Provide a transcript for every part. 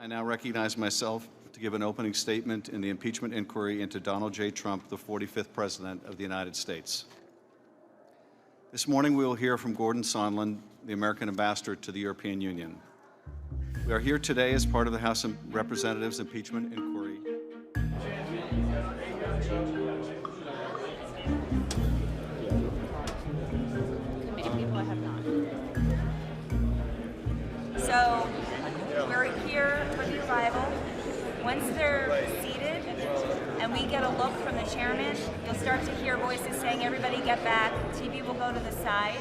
I now recognize myself to give an opening statement in the impeachment inquiry into Donald J. Trump, the 45th President of the United States. This morning we will hear from Gordan Sondland, the American ambassador to the European Union. We are here today as part of the House of Representatives impeachment inquiry. So we're here for the arrival. Once they're seated and we get a look from the chairman, you'll start to hear voices saying, everybody get back. TV will go to the side.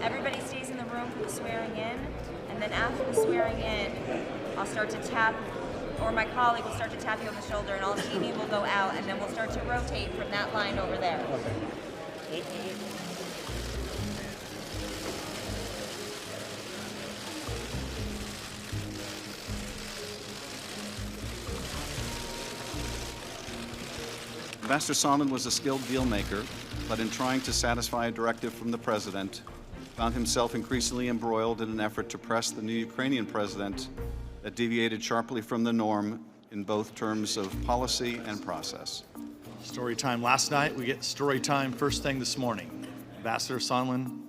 Everybody stays in the room for the swearing in. And then after the swearing in, I'll start to tap, or my colleague will start to tap you on the shoulder, and all TV will go out, and then we'll start to rotate from that line over there. Okay. Ambassador Sondland was a skilled deal maker, but in trying to satisfy a directive from the president, found himself increasingly embroiled in an effort to press the new Ukrainian president that deviated sharply from the norm in both terms of policy and process. Story time last night, we get story time first thing this morning. Ambassador Sondland,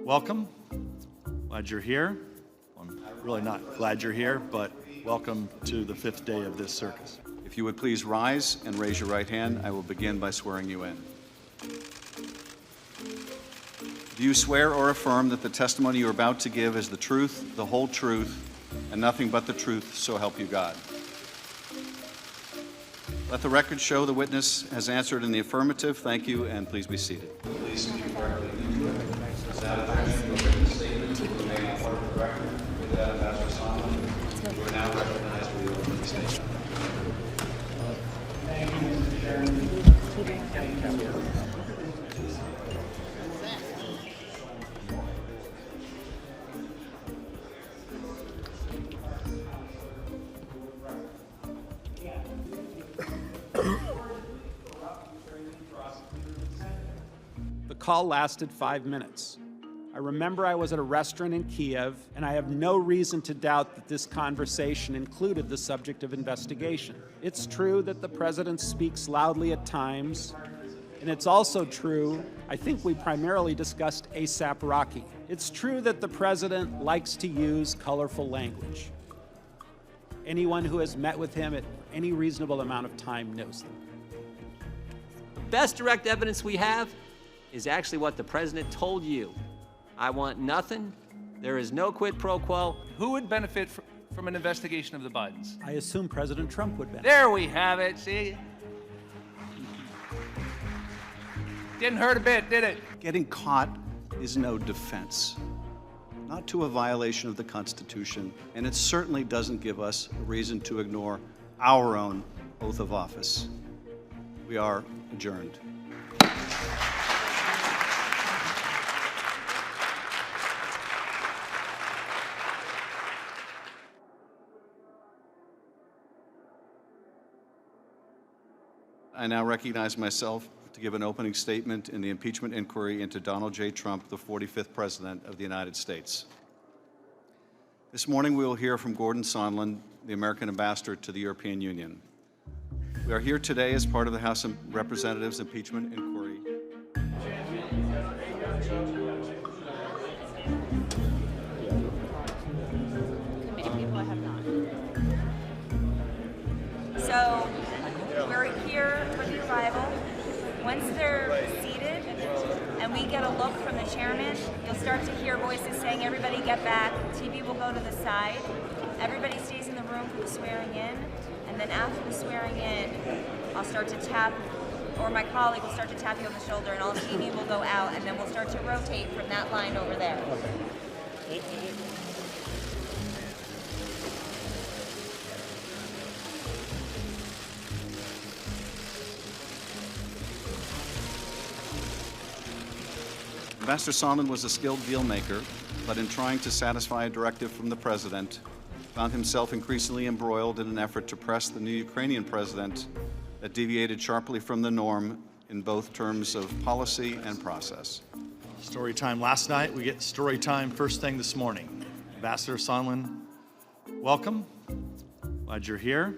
welcome. Glad you're here. I'm really not glad you're here, but welcome to the 5th day of this circus. If you would please rise and raise your right hand, I will begin by swearing you in. Do you swear or affirm that the testimony you are about to give is the truth, the whole truth, and nothing but the truth, so help you God? Let the record show the witness has answered in the affirmative. Thank you, and please be seated. Please speak directly into it. Is that a written statement you made on part of the record? With that, Ambassador Sondland, you are now recognized for the opening statement. Thank you, Mr. Chairman. The call lasted 5 minutes. I remember I was at a restaurant in Kyiv, and I have no reason to doubt that this conversation included the subject of investigation. It's true that the president speaks loudly at times, and it's also true, I think we primarily discussed ASAP Rocky. It's true that the president likes to use colorful language. Anyone who has met with him at any reasonable amount of time knows them. The best direct evidence we have is actually what the president told you. I want nothing. There is no quid pro quo. Who would benefit from an investigation of the Bidens? I assume President Trump would benefit. There we have it, see? Didn't hurt a bit, did it? Getting caught is no defense, not to a violation of the Constitution, and it certainly doesn't give us a reason to ignore our own oath of office. We are adjourned. I now recognize myself to give an opening statement in the impeachment inquiry into Donald J. Trump, the 45th President of the United States. This morning we will hear from Gordan Sondland, the American ambassador to the European Union. We are here today as part of the House of Representatives impeachment inquiry. So we're here for the arrival. Once they're seated and we get a look from the chairman, you'll start to hear voices saying, everybody get back. TV will go to the side. Everybody stays in the room for the swearing in. And then after the swearing in, I'll start to tap, or my colleague will start to tap you on the shoulder, and all TV will go out, and then we'll start to rotate from that line over there. Okay. Ambassador Sondland was a skilled deal maker, but in trying to satisfy a directive from the president, found himself increasingly embroiled in an effort to press the new Ukrainian president that deviated sharply from the norm in both terms of policy and process. Story time last night, we get story time first thing this morning. Ambassador Sondland, welcome. Glad you're here.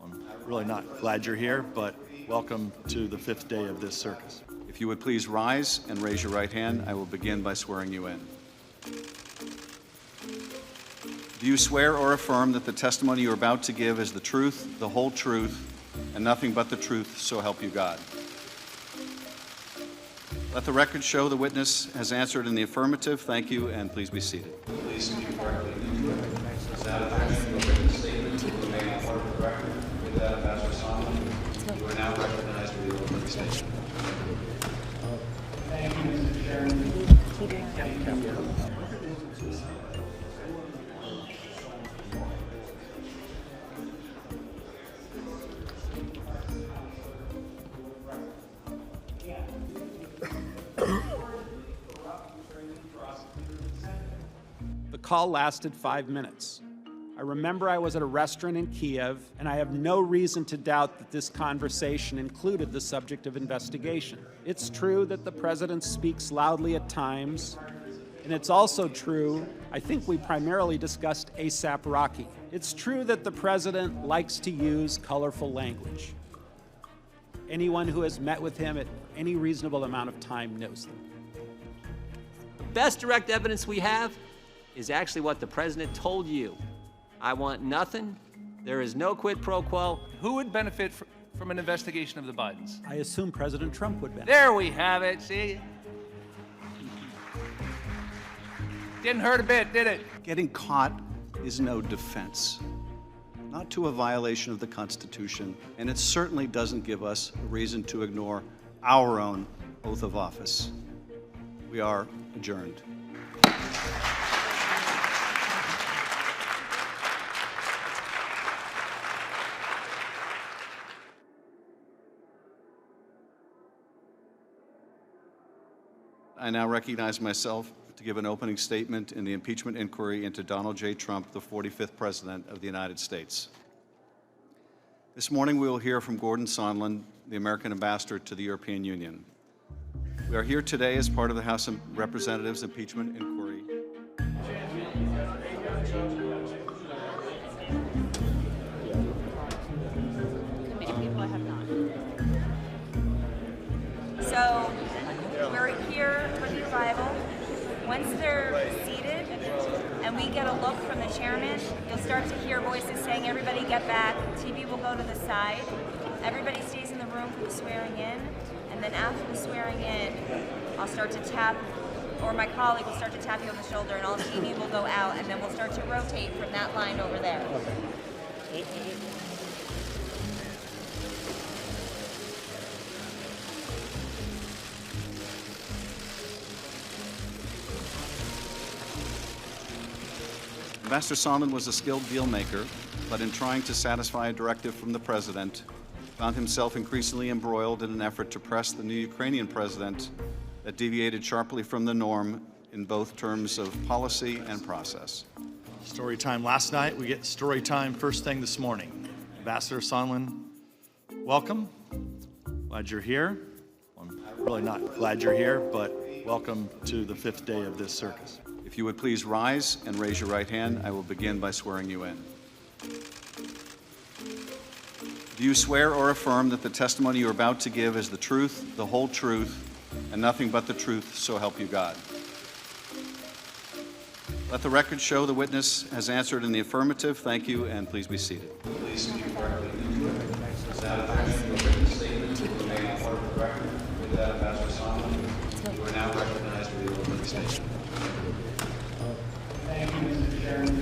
I'm really not glad you're here, but welcome to the 5th day of this circus. If you would please rise and raise your right hand, I will begin by swearing you in. Do you swear or affirm that the testimony you're about to give is the truth, the whole truth, and nothing but the truth, so help you God? Let the record show the witness has answered in the affirmative. Thank you, and please be seated. Please speak directly into it. Is that a written statement to remain a part of the record? With that, Ambassador Sondland, you are now recognized for the opening statement. Thank you, Mr. Chairman. The call lasted 5 minutes. I remember I was at a restaurant in Kyiv, and I have no reason to doubt that this conversation included the subject of investigation. It's true that the president speaks loudly at times, and it's also true, I think we primarily discussed ASAP Rocky. It's true that the president likes to use colorful language. Anyone who has met with him at any reasonable amount of time knows them. The best direct evidence we have is actually what the president told you. I want nothing. There is no quid pro quo. Who would benefit from an investigation of the Bidens? I assume President Trump would benefit. There we have it, see? Didn't hurt a bit, did it? Getting caught is no defense, not to a violation of the Constitution, and it certainly doesn't give us a reason to ignore our own oath of office. We are adjourned. I now recognize myself to give an opening statement in the impeachment inquiry into Donald J. Trump, the 45th President of the United States. This morning we will hear from Gordan Sondland, the American ambassador to the European Union. We are here today as part of the House of Representatives impeachment inquiry. So we're here for the revival. Once they're seated and we get a look from the chairman, you'll start to hear voices saying, everybody get back. TV will go to the side. Everybody stays in the room for the swearing in. And then after the swearing in, I'll start to tap, or my colleague will start to tap you on the shoulder, and all TV will go out, and then we'll start to rotate from that line over there. Okay. Ambassador Sondland was a skilled deal maker, but in trying to satisfy a directive from the president, found himself increasingly embroiled in an effort to press the new Ukrainian president that deviated sharply from the norm in both terms of policy and process. Story time last night, we get story time first thing this morning. Ambassador Sondland, welcome. Glad you're here. I'm really not glad you're here, but welcome to the 5th day of this circus. If you would please rise and raise your right hand, I will begin by swearing you in. Do you swear or affirm that the testimony you're about to give is the truth, the whole truth, and nothing but the truth, so help you God? Let the record show the witness has answered in the affirmative. Thank you, and please be seated. Please speak directly into it. Is that a written statement to remain a part of the record? With that, Ambassador Sondland, you are now recognized for the opening statement. Thank you, Mr. Chairman.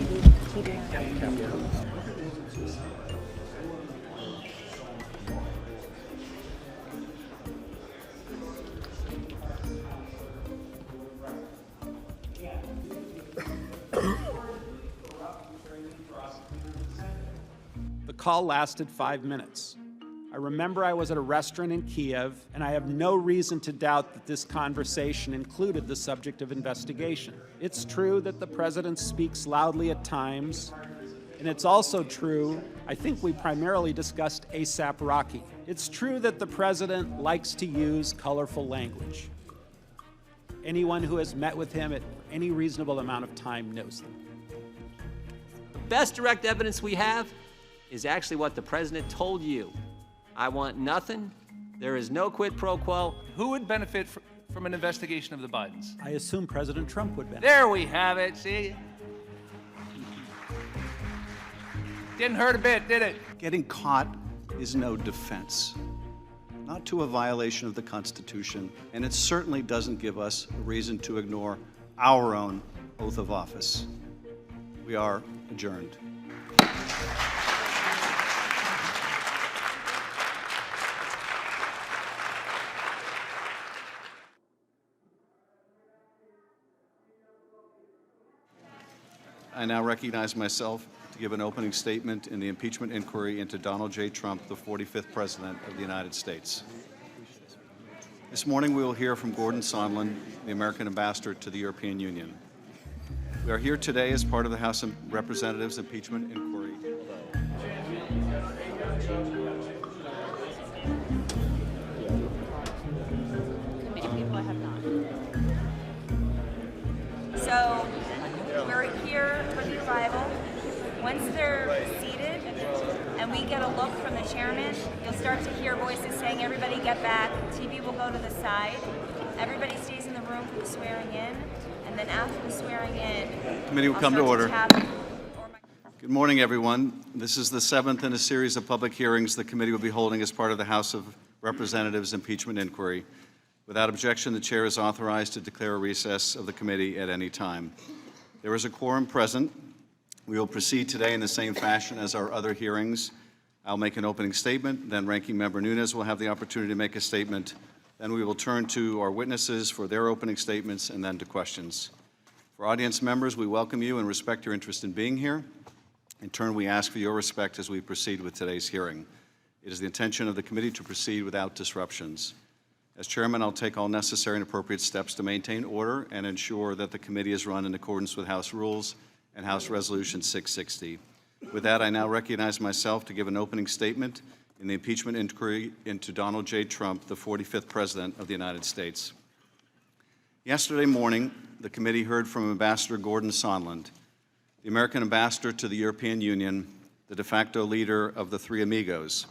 The call lasted 5 minutes. I remember I was at a restaurant in Kyiv, and I have no reason to doubt that this conversation included the subject of investigation. It's true that the president speaks loudly at times, and it's also true, I think we primarily discussed ASAP Rocky. It's true that the president likes to use colorful language. Anyone who has met with him at any reasonable amount of time knows them. The best direct evidence we have is actually what the president told you. I want nothing. There is no quid pro quo. Who would benefit from an investigation of the Bidens? I assume President Trump would benefit. There we have it, see? Didn't hurt a bit, did it? Getting caught is no defense, not to a violation of the Constitution, and it certainly doesn't give us a reason to ignore our own oath of office. We are adjourned. I now recognize myself to give an opening statement in the impeachment inquiry into Donald J. Trump, the 45th President of the United States. This morning we will hear from Gordan Sondland, the American ambassador to the European Union. We are here today as part of the House of Representatives impeachment inquiry. Committee people I have not. So we're here for the revival. Once they're seated and we get a look from the chairman, you'll start to hear voices saying, everybody get back. TV will go to the side. Everybody stays in the room for the swearing in. And then after the swearing in, Committee will I'll come to start order. tap Good morning, everyone. This is the seventh in a series of public hearings the committee will be holding as part of the House of Representatives impeachment inquiry. Without objection, the chair is authorized to declare a recess of the committee at any time. There is a quorum present. We will proceed today in the same fashion as our other hearings. I'll make an opening statement, then Ranking Member Nunes will have the opportunity to make a statement. Then we will turn to our witnesses for their opening statements and then to questions. For audience members, we welcome you and respect your interest in being here. In turn, we ask for your respect as we proceed with today's hearing. It is the intention of the committee to proceed without disruptions. As chairman, I'll take all necessary and appropriate steps to maintain order and ensure that the committee is run in accordance with House rules and House Resolution 660. With that, I now recognize myself to give an opening statement in the impeachment inquiry into Donald J. Trump, the 45th President of the United States. Yesterday morning, the committee heard from Ambassador Gordan Sondland, the American ambassador to the European Union, the de facto leader of the Three Amigos,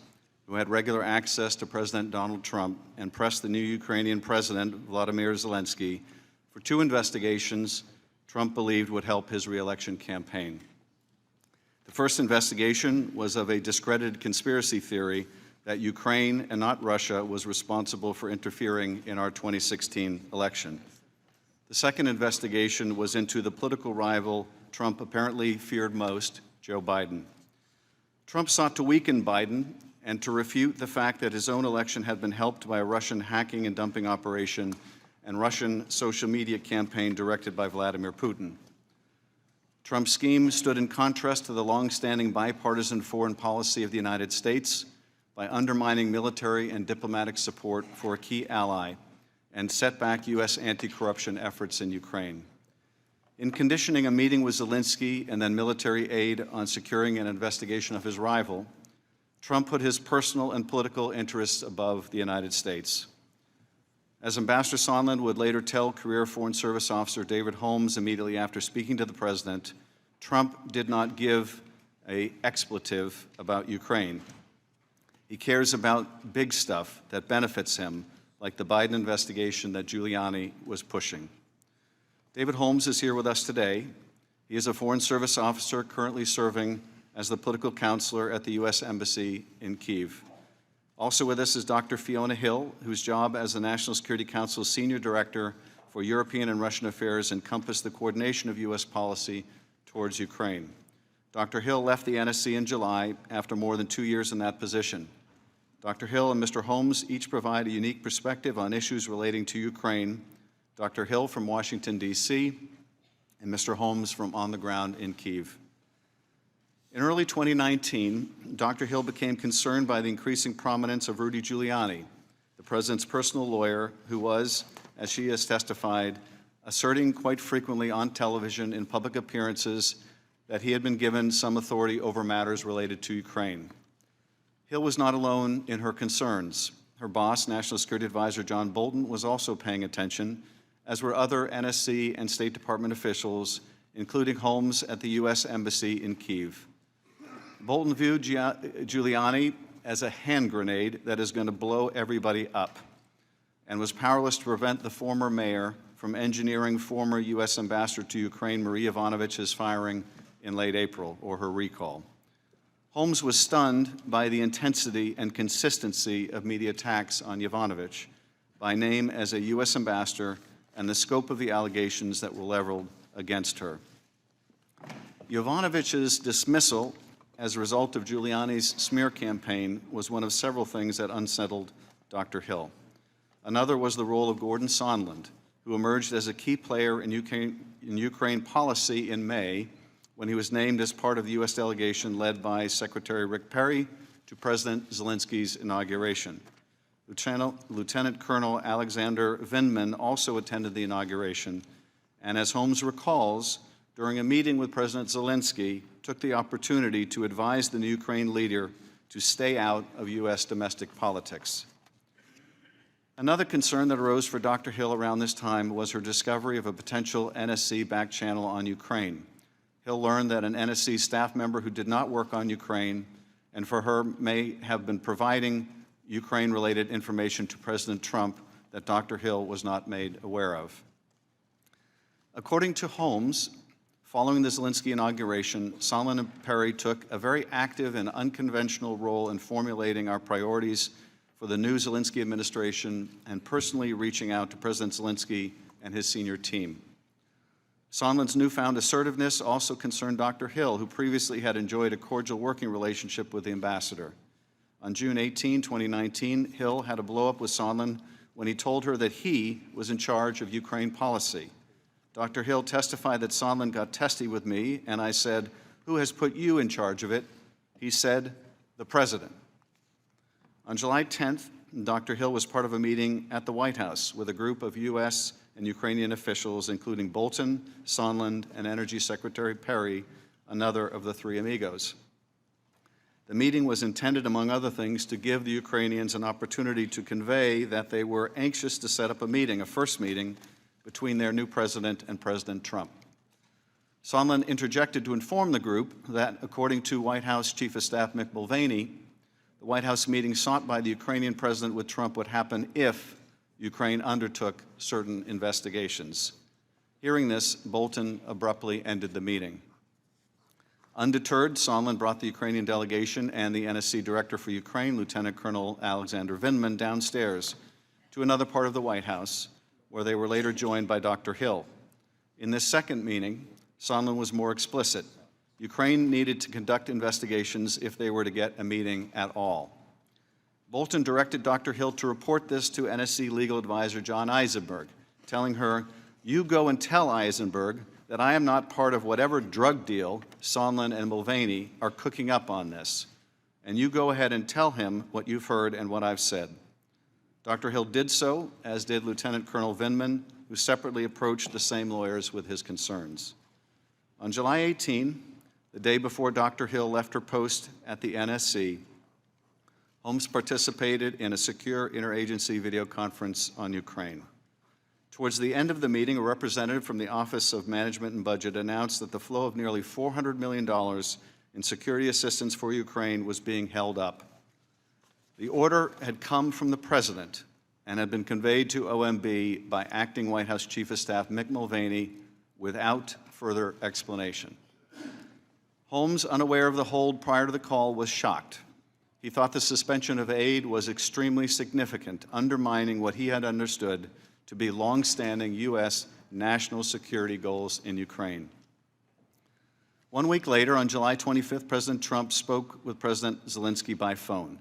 who had regular access to President Donald Trump and pressed the new Ukrainian President, Vladimir Zelensky, for two investigations Trump believed would help his re-election campaign. The first investigation was of a discredited conspiracy theory that Ukraine and not Russia was responsible for interfering in our 2016 election. The second investigation was into the political rival Trump apparently feared most, Joe Biden. Trump sought to weaken Biden and to refute the fact that his own election had been helped by a Russian hacking and dumping operation and Russian social media campaign directed by Vladimir Putin. Trump's scheme stood in contrast to the long-standing bipartisan foreign policy of the United States by undermining military and diplomatic support for a key ally and set back U.S. anti-corruption efforts in Ukraine. In conditioning a meeting with Zelensky and then military aid on securing an investigation of his rival, Trump put his personal and political interests above the United States. As Ambassador Sondland would later tell career Foreign Service Officer David Holmes immediately after speaking to the president, Trump did not give an expletive about Ukraine. He cares about big stuff that benefits him, like the Biden investigation that Giuliani was pushing. David Holmes is here with us today. He is a Foreign Service officer currently serving as the political counselor at the U.S. Embassy in Kyiv. Also with us is Dr. Fiona Hill, whose job as the National Security Council's Senior Director for European and Russian Affairs encompassed the coordination of U.S. policy towards Ukraine. Dr. Hill left the NSC in July after more than 2 years in that position. Dr. Hill and Mr. Holmes each provide a unique perspective on issues relating to Ukraine. Dr. Hill from Washington, D.C., and Mr. Holmes from on the ground in Kyiv. In early 2019, Dr. Hill became concerned by the increasing prominence of Rudy Giuliani, the president's personal lawyer, who was, as she has testified, asserting quite frequently on television in public appearances that he had been given some authority over matters related to Ukraine. Hill was not alone in her concerns. Her boss, National Security Advisor John Bolton, was also paying attention, as were other NSC and State Department officials, including Holmes at the U.S. Embassy in Kyiv. Bolton viewed Giuliani as a hand grenade that is going to blow everybody up, and was powerless to prevent the former mayor from engineering former U.S. Ambassador to Ukraine Marie Yovanovitch's firing in late April, or her recall. Holmes was stunned by the intensity and consistency of media attacks on Yovanovitch, by name as a U.S. ambassador, and the scope of the allegations that were leveled against her. Yovanovitch's dismissal as a result of Giuliani's smear campaign was one of several things that unsettled Dr. Hill. Another was the role of Gordan Sondland, who emerged as a key player in Ukraine policy in May when he was named as part of the U.S. delegation led by Rick Perry to President Zelensky's inauguration. Lieutenant Colonel Alexander Vindman also attended the inauguration, and as Holmes recalls, during a meeting with President Zelensky, took the opportunity to advise the new Ukraine leader to stay out of U.S. domestic politics. Another concern that arose for Dr. Hill around this time was her discovery of a potential NSC back channel on Ukraine. Hill learned that an NSC staff member who did not work on Ukraine, and for her may have been providing Ukraine-related information to President Trump that Dr. Hill was not made aware of. According to Holmes, following the Zelensky inauguration, Sondland and Perry took a very active and unconventional role in formulating our priorities for the new Zelensky administration and personally reaching out to President Zelensky and his senior team. Sondland's newfound assertiveness also concerned Dr. Hill, who previously had enjoyed a cordial working relationship with the ambassador. On June 18, 2019, Hill had a blow-up with Sondland when he told her that he was in charge of Ukraine policy. Dr. Hill testified that Sondland got testy with me, and I said, "Who has put you in charge of it?" He said, "The President." On July 10th, Dr. Hill was part of a meeting at the White House with a group of U.S. and Ukrainian officials, including Bolton, Sondland, and Energy Secretary Perry, another of the three amigos. The meeting was intended, among other things, to give the Ukrainians an opportunity to convey that they were anxious to set up a meeting, a first meeting, between their new president and President Trump. Sondland interjected to inform the group that, according to White House Chief of Staff Mick Mulvaney, the White House meeting sought by the Ukrainian president with Trump would happen if Ukraine undertook certain investigations. Hearing this, Bolton abruptly ended the meeting. Undeterred, Sondland brought the Ukrainian delegation and the NSC director for Ukraine, Lieutenant Colonel Alexander Vindman, downstairs to another part of the White House, where they were later joined by Dr. Hill. In this second meeting, Sondland was more explicit. Ukraine needed to conduct investigations if they were to get a meeting at all. Bolton directed Dr. Hill to report this to NSC legal advisor John Eisenberg, telling her, "You go and tell Eisenberg that I am not part of whatever drug deal Sondland and Mulvaney are cooking up on this, and you go ahead and tell him what you've heard and what I've said." Dr. Hill did so, as did Lieutenant Colonel Vindman, who separately approached the same lawyers with his concerns. On July 18, the day before Dr. Hill left her post at the NSC, Holmes participated in a secure interagency video conference on Ukraine. Towards the end of the meeting, a representative from the Office of Management and Budget announced that the flow of nearly $400 million in security assistance for Ukraine was being held up. The order had come from the President and had been conveyed to OMB by acting White House Chief of Staff Mick Mulvaney without further explanation. Holmes, unaware of the hold prior to the call, was shocked. He thought the suspension of aid was extremely significant, undermining what he had understood to be long-standing U.S. national security goals in Ukraine. 1 week later, on July 25th, President Trump spoke with President Zelensky by phone.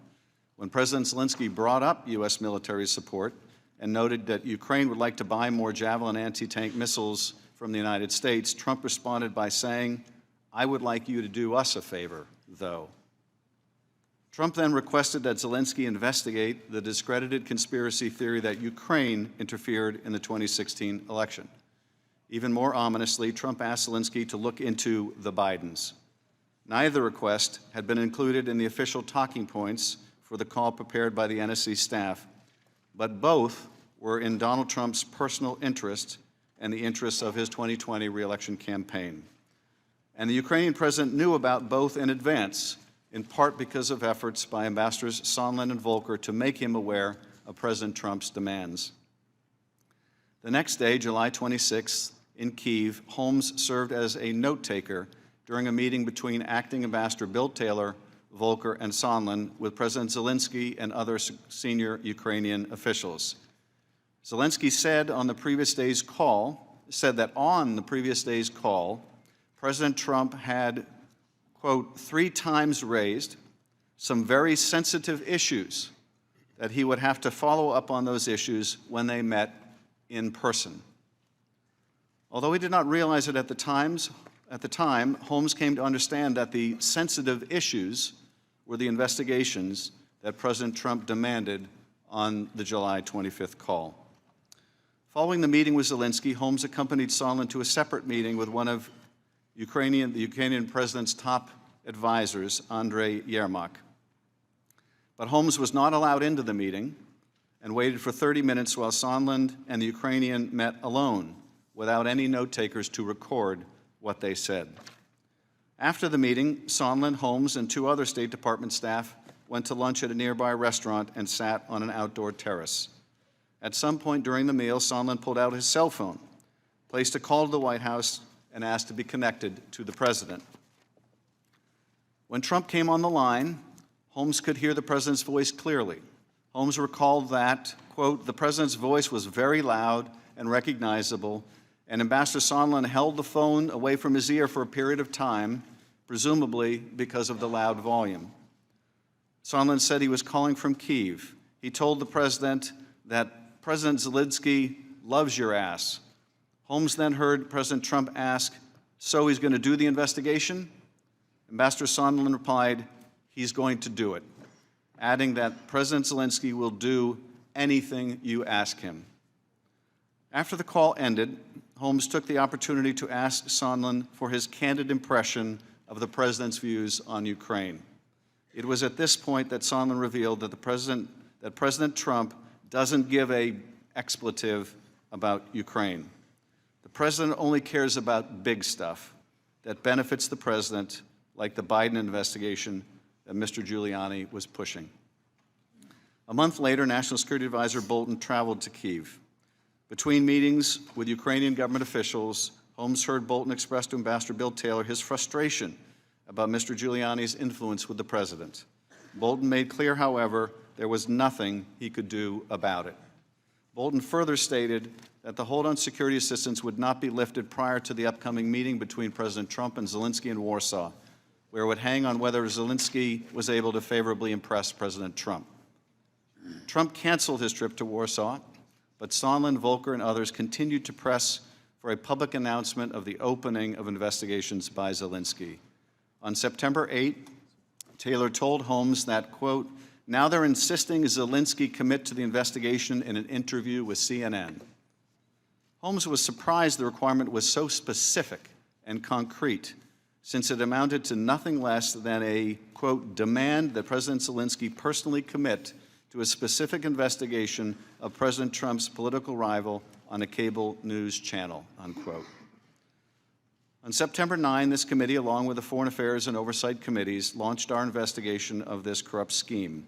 When President Zelensky brought up U.S. military support and noted that Ukraine would like to buy more Javelin anti-tank missiles from the United States, Trump responded by saying, "I would like you to do us a favor, though." Trump then requested that Zelensky investigate the discredited conspiracy theory that Ukraine interfered in the 2016 election. Even more ominously, Trump asked Zelensky to look into the Bidens. Neither request had been included in the official talking points for the call prepared by the NSC staff, but both were in Donald Trump's personal interest and the interests of his 2020 re-election campaign. And the Ukrainian president knew about both in advance, in part because of efforts by Ambassadors Sondland and Volker to make him aware of President Trump's demands. The next day, July 26th, in Kyiv, Holmes served as a note-taker during a meeting between Acting Ambassador Bill Taylor, Volker, and Sondland with President Zelensky and other senior Ukrainian officials. Zelensky said that on the previous day's call, President Trump had, quote, 3 times raised some very sensitive issues that he would have to follow up on those issues when they met in person. Although he did not realize it at the time, Holmes came to understand that the sensitive issues were the investigations that President Trump demanded on the July 25th call. Following the meeting with Zelensky, Holmes accompanied Sondland to a separate meeting with one of the Ukrainian president's top advisors, Andrei Yermak. But Holmes was not allowed into the meeting and waited for 30 minutes while Sondland and the Ukrainian met alone, without any note-takers to record what they said. After the meeting, Sondland, Holmes, and 2 other State Department staff went to lunch at a nearby restaurant and sat on an outdoor terrace. At some point during the meal, Sondland pulled out his cell phone, placed a call to the White House, and asked to be connected to the president. When Trump came on the line, Holmes could hear the president's voice clearly. Holmes recalled that, quote, the president's voice was very loud and recognizable, and Ambassador Sondland held the phone away from his ear for a period of time, presumably because of the loud volume. Sondland said he was calling from Kyiv. He told the president that President Zelensky loves your ass. Holmes then heard President Trump ask, so he's going to do the investigation? Ambassador Sondland replied, he's going to do it, adding that President Zelensky will do anything you ask him. After the call ended, Holmes took the opportunity to ask Sondland for his candid impression of the president's views on Ukraine. It was at this point that Sondland revealed that President Trump doesn't give an expletive about Ukraine. The president only cares about big stuff that benefits the president, like the Biden investigation that Mr. Giuliani was pushing. A month later, National Security Advisor Bolton traveled to Kyiv. Between meetings with Ukrainian government officials, Holmes heard Bolton express to Ambassador Bill Taylor his frustration about Mr. Giuliani's influence with the president. Bolton made clear, however, there was nothing he could do about it. Bolton further stated that the hold on security assistance would not be lifted prior to the upcoming meeting between President Trump and Zelensky in Warsaw, where it would hang on whether Zelensky was able to favorably impress President Trump. Trump canceled his trip to Warsaw, but Sondland, Volker, and others continued to press for a public announcement of the opening of investigations by Zelensky. On September 8, Taylor told Holmes that, quote, now they're insisting Zelensky commit to the investigation in an interview with CNN. Holmes was surprised the requirement was so specific and concrete, since it amounted to nothing less than a, quote, demand that President Zelensky personally commit to a specific investigation of President Trump's political rival on a cable news channel, unquote. On September 9, this committee, along with the Foreign Affairs and Oversight Committees, launched our investigation of this corrupt scheme.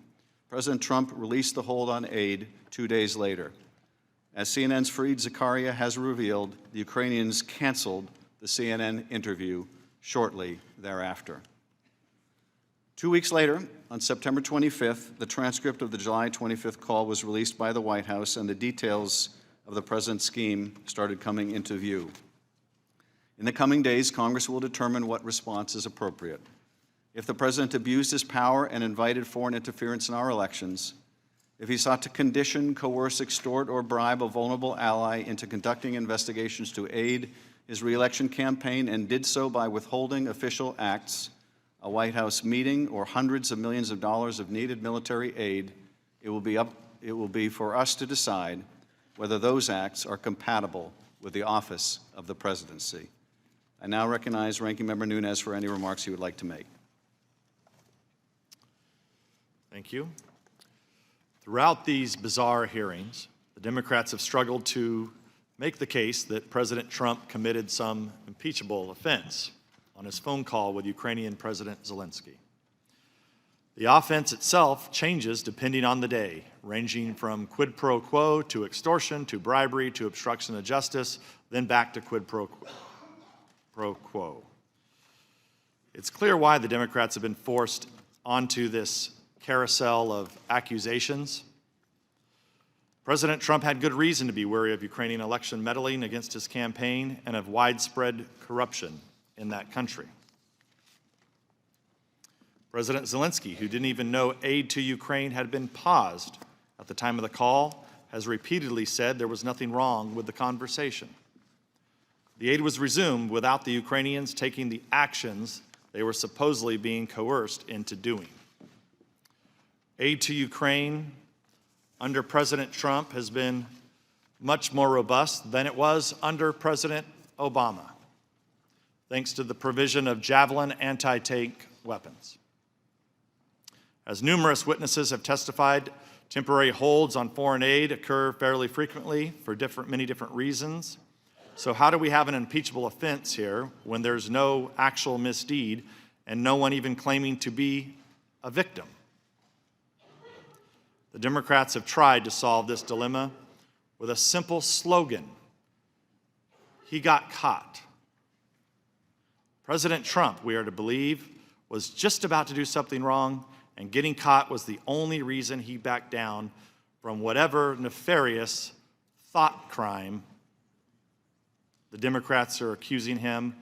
President Trump released the hold on aide 2 days later. As CNN's Fareed Zakaria has revealed, the Ukrainians canceled the CNN interview shortly thereafter. 2 weeks later, on September 25th, the transcript of the July 25th call was released by the White House, and the details of the president's scheme started coming into view. In the coming days, Congress will determine what response is appropriate. If the president abused his power and invited foreign interference in our elections, if he sought to condition, coerce, extort, or bribe a vulnerable ally into conducting investigations to aid his re-election campaign and did so by withholding official acts, a White House meeting, or hundreds of millions of dollars of needed military aid, it will be for us to decide whether those acts are compatible with the office of the presidency. I now recognize Ranking Member Nunes for any remarks he would like to make. Thank you. Throughout these bizarre hearings, the Democrats have struggled to make the case that President Trump committed some impeachable offense on his phone call with Ukrainian President Zelensky. The offense itself changes depending on the day, ranging from quid pro quo to extortion to bribery to obstruction of justice, then back to quid pro quo. It's clear why the Democrats have been forced onto this carousel of accusations. President Trump had good reason to be wary of Ukrainian election meddling against his campaign and of widespread corruption in that country. President Zelensky, who didn't even know aid to Ukraine had been paused at the time of the call, has repeatedly said there was nothing wrong with the conversation. The aid was resumed without the Ukrainians taking the actions they were supposedly being coerced into doing. Aid to Ukraine under President Trump has been much more robust than it was under President Obama, thanks to the provision of Javelin anti-tank weapons. As numerous witnesses have testified, temporary holds on foreign aid occur fairly frequently for many different reasons. So how do we have an impeachable offense here when there's no actual misdeed and no one even claiming to be a victim? The Democrats have tried to solve this dilemma with a simple slogan: he got caught. President Trump, we are to believe, was just about to do something wrong, and getting caught was the only reason he backed down from whatever nefarious thought crime the Democrats are accusing him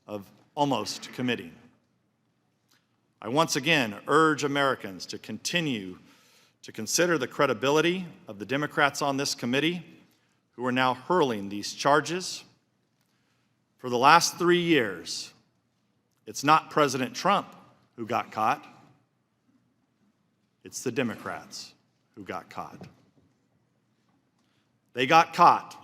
of almost committing. I once again urge Americans to continue to consider the credibility of the Democrats on this committee who are now hurling these charges. For the last 3 years, it's not President Trump who got caught. It's the Democrats who got caught. They got caught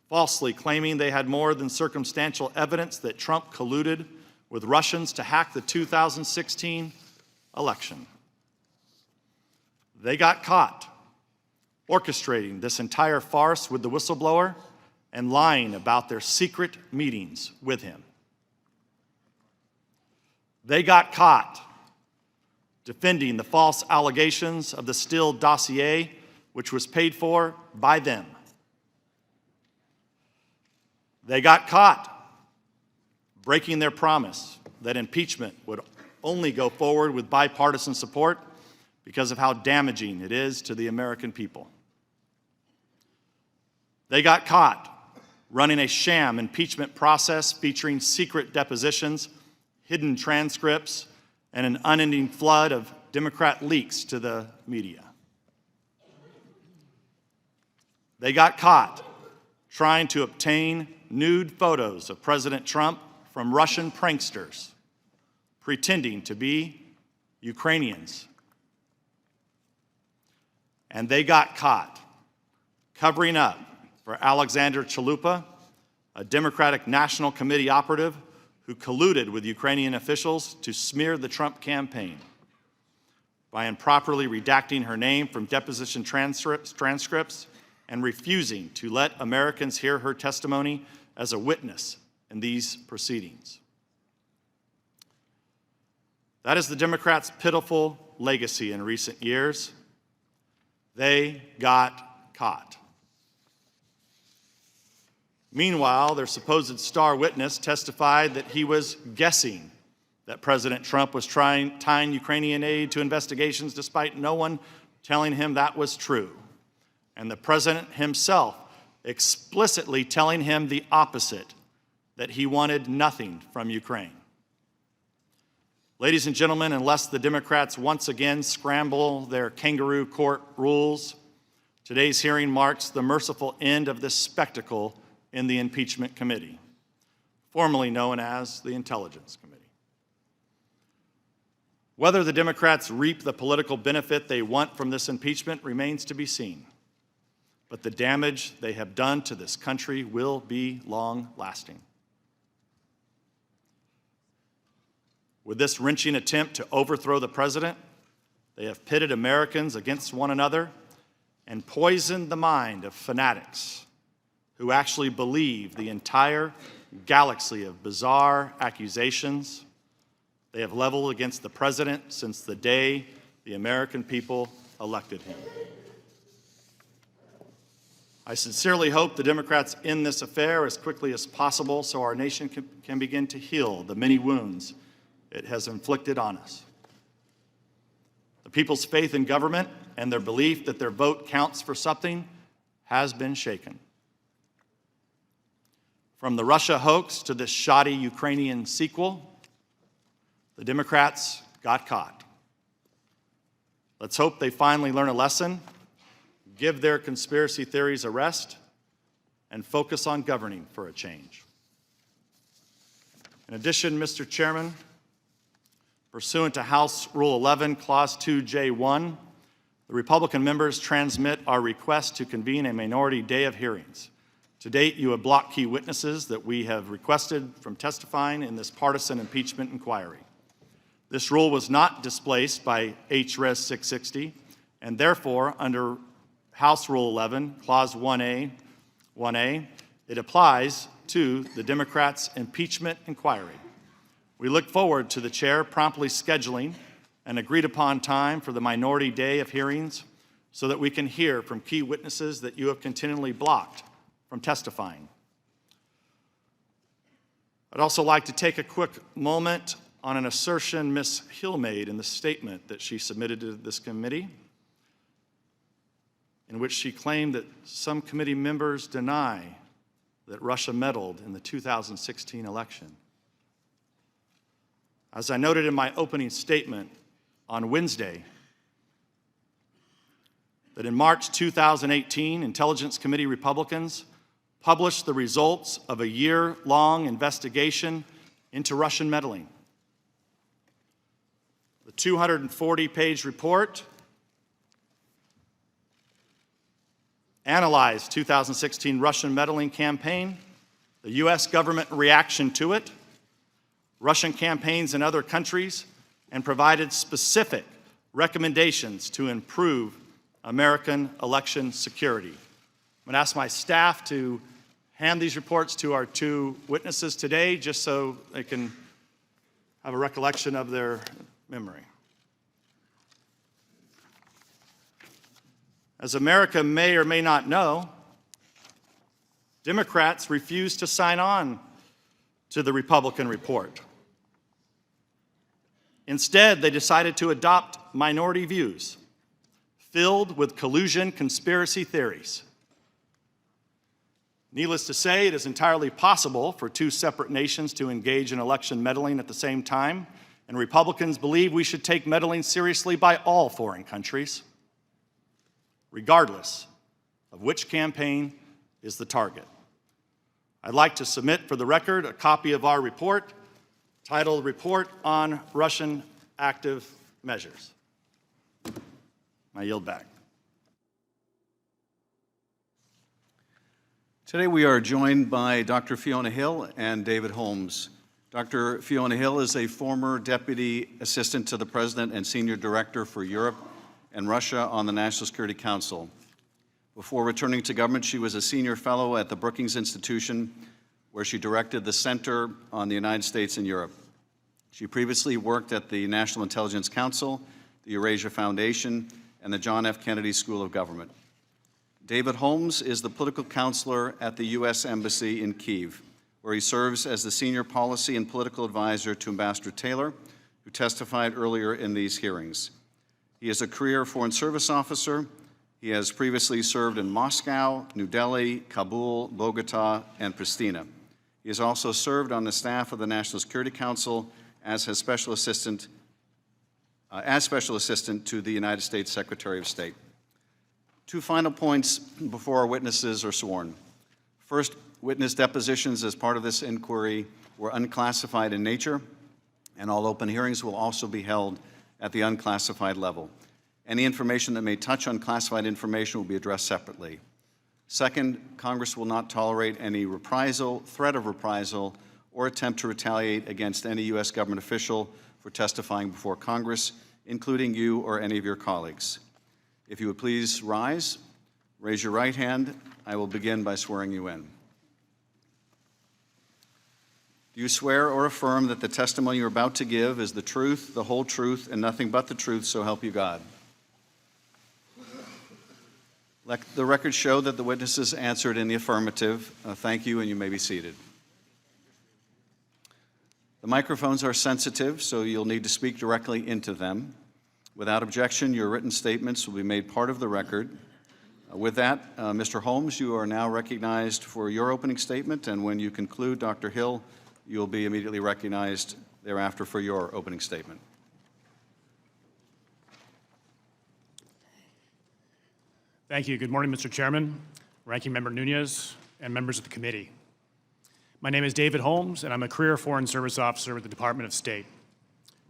falsely claiming they had more than circumstantial evidence that Trump colluded with Russians to hack the 2016 election. They got caught orchestrating this entire farce with the whistleblower and lying about their secret meetings with him. They got caught defending the false allegations of the Steele dossier, which was paid for by them. They got caught breaking their promise that impeachment would only go forward with bipartisan support because of how damaging it is to the American people. They got caught running a sham impeachment process featuring secret depositions, hidden transcripts, and an unending flood of Democrat leaks to the media. They got caught trying to obtain nude photos of President Trump from Russian pranksters, pretending to be Ukrainians. And they got caught covering up for Alexander Chalupa, a Democratic National Committee operative who colluded with Ukrainian officials to smear the Trump campaign by improperly redacting her name from deposition transcripts and refusing to let Americans hear her testimony as a witness in these proceedings. That is the Democrats' pitiful legacy in recent years. They got caught. Meanwhile, their supposed star witness testified that he was guessing that President Trump was tying Ukrainian aid to investigations despite no one telling him that was true, and the president himself explicitly telling him the opposite, that he wanted nothing from Ukraine. Ladies and gentlemen, unless the Democrats once again scramble their kangaroo court rules, today's hearing marks the merciful end of this spectacle in the Impeachment Committee, formerly known as the Intelligence Committee. Whether the Democrats reap the political benefit they want from this impeachment remains to be seen, but the damage they have done to this country will be long-lasting. With this wrenching attempt to overthrow the president, they have pitted Americans against one another and poisoned the mind of fanatics who actually believe the entire galaxy of bizarre accusations they have leveled against the president since the day the American people elected him. I sincerely hope the Democrats end this affair as quickly as possible so our nation can begin to heal the many wounds it has inflicted on us. The people's faith in government and their belief that their vote counts for something has been shaken. From the Russia hoax to this shoddy Ukrainian sequel, the Democrats got caught. Let's hope they finally learn a lesson, give their conspiracy theories a rest, and focus on governing for a change. In addition, Mr. Chairman, pursuant to House Rule 11, Clause 2J1, the Republican members transmit our request to convene a minority day of hearings. To date, you have blocked key witnesses that we have requested from testifying in this partisan impeachment inquiry. This rule was not displaced by H.Res. 660, and therefore, under House Rule 11, Clause 1A, it applies to the Democrats' impeachment inquiry. We look forward to the chair promptly scheduling an agreed-upon time for the minority day of hearings so that we can hear from key witnesses that you have continually blocked from testifying. I'd also like to take a quick moment on an assertion Ms. Hill made in the statement that she submitted to this committee, in which she claimed that some committee members deny that Russia meddled in the 2016 election. As I noted in my opening statement on Wednesday, that in March 2018, Intelligence Committee Republicans published the results of a year-long investigation into Russian meddling. The 240-page report analyzed 2016 Russian meddling campaign, the U.S. government reaction to it, Russian campaigns in other countries, and provided specific recommendations to improve American election security. I'm going to ask my staff to hand these reports to our two witnesses today, just so they can have a recollection of their memory. As America may or may not know, Democrats refused to sign on to the Republican report. Instead, they decided to adopt minority views filled with collusion conspiracy theories. Needless to say, it is entirely possible for two separate nations to engage in election meddling at the same time, and Republicans believe we should take meddling seriously by all foreign countries, regardless of which campaign is the target. I'd like to submit for the record a copy of our report titled Report on Russian Active Measures. I yield back. Today we are joined by Dr. Fiona Hill and David Holmes. Dr. Fiona Hill is a former Deputy Assistant to the President and Senior Director for Europe and Russia on the National Security Council. Before returning to government, she was a Senior Fellow at the Brookings Institution, where she directed the Center on the United States and Europe. She previously worked at the National Intelligence Council, the Eurasia Foundation, and the John F. Kennedy School of Government. David Holmes is the political counselor at the U.S. Embassy in Kyiv, where he serves as the senior policy and political advisor to Ambassador Taylor, who testified earlier in these hearings. He is a career Foreign Service officer. He has previously served in Moscow, New Delhi, Kabul, Bogota, and Pristina. He has also served on the staff of the National Security Council as special assistant to the United States Secretary of State. Two final points before our witnesses are sworn. First, witness depositions as part of this inquiry were unclassified in nature, and all open hearings will also be held at the unclassified level. Any information that may touch on classified information will be addressed separately. Second, Congress will not tolerate any reprisal, threat of reprisal, or attempt to retaliate against any U.S. government official for testifying before Congress, including you or any of your colleagues. If you would please rise, raise your right hand. I will begin by swearing you in. Do you swear or affirm that the testimony you're about to give is the truth, the whole truth, and nothing but the truth, so help you God? Let the record show that the witnesses answered in the affirmative. Thank you, and you may be seated. The microphones are sensitive, so you'll need to speak directly into them. Without objection, your written statements will be made part of the record. With that, Mr. Holmes, you are now recognized for your opening statement, and when you conclude, Dr. Hill, you will be immediately recognized thereafter for your opening statement. Thank you. Good morning, Mr. Chairman, Ranking Member Nunez, and members of the committee. My name is David Holmes, and I'm a career Foreign Service officer with the Department of State.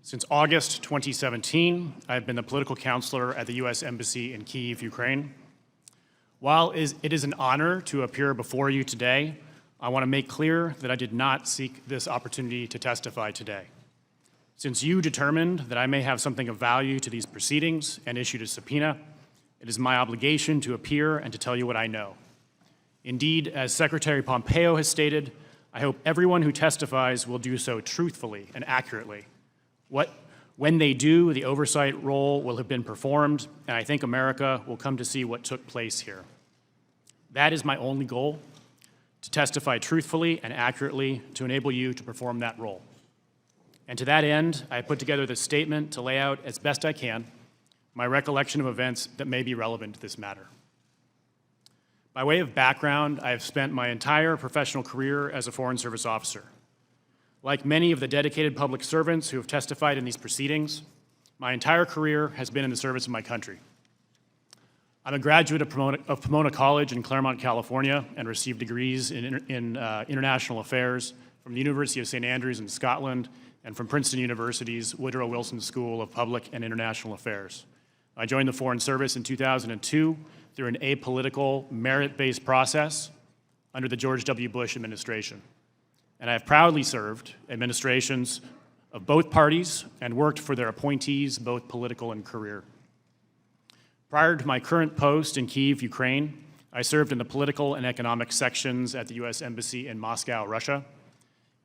Since August 2017, I've been the political counselor at the U.S. Embassy in Kyiv, Ukraine. While it is an honor to appear before you today, I want to make clear that I did not seek this opportunity to testify today. Since you determined that I may have something of value to these proceedings and issued a subpoena, it is my obligation to appear and to tell you what I know. Indeed, as Secretary Pompeo has stated, I hope everyone who testifies will do so truthfully and accurately. When they do, the oversight role will have been performed, and I think America will come to see what took place here. That is my only goal, to testify truthfully and accurately to enable you to perform that role. And to that end, I put together this statement to lay out as best I can my recollection of events that may be relevant to this matter. By way of background, I have spent my entire professional career as a Foreign Service officer. Like many of the dedicated public servants who have testified in these proceedings, my entire career has been in the service of my country. I'm a graduate of Pomona College in Claremont, California, and received degrees in international affairs from the University of St. Andrews in Scotland and from Princeton University's Woodrow Wilson School of Public and International Affairs. I joined the Foreign Service in 2002 through an apolitical, merit-based process under the George W. Bush administration. And I have proudly served administrations of both parties and worked for their appointees, both political and career. Prior to my current post in Kyiv, Ukraine, I served in the political and economic sections at the U.S. Embassy in Moscow, Russia.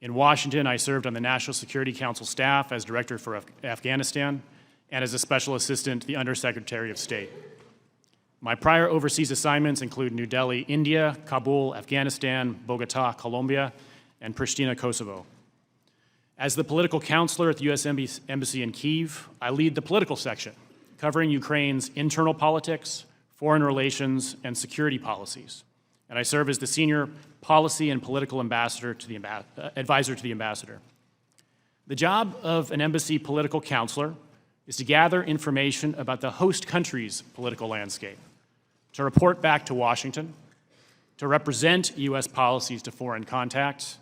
In Washington, I served on the National Security Council staff as Director for Afghanistan and as a Special Assistant to the Undersecretary of State. My prior overseas assignments include New Delhi, India, Kabul, Afghanistan, Bogota, Colombia, and Pristina, Kosovo. As the political counselor at the U.S. Embassy in Kyiv, I lead the political section, covering Ukraine's internal politics, foreign relations, and security policies. And I serve as the senior policy and political advisor to the ambassador. The job of an embassy political counselor is to gather information about the host country's political landscape, to report back to Washington, to represent U.S. policies to foreign contacts,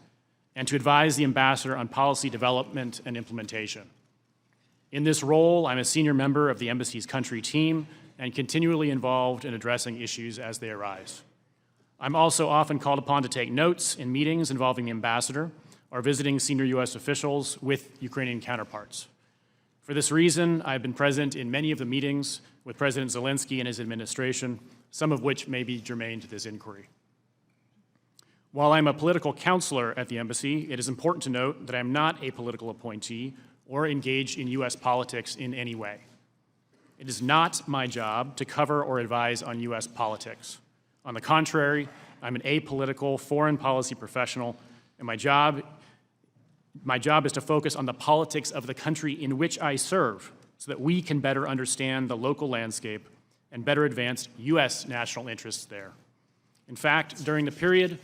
and to advise the ambassador on policy development and implementation. In this role, I'm a senior member of the embassy's country team and continually involved in addressing issues as they arise. I'm also often called upon to take notes in meetings involving the ambassador or visiting senior U.S. officials with Ukrainian counterparts. For this reason, I've been present in many of the meetings with President Zelensky and his administration, some of which may be germane to this inquiry. While I'm a political counselor at the embassy, it is important to note that I'm not a political appointee or engaged in U.S. politics in any way. It is not my job to cover or advise on U.S. politics. On the contrary, I'm an apolitical foreign policy professional, and my job is to focus on the politics of the country in which I serve so that we can better understand the local landscape and better advance U.S. national interests there. In fact, during the period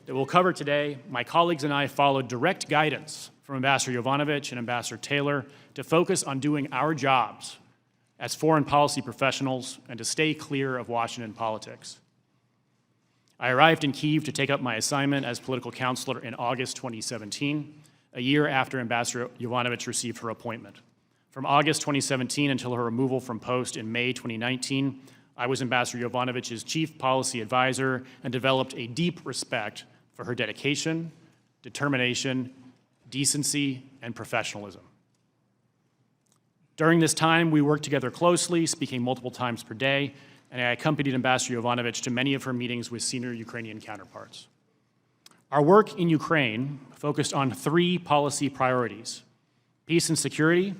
that we'll cover today, my colleagues and I followed direct guidance from Ambassador Yovanovitch and Ambassador Taylor to focus on doing our jobs as foreign policy professionals and to stay clear of Washington politics. I arrived in Kyiv to take up my assignment as political counselor in August 2017, a year after Ambassador Yovanovitch received her appointment. From August 2017 until her removal from post in May 2019, I was Ambassador Yovanovitch's chief policy advisor and developed a deep respect for her dedication, determination, decency, and professionalism. During this time, we worked together closely, speaking multiple times per day, and I accompanied Ambassador Yovanovitch to many of her meetings with senior Ukrainian counterparts. Our work in Ukraine focused on 3 policy priorities: peace and security,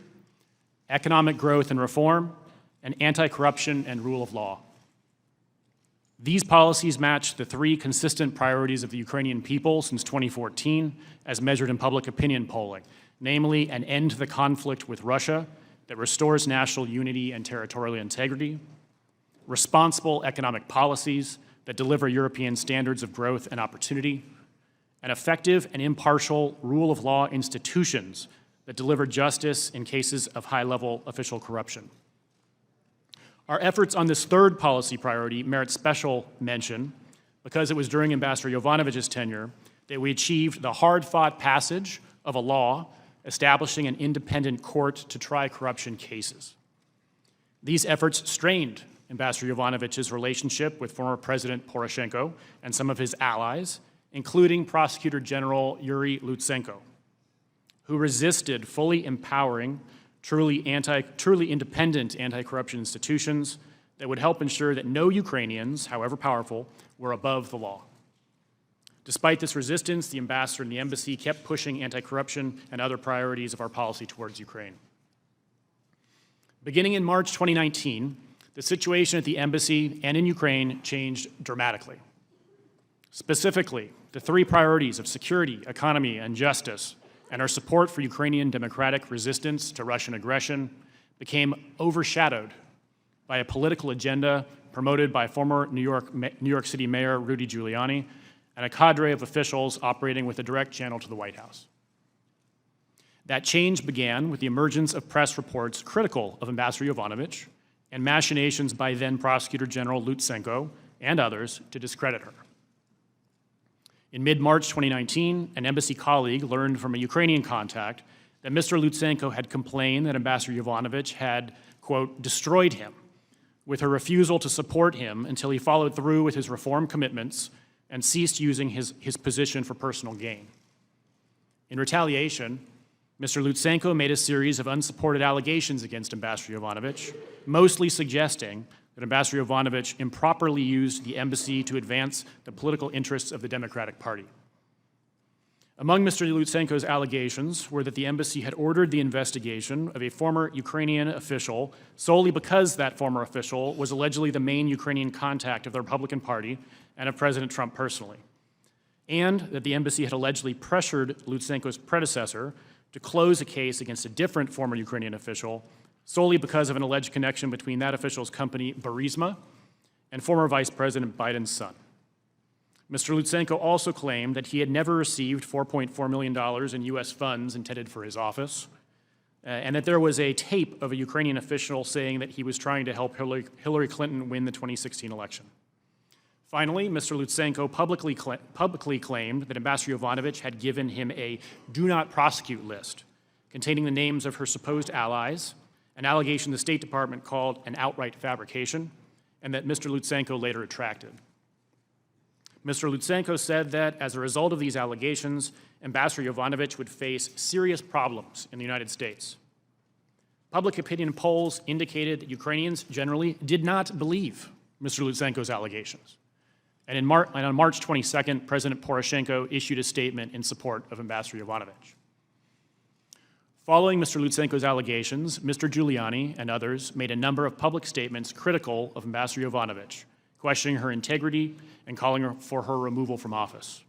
economic growth and reform, and anti-corruption and rule of law. These policies match the 3 consistent priorities of the Ukrainian people since 2014, as measured in public opinion polling, namely an end to the conflict with Russia that restores national unity and territorial integrity, responsible economic policies that deliver European standards of growth and opportunity, and effective and impartial rule of law institutions that deliver justice in cases of high-level official corruption. Our efforts on this 3rd policy priority merit special mention because it was during Ambassador Yovanovitch's tenure that we achieved the hard-fought passage of a law establishing an independent court to try corruption cases. These efforts strained Ambassador Yovanovitch's relationship with former President Poroshenko and some of his allies, including Prosecutor General Yuri Lutsenko, who resisted fully empowering truly independent anti-corruption institutions that would help ensure that no Ukrainians, however powerful, were above the law. Despite this resistance, the ambassador and the embassy kept pushing anti-corruption and other priorities of our policy towards Ukraine. Beginning in March 2019, the situation at the embassy and in Ukraine changed dramatically. Specifically, the 3 priorities of security, economy, and justice, and our support for Ukrainian democratic resistance to Russian aggression became overshadowed by a political agenda promoted by former New York City Mayor Rudy Giuliani and a cadre of officials operating with a direct channel to the White House. That change began with the emergence of press reports critical of Ambassador Yovanovitch and machinations by then Prosecutor General Lutsenko and others to discredit her. In mid-March 2019, an embassy colleague learned from a Ukrainian contact that Mr. Lutsenko had complained that Ambassador Yovanovitch had, quote, destroyed him with her refusal to support him until he followed through with his reform commitments and ceased using his position for personal gain. In retaliation, Mr. Lutsenko made a series of unsupported allegations against Ambassador Yovanovitch, mostly suggesting that Ambassador Yovanovitch improperly used the embassy to advance the political interests of the Democratic Party. Among Mr. Lutsenko's allegations were that the embassy had ordered the investigation of a former Ukrainian official solely because that former official was allegedly the main Ukrainian contact of the Republican Party and of President Trump personally, and that the embassy had allegedly pressured Lutsenko's predecessor to close a case against a different former Ukrainian official solely because of an alleged connection between that official's company, Burisma, and former Vice President Biden's son. Mr. Lutsenko also claimed that he had never received $4.4 million in U.S. funds intended for his office, and that there was a tape of a Ukrainian official saying that he was trying to help Hillary Clinton win the 2016 election. Finally, Mr. Lutsenko publicly claimed that Ambassador Yovanovitch had given him a do not prosecute list containing the names of her supposed allies, an allegation the State Department called an outright fabrication, and that Mr. Lutsenko later retracted. Mr. Lutsenko said that as a result of these allegations, Ambassador Yovanovitch would face serious problems in the United States. Public opinion polls indicated that Ukrainians generally did not believe Mr. Lutsenko's allegations. And on March 22nd, President Poroshenko issued a statement in support of Ambassador Yovanovitch. Following Mr. Lutsenko's allegations, Mr. Giuliani and others made a number of public statements critical of Ambassador Yovanovitch, questioning her integrity and calling for her removal from office.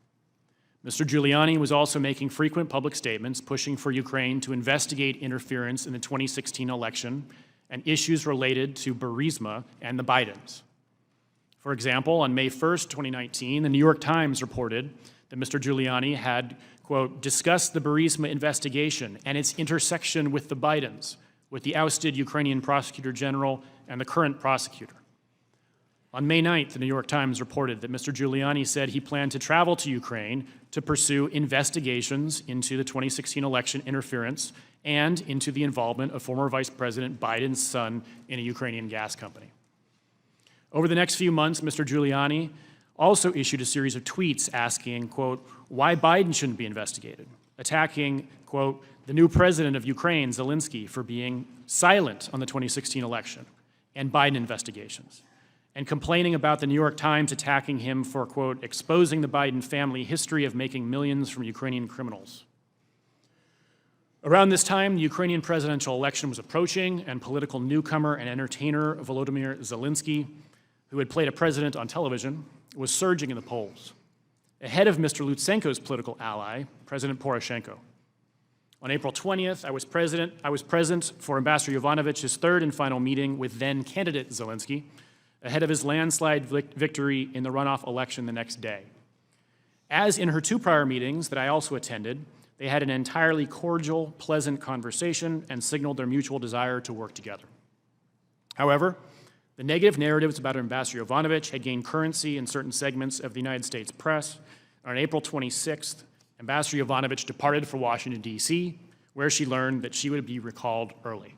Mr. Giuliani was also making frequent public statements pushing for Ukraine to investigate interference in the 2016 election and issues related to Burisma and the Bidens. For example, on May 1st, 2019, the New York Times reported that Mr. Giuliani had, quote, discussed the Burisma investigation and its intersection with the Bidens, with the ousted Ukrainian prosecutor general and the current prosecutor. On May 9th, the New York Times reported that Mr. Giuliani said he planned to travel to Ukraine to pursue investigations into the 2016 election interference and into the involvement of former Vice President Biden's son in a Ukrainian gas company. Over the next few months, Mr. Giuliani also issued a series of tweets asking, quote, why Biden shouldn't be investigated, attacking, quote, the new president of Ukraine, Zelensky, for being silent on the 2016 election and Biden investigations, and complaining about the New York Times attacking him for, quote, exposing the Biden family history of making millions from Ukrainian criminals. Around this time, the Ukrainian presidential election was approaching, and political newcomer and entertainer Volodymyr Zelensky, who had played a president on television, was surging in the polls, ahead of Mr. Lutsenko's political ally, President Poroshenko. On April 20th, I was present for Ambassador Yovanovitch's third and final meeting with then-candidate Zelensky, ahead of his landslide victory in the runoff election the next day. As in her two prior meetings that I also attended, they had an entirely cordial, pleasant conversation and signaled their mutual desire to work together. However, the negative narratives about Ambassador Yovanovitch had gained currency in certain segments of the United States press. On April 26th, Ambassador Yovanovitch departed for Washington, D.C., where she learned that she would be recalled early.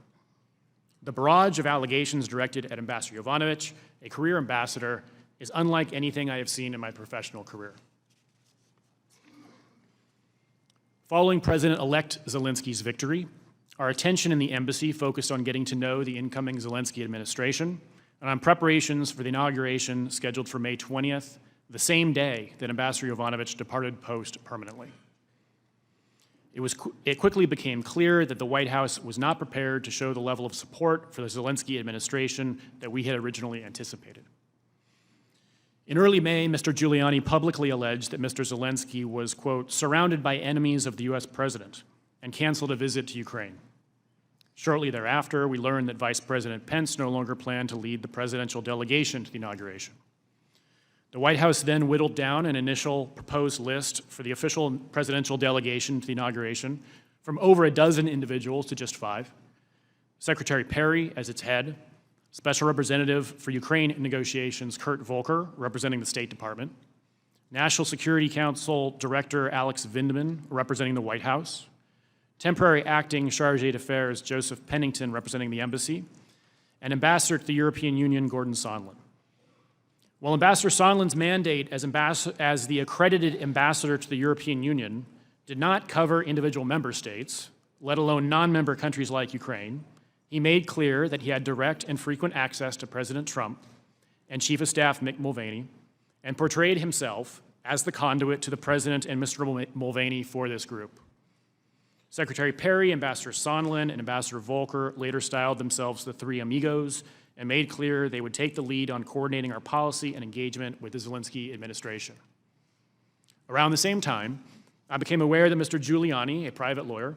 The barrage of allegations directed at Ambassador Yovanovitch, a career ambassador, is unlike anything I have seen in my professional career. Following President-elect Zelensky's victory, our attention in the embassy focused on getting to know the incoming Zelensky administration and on preparations for the inauguration scheduled for May 20th, the same day that Ambassador Yovanovitch departed post permanently. It quickly became clear that the White House was not prepared to show the level of support for the Zelensky administration that we had originally anticipated. In early May, Mr. Giuliani publicly alleged that Mr. Zelensky was, quote, surrounded by enemies of the U.S. president and canceled a visit to Ukraine. Shortly thereafter, we learned that Vice President Pence no longer planned to lead the presidential delegation to the inauguration. The White House then whittled down an initial proposed list for the official presidential delegation to the inauguration from over a dozen individuals to just 5. Secretary Perry as its head, Special Representative for Ukraine negotiations Kurt Volker, representing the State Department, National Security Council Director Alex Vindman, representing the White House, Temporary Acting Chargé d'Affaires Joseph Pennington, representing the embassy, and Ambassador to the European Union Gordan Sondland. While Ambassador Sondland's mandate as the accredited ambassador to the European Union did not cover individual member states, let alone non-member countries like Ukraine, he made clear that he had direct and frequent access to President Trump and Chief of Staff Mick Mulvaney, and portrayed himself as the conduit to the President and Mr. Mulvaney for this group. Secretary Perry, Ambassador Sondland, and Ambassador Volker later styled themselves the Three Amigos and made clear they would take the lead on coordinating our policy and engagement with the Zelensky administration. Around the same time, I became aware that Mr. Giuliani, a private lawyer,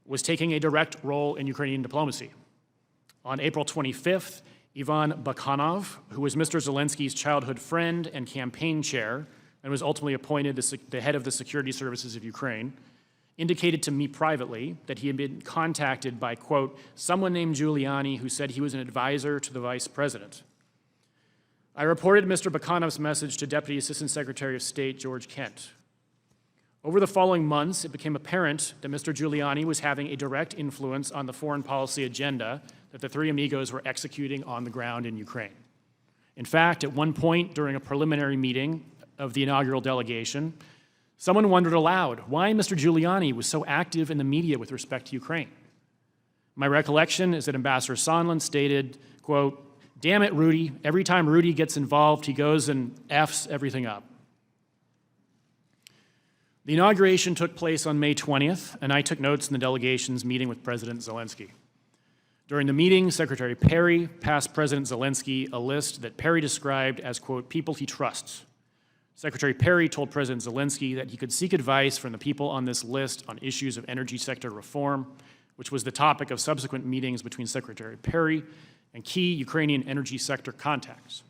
was taking a direct role in Ukrainian diplomacy. On April 25th, Ivan Bakhanov, who was Mr. Zelensky's childhood friend and campaign chair and was ultimately appointed the head of the security services of Ukraine, indicated to me privately that he had been contacted by, quote, someone named Giuliani who said he was an advisor to the vice president. I reported Mr. Bakhanov's message to Deputy Assistant Secretary of State George Kent. Over the following months, it became apparent that Mr. Giuliani was having a direct influence on the foreign policy agenda that the Three Amigos were executing on the ground in Ukraine. In fact, at one point during a preliminary meeting of the inaugural delegation, someone wondered aloud why Mr. Giuliani was so active in the media with respect to Ukraine. My recollection is that Ambassador Sondland stated, quote, damn it, Rudy, every time Rudy gets involved, he goes and F's everything up. The inauguration took place on May 20th, and I took notes in the delegation's meeting with President Zelensky. During the meeting, Secretary Perry passed President Zelensky a list that Perry described as, quote, people he trusts. Secretary Perry told President Zelensky that he could seek advice from the people on this list on issues of energy sector reform, which was the topic of subsequent meetings between Secretary Perry and key Ukrainian energy sector contacts.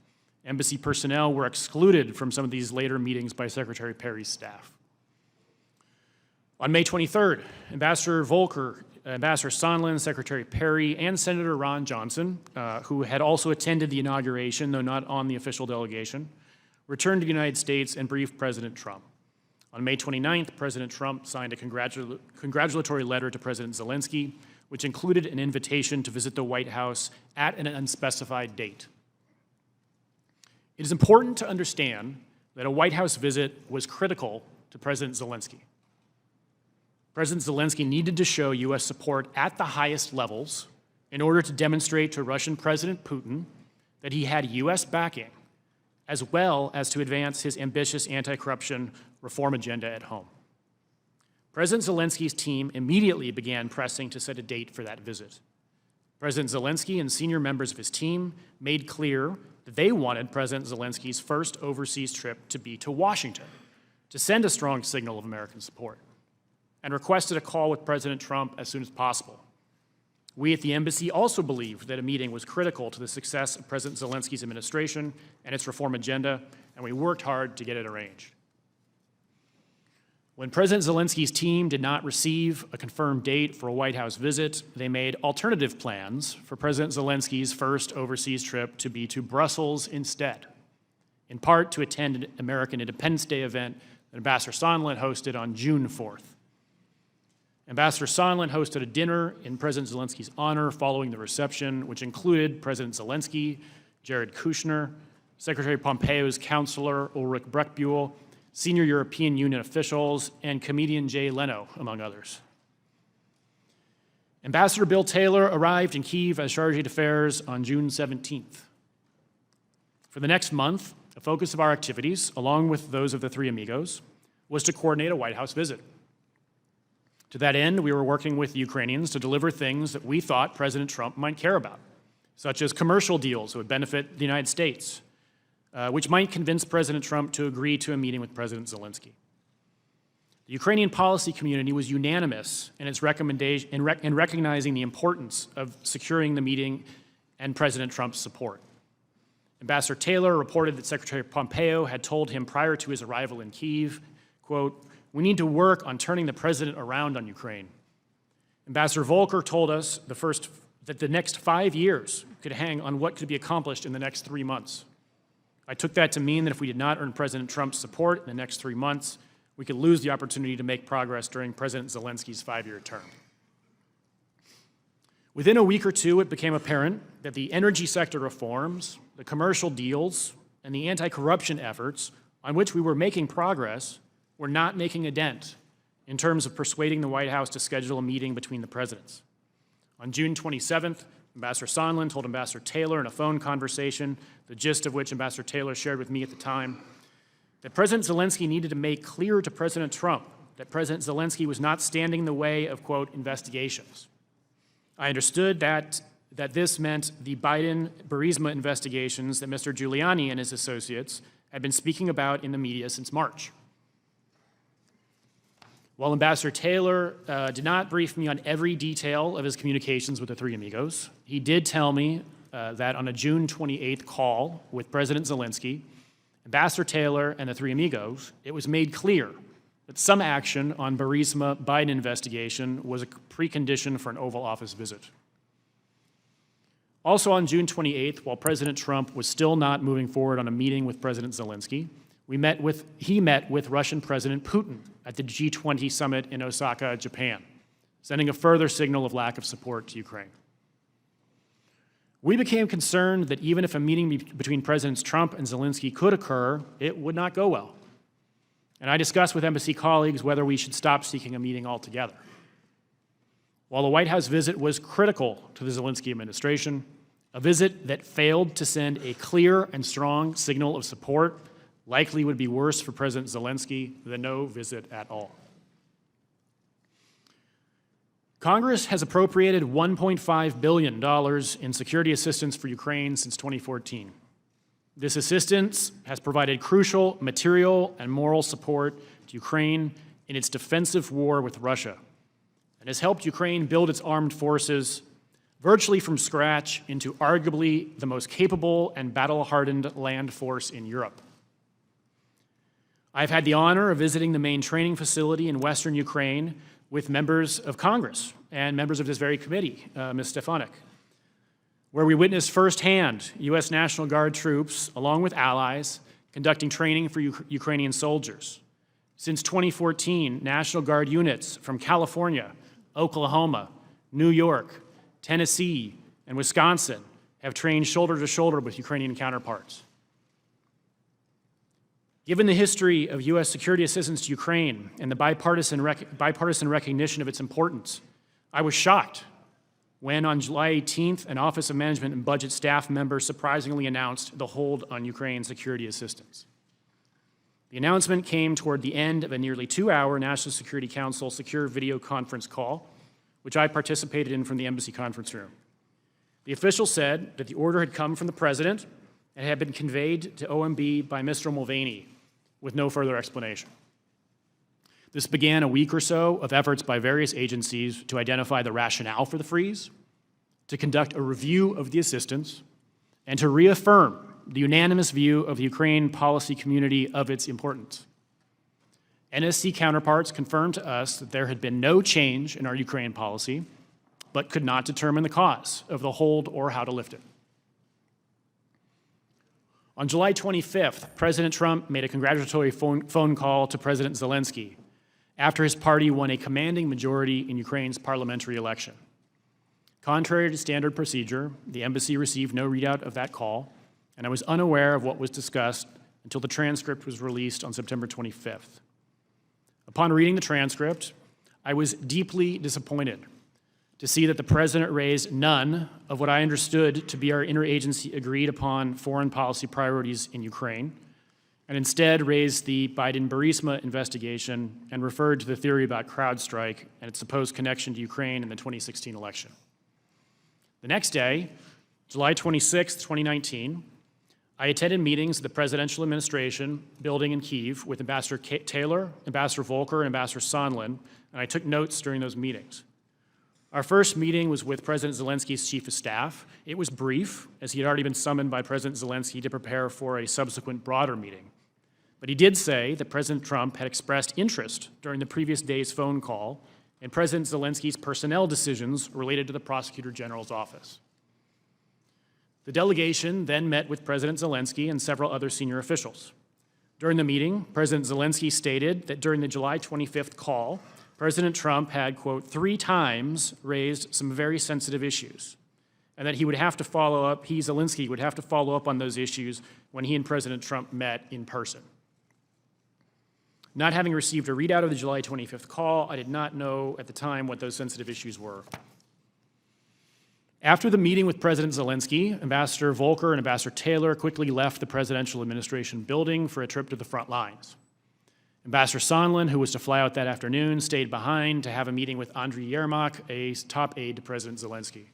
Embassy personnel were excluded from some of these later meetings by Secretary Perry's staff. On May 23rd, Ambassador Volker, Ambassador Sondland, Secretary Perry, and Senator Ron Johnson, who had also attended the inauguration, though not on the official delegation, returned to the United States and briefed President Trump. On May 29th, President Trump signed a congratulatory letter to President Zelensky, which included an invitation to visit the White House at an unspecified date. It is important to understand that a White House visit was critical to President Zelensky. President Zelensky needed to show U.S. support at the highest levels in order to demonstrate to Russian President Putin that he had U.S. backing as well as to advance his ambitious anti-corruption reform agenda at home. President Zelensky's team immediately began pressing to set a date for that visit. President Zelensky and senior members of his team made clear that they wanted President Zelensky's first overseas trip to be to Washington, to send a strong signal of American support, and requested a call with President Trump as soon as possible. We at the embassy also believed that a meeting was critical to the success of President Zelensky's administration and its reform agenda, and we worked hard to get it arranged. When President Zelensky's team did not receive a confirmed date for a White House visit, they made alternative plans for President Zelensky's first overseas trip to be to Brussels instead, in part to attend an American Independence Day event that Ambassador Sondland hosted on June 4th. Ambassador Sondland hosted a dinner in President Zelensky's honor following the reception, which included President Zelensky, Jared Kushner, Secretary Pompeo's counselor Ulrich Breckbuhl, senior European Union officials, and comedian Jay Leno, among others. Ambassador Bill Taylor arrived in Kyiv as Chargé d'Affaires on June 17th. For the next month, the focus of our activities, along with those of the three amigos, was to coordinate a White House visit. To that end, we were working with the Ukrainians to deliver things that we thought President Trump might care about, such as commercial deals that would benefit the United States, which might convince President Trump to agree to a meeting with President Zelensky. The Ukrainian policy community was unanimous in its recommendation in recognizing the importance of securing the meeting and President Trump's support. Ambassador Taylor reported that Secretary Pompeo had told him prior to his arrival in Kyiv, quote, "We need to work on turning the president around on Ukraine." Ambassador Volker told us that the next 5 years could hang on what could be accomplished in the next 3 months. I took that to mean that if we did not earn President Trump's support in the next 3 months, we could lose the opportunity to make progress during President Zelensky's 5-year term. Within a week or two, it became apparent that the energy sector reforms, the commercial deals, and the anti-corruption efforts on which we were making progress were not making a dent in terms of persuading the White House to schedule a meeting between the presidents. On June 27th, Ambassador Sondland told Ambassador Taylor in a phone conversation, the gist of which Ambassador Taylor shared with me at the time, that President Zelensky needed to make clear to President Trump that President Zelensky was not standing in the way of, quote, investigations. I understood that this meant the Biden-Burisma investigations that Mr. Giuliani and his associates had been speaking about in the media since March. While Ambassador Taylor did not brief me on every detail of his communications with the three amigos, he did tell me that on a June 28th call with President Zelensky, Ambassador Taylor and the three amigos, it was made clear that some action on Burisma Biden investigation was a precondition for an Oval Office visit. Also on June 28th, while President Trump was still not moving forward on a meeting with President Zelensky, he met with Russian President Putin at the G20 summit in Osaka, Japan, sending a further signal of lack of support to Ukraine. We became concerned that even if a meeting between Presidents Trump and Zelensky could occur, it would not go well. And I discussed with embassy colleagues whether we should stop seeking a meeting altogether. While the White House visit was critical to the Zelensky administration, a visit that failed to send a clear and strong signal of support likely would be worse for President Zelensky than no visit at all. Congress has appropriated $1.5 billion in security assistance for Ukraine since 2014. This assistance has provided crucial material and moral support to Ukraine in its defensive war with Russia, and has helped Ukraine build its armed forces virtually from scratch into arguably the most capable and battle-hardened land force in Europe. I've had the honor of visiting the main training facility in western Ukraine with members of Congress and members of this very committee, Ms. Stefanik, where we witnessed firsthand U.S. National Guard troops, along with allies, conducting training for Ukrainian soldiers. Since 2014, National Guard units from California, Oklahoma, New York, Tennessee, and Wisconsin have trained shoulder to shoulder with Ukrainian counterparts. Given the history of U.S. security assistance to Ukraine and the bipartisan recognition of its importance, I was shocked when on July 18th, an Office of Management and Budget staff member surprisingly announced the hold on Ukraine security assistance. The announcement came toward the end of a nearly 2-hour National Security Council secure video conference call, which I participated in from the embassy conference room. The official said that the order had come from the president and had been conveyed to OMB by Mr. Mulvaney with no further explanation. This began a week or so of efforts by various agencies to identify the rationale for the freeze, to conduct a review of the assistance, and to reaffirm the unanimous view of the Ukraine policy community of its importance. NSC counterparts confirmed to us that there had been no change in our Ukraine policy, but could not determine the cause of the hold or how to lift it. On July 25th, President Trump made a congratulatory phone call to President Zelensky after his party won a commanding majority in Ukraine's parliamentary election. Contrary to standard procedure, the embassy received no readout of that call, and I was unaware of what was discussed until the transcript was released on September 25th. Upon reading the transcript, I was deeply disappointed to see that the president raised none of what I understood to be our interagency agreed upon foreign policy priorities in Ukraine, and instead raised the Biden-Burisma investigation and referred to the theory about CrowdStrike and its supposed connection to Ukraine in the 2016 election. The next day, July 26, 2019, I attended meetings at the presidential administration building in Kyiv with Ambassador Taylor, Ambassador Volker, and Ambassador Sondland, and I took notes during those meetings. Our first meeting was with President Zelensky's chief of staff. It was brief, as he had already been summoned by President Zelensky to prepare for a subsequent broader meeting. But he did say that President Trump had expressed interest during the previous day's phone call in President Zelensky's personnel decisions related to the Prosecutor General's office. The delegation then met with President Zelensky and several other senior officials. During the meeting, President Zelensky stated that during the July 25th call, President Trump had, quote, 3 times raised some very sensitive issues, and that he would have to follow up, Zelensky, would have to follow up on those issues when he and President Trump met in person. Not having received a readout of the July 25th call, I did not know at the time what those sensitive issues were. After the meeting with President Zelensky, Ambassador Volker and Ambassador Taylor quickly left the presidential administration building for a trip to the front lines. Ambassador Sondland, who was to fly out that afternoon, stayed behind to have a meeting with Andriy Yermak, a top aide to President Zelensky.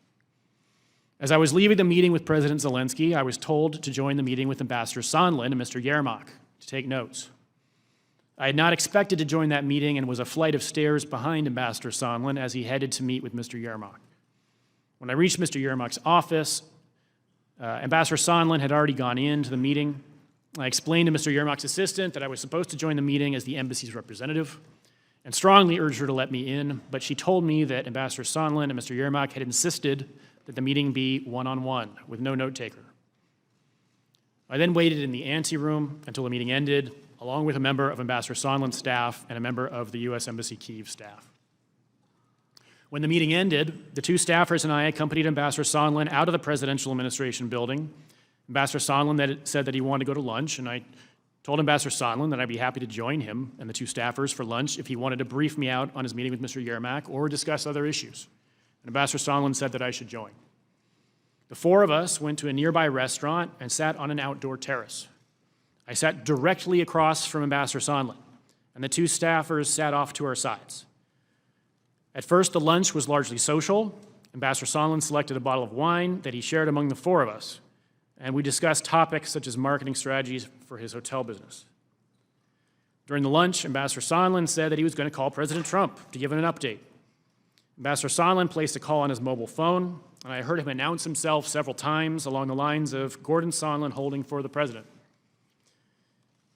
As I was leaving the meeting with President Zelensky, I was told to join the meeting with Ambassador Sondland and Mr. Yermak to take notes. I had not expected to join that meeting and was a flight of stairs behind Ambassador Sondland as he headed to meet with Mr. Yermak. When I reached Mr. Yermak's office, Ambassador Sondland had already gone into the meeting. I explained to Mr. Yermak's assistant that I was supposed to join the meeting as the embassy's representative and strongly urged her to let me in, but she told me that Ambassador Sondland and Mr. Yermak had insisted that the meeting be one-on-one with no note-taker. I then waited in the anteroom until the meeting ended, along with a member of Ambassador Sondland's staff and a member of the U.S. Embassy Kyiv staff. When the meeting ended, the 2 staffers and I accompanied Ambassador Sondland out of the presidential administration building. Ambassador Sondland said that he wanted to go to lunch, and I told Ambassador Sondland that I'd be happy to join him and the 2 staffers for lunch if he wanted to brief me out on his meeting with Mr. Yermak or discuss other issues. And Ambassador Sondland said that I should join. The 4 of us went to a nearby restaurant and sat on an outdoor terrace. I sat directly across from Ambassador Sondland, and the 2 staffers sat off to our sides. At first, the lunch was largely social. Ambassador Sondland selected a bottle of wine that he shared among the 4 of us, and we discussed topics such as marketing strategies for his hotel business. During the lunch, Ambassador Sondland said that he was going to call President Trump to give him an update. Ambassador Sondland placed a call on his mobile phone, and I heard him announce himself several times along the lines of Gordan Sondland holding for the president.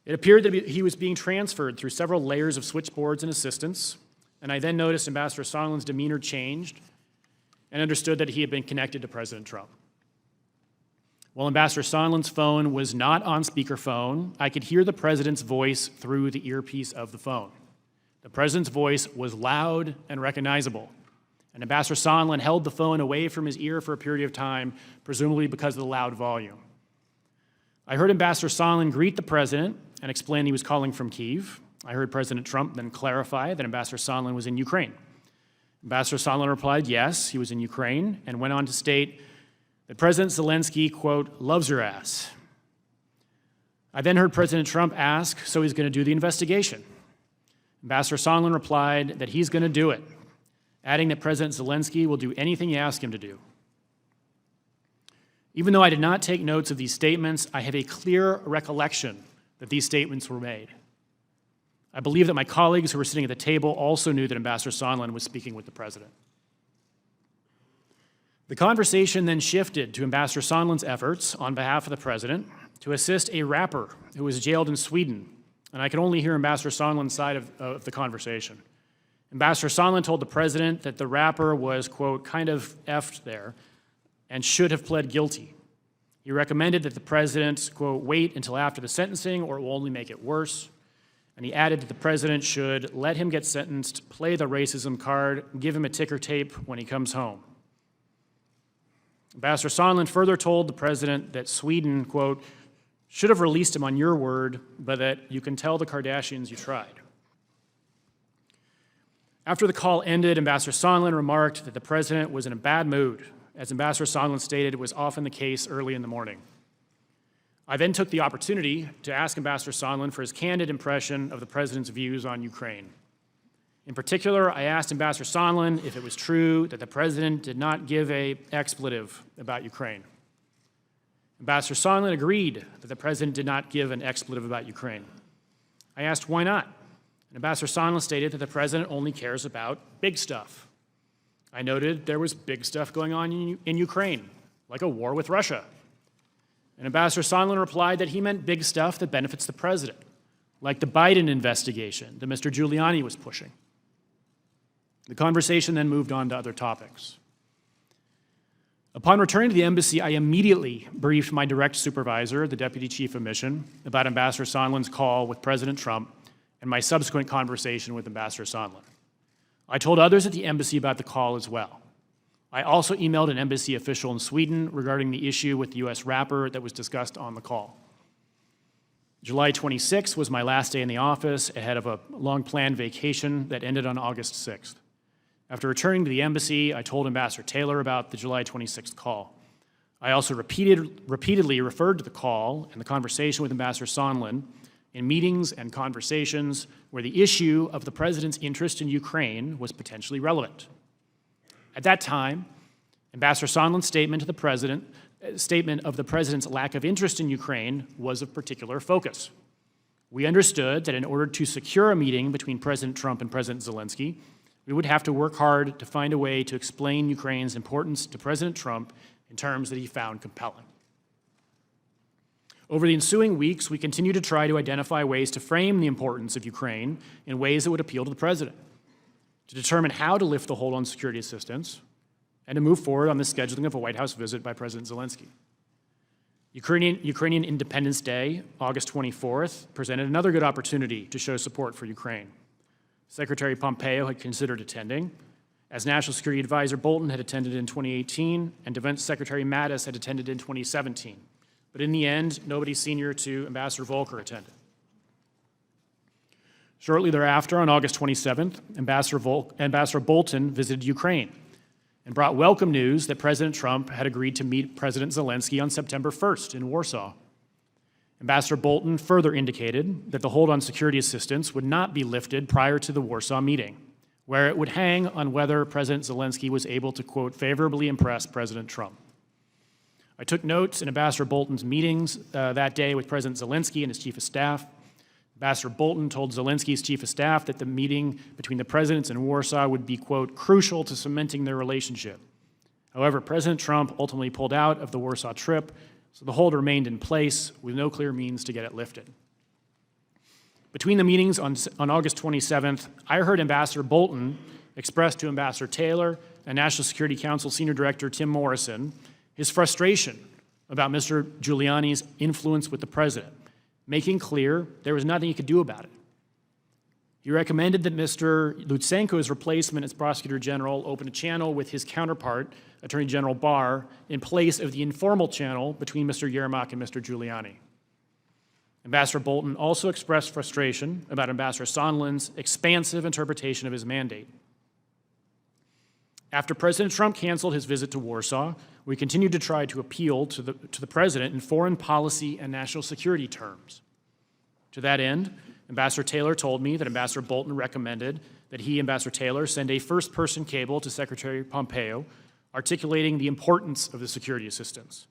It appeared that he was being transferred through several layers of switchboards and assistants, and I then noticed Ambassador Sondland's demeanor changed and understood that he had been connected to President Trump. While Ambassador Sondland's phone was not on speakerphone, I could hear the president's voice through the earpiece of the phone. The president's voice was loud and recognizable, and Ambassador Sondland held the phone away from his ear for a period of time, presumably because of the loud volume. I heard Ambassador Sondland greet the president and explain he was calling from Kyiv. I heard President Trump then clarify that Ambassador Sondland was in Ukraine. Ambassador Sondland replied, yes, he was in Ukraine, and went on to state that President Zelensky, quote, loves your ass. I then heard President Trump ask, so he's going to do the investigation. Ambassador Sondland replied that he's going to do it, adding that President Zelensky will do anything you ask him to do. Even though I did not take notes of these statements, I have a clear recollection that these statements were made. I believe that my colleagues who were sitting at the table also knew that Ambassador Sondland was speaking with the president. The conversation then shifted to Ambassador Sondland's efforts on behalf of the president to assist a rapper who was jailed in Sweden, and I could only hear Ambassador Sondland's side of the conversation. Ambassador Sondland told the president that the rapper was, quote, kind of effed there and should have pled guilty. He recommended that the president, quote, wait until after the sentencing or it will only make it worse. And he added that the president should let him get sentenced, play the racism card, give him a ticker tape when he comes home. Ambassador Sondland further told the president that Sweden, quote, should have released him on your word, but that you can tell the Kardashians you tried. After the call ended, Ambassador Sondland remarked that the president was in a bad mood. As Ambassador Sondland stated, it was often the case early in the morning. I then took the opportunity to ask Ambassador Sondland for his candid impression of the president's views on Ukraine. In particular, I asked Ambassador Sondland if it was true that the president did not give an expletive about Ukraine. Ambassador Sondland agreed that the president did not give an expletive about Ukraine. I asked why not, and Ambassador Sondland stated that the president only cares about big stuff. I noted there was big stuff going on in Ukraine, like a war with Russia. And Ambassador Sondland replied that he meant big stuff that benefits the president, like the Biden investigation that Mr. Giuliani was pushing. The conversation then moved on to other topics. Upon returning to the embassy, I immediately briefed my direct supervisor, the Deputy Chief of Mission, about Ambassador Sondland's call with President Trump and my subsequent conversation with Ambassador Sondland. I told others at the embassy about the call as well. I also emailed an embassy official in Sweden regarding the issue with the U.S. rapper that was discussed on the call. July 26th was my last day in the office ahead of a long-planned vacation that ended on August 6th. After returning to the embassy, I told Ambassador Taylor about the July 26th call. I also repeatedly referred to the call and the conversation with Ambassador Sondland in meetings and conversations where the issue of the president's interest in Ukraine was potentially relevant. At that time, Ambassador Sondland's statement of the president's lack of interest in Ukraine was of particular focus. We understood that in order to secure a meeting between President Trump and President Zelensky, we would have to work hard to find a way to explain Ukraine's importance to President Trump in terms that he found compelling. Over the ensuing weeks, we continued to try to identify ways to frame the importance of Ukraine in ways that would appeal to the president, to determine how to lift the hold on security assistance, and to move forward on the scheduling of a White House visit by President Zelensky. Ukrainian Independence Day, August 24th, presented another good opportunity to show support for Ukraine. Secretary Pompeo had considered attending, as National Security Advisor Bolton had attended in 2018, and Defense Secretary Mattis had attended in 2017. But in the end, nobody senior to Ambassador Volker attended. Shortly thereafter, on August 27th, Ambassador Bolton visited Ukraine and brought welcome news that President Trump had agreed to meet President Zelensky on September 1st in Warsaw. Ambassador Bolton further indicated that the hold on security assistance would not be lifted prior to the Warsaw meeting, where it would hang on whether President Zelensky was able to, quote, favorably impress President Trump. I took notes in Ambassador Bolton's meetings that day with President Zelensky and his chief of staff. Ambassador Bolton told Zelensky's chief of staff that the meeting between the presidents in Warsaw would be, quote, crucial to cementing their relationship. However, President Trump ultimately pulled out of the Warsaw trip, so the hold remained in place with no clear means to get it lifted. Between the meetings on August 27th, I heard Ambassador Bolton express to Ambassador Taylor and National Security Council Senior Director Tim Morrison his frustration about Mr. Giuliani's influence with the president, making clear there was nothing he could do about it. He recommended that Mr. Lutsenko's replacement as Prosecutor General open a channel with his counterpart, Attorney General Barr, in place of the informal channel between Mr. Yermak and Mr. Giuliani. Ambassador Bolton also expressed frustration about Ambassador Sondland's expansive interpretation of his mandate. After President Trump canceled his visit to Warsaw, we continued to try to appeal to the president in foreign policy and national security terms. To that end, Ambassador Taylor told me that Ambassador Bolton recommended that he, Ambassador Taylor, send a first-person cable to Secretary Pompeo articulating the importance of the security assistance.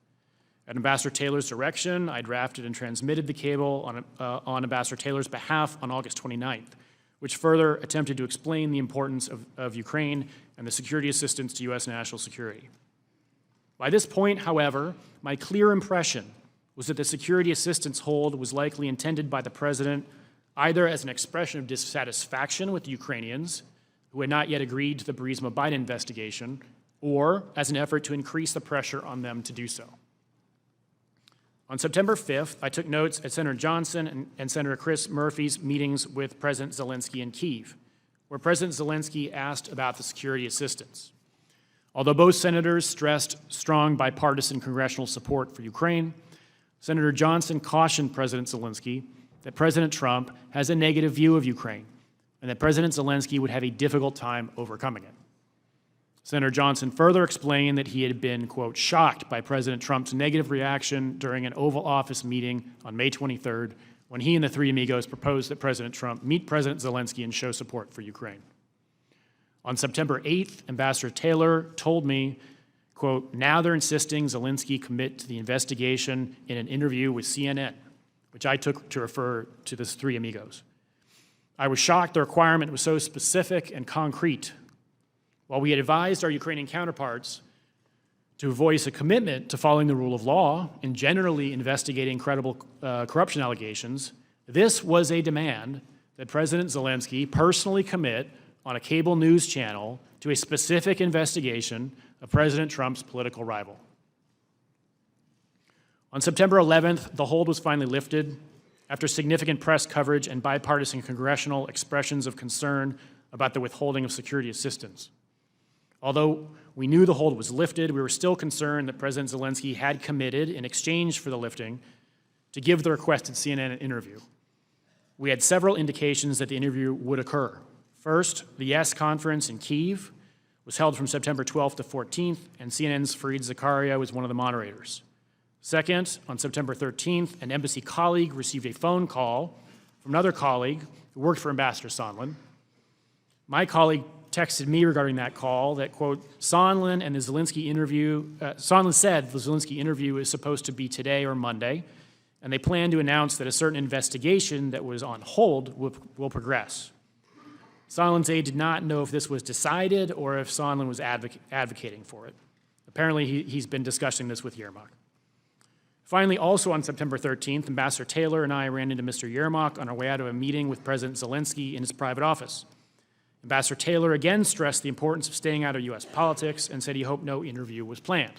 At Ambassador Taylor's direction, I drafted and transmitted the cable on Ambassador Taylor's behalf on August 29th, which further attempted to explain the importance of Ukraine and the security assistance to U.S. national security. By this point, however, my clear impression was that the security assistance hold was likely intended by the president either as an expression of dissatisfaction with the Ukrainians, who had not yet agreed to the Burisma-Biden investigation, or as an effort to increase the pressure on them to do so. On September 5th, I took notes at Senator Johnson and Senator Chris Murphy's meetings with President Zelensky in Kyiv, where President Zelensky asked about the security assistance. Although both senators stressed strong bipartisan congressional support for Ukraine, Senator Johnson cautioned President Zelensky that President Trump has a negative view of Ukraine and that President Zelensky would have a difficult time overcoming it. Senator Johnson further explained that he had been, quote, shocked by President Trump's negative reaction during an Oval Office meeting on May 23rd when he and the three amigos proposed that President Trump meet President Zelensky and show support for Ukraine. On September 8th, Ambassador Taylor told me, quote, now they're insisting Zelensky commit to the investigation in an interview with CNN, which I took to refer to the three amigos. I was shocked the requirement was so specific and concrete. While we had advised our Ukrainian counterparts to voice a commitment to following the rule of law and generally investigating credible corruption allegations, this was a demand that President Zelensky personally commit on a cable news channel to a specific investigation of President Trump's political rival. On September 11th, the hold was finally lifted after significant press coverage and bipartisan congressional expressions of concern about the withholding of security assistance. Although we knew the hold was lifted, we were still concerned that President Zelensky had committed, in exchange for the lifting, to give the requested CNN an interview. We had several indications that the interview would occur. First, the Yes conference in Kyiv was held from September 12th to 14th, and CNN's Fareed Zakaria was one of the moderators. Second, on September 13th, an embassy colleague received a phone call from another colleague who worked for Ambassador Sondland. My colleague texted me regarding that call that, quote, Sondland and the Zelensky interview, Sondland said the Zelensky interview is supposed to be today or Monday, and they plan to announce that a certain investigation that was on hold will progress. Sondland's aide did not know if this was decided or if Sondland was advocating for it. Apparently, he's been discussing this with Yermak. Finally, also on September 13th, Ambassador Taylor and I ran into Mr. Yermak on our way out of a meeting with President Zelensky in his private office. Ambassador Taylor again stressed the importance of staying out of U.S. politics and said he hoped no interview was planned.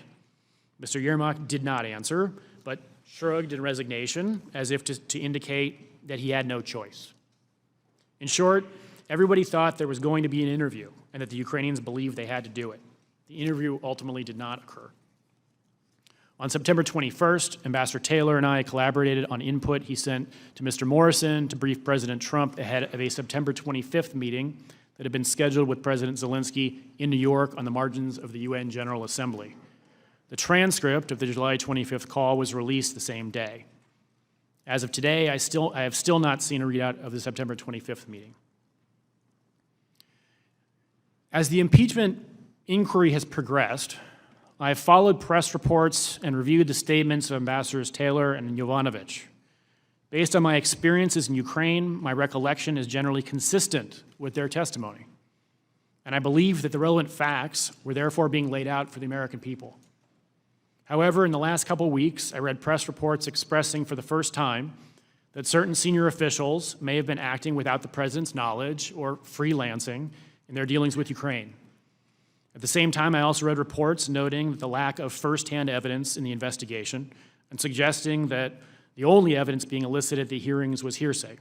Mr. Yermak did not answer, but shrugged in resignation as if to indicate that he had no choice. In short, everybody thought there was going to be an interview and that the Ukrainians believed they had to do it. The interview ultimately did not occur. On September 21st, Ambassador Taylor and I collaborated on input he sent to Mr. Morrison to brief President Trump ahead of a September 25th meeting that had been scheduled with President Zelensky in New York on the margins of the UN General Assembly. The transcript of the July 25th call was released the same day. As of today, I have still not seen a readout of the September 25th meeting. As the impeachment inquiry has progressed, I have followed press reports and reviewed the statements of Ambassadors Taylor and Yovanovitch. Based on my experiences in Ukraine, my recollection is generally consistent with their testimony. And I believe that the relevant facts were therefore being laid out for the American people. However, in the last couple weeks, I read press reports expressing for the first time that certain senior officials may have been acting without the president's knowledge or freelancing in their dealings with Ukraine. At the same time, I also read reports noting the lack of firsthand evidence in the investigation and suggesting that the only evidence being elicited at the hearings was hearsay.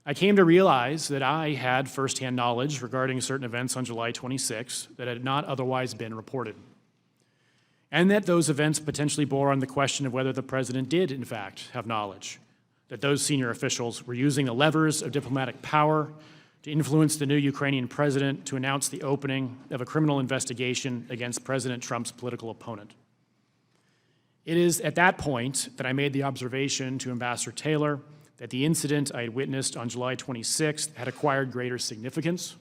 I came to realize that I had firsthand knowledge regarding certain events on July 26 that had not otherwise been reported, and that those events potentially bore on the question of whether the president did, in fact, have knowledge, that those senior officials were using the levers of diplomatic power to influence the new Ukrainian president to announce the opening of a criminal investigation against President Trump's political opponent. It is at that point that I made the observation to Ambassador Taylor that the incident I had witnessed on July 26th had acquired greater significance,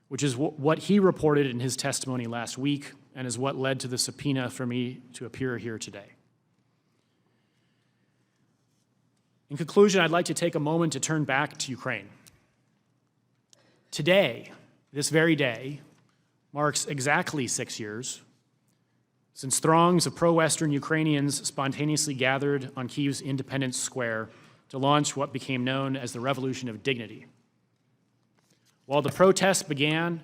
which is what he reported in his testimony last week and is what led to the subpoena for me to appear here today. In conclusion, I'd like to take a moment to turn back to Ukraine. Today, this very day, marks exactly 6 years since throngs of pro-Western Ukrainians spontaneously gathered on Kyiv's Independence Square to launch what became known as the Revolution of Dignity. While the protests began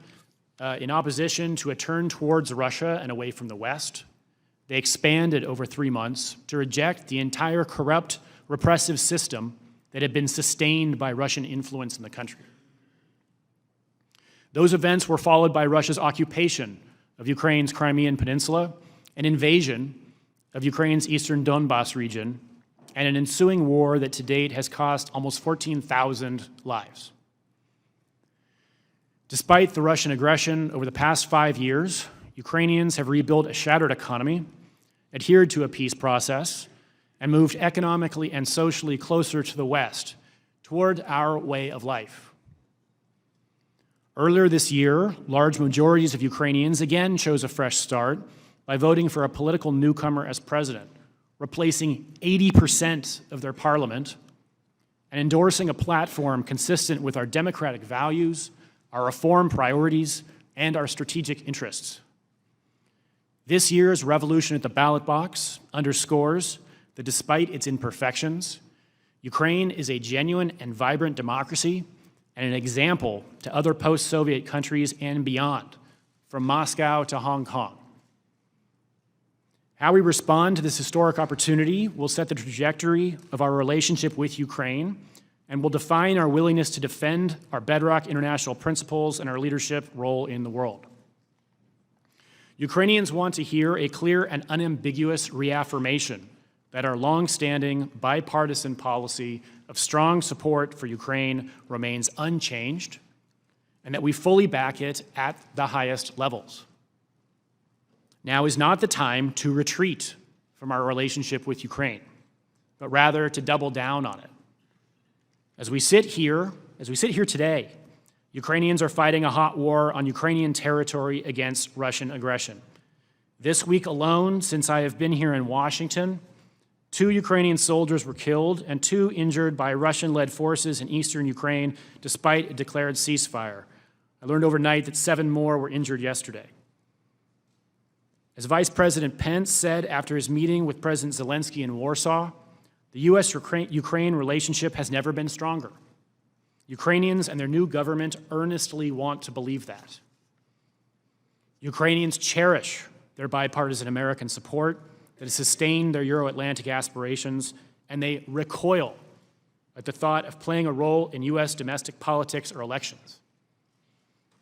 in opposition to a turn towards Russia and away from the West, they expanded over 3 months to reject the entire corrupt, repressive system that had been sustained by Russian influence in the country. Those events were followed by Russia's occupation of Ukraine's Crimean Peninsula, an invasion of Ukraine's eastern Donbas region, and an ensuing war that to date has cost almost 14,000 lives. Despite the Russian aggression over the past 5 years, Ukrainians have rebuilt a shattered economy, adhered to a peace process, and moved economically and socially closer to the West, toward our way of life. Earlier this year, large majorities of Ukrainians again chose a fresh start by voting for a political newcomer as president, replacing 80% of their parliament and endorsing a platform consistent with our democratic values, our reform priorities, and our strategic interests. This year's revolution at the ballot box underscores that despite its imperfections, Ukraine is a genuine and vibrant democracy and an example to other post-Soviet countries and beyond, from Moscow to Hong Kong. How we respond to this historic opportunity will set the trajectory of our relationship with Ukraine and will define our willingness to defend our bedrock international principles and our leadership role in the world. Ukrainians want to hear a clear and unambiguous reaffirmation that our long-standing bipartisan policy of strong support for Ukraine remains unchanged and that we fully back it at the highest levels. Now is not the time to retreat from our relationship with Ukraine, but rather to double down on it. As we sit here today, Ukrainians are fighting a hot war on Ukrainian territory against Russian aggression. This week alone, since I have been here in Washington, 2 Ukrainian soldiers were killed and 2 injured by Russian-led forces in eastern Ukraine despite a declared ceasefire. I learned overnight that 7 more were injured yesterday. As Vice President Pence said after his meeting with President Zelensky in Warsaw, the U.S.-Ukraine relationship has never been stronger. Ukrainians and their new government earnestly want to believe that. Ukrainians cherish their bipartisan American support that has sustained their Euro-Atlantic aspirations, and they recoil at the thought of playing a role in U.S. domestic politics or elections.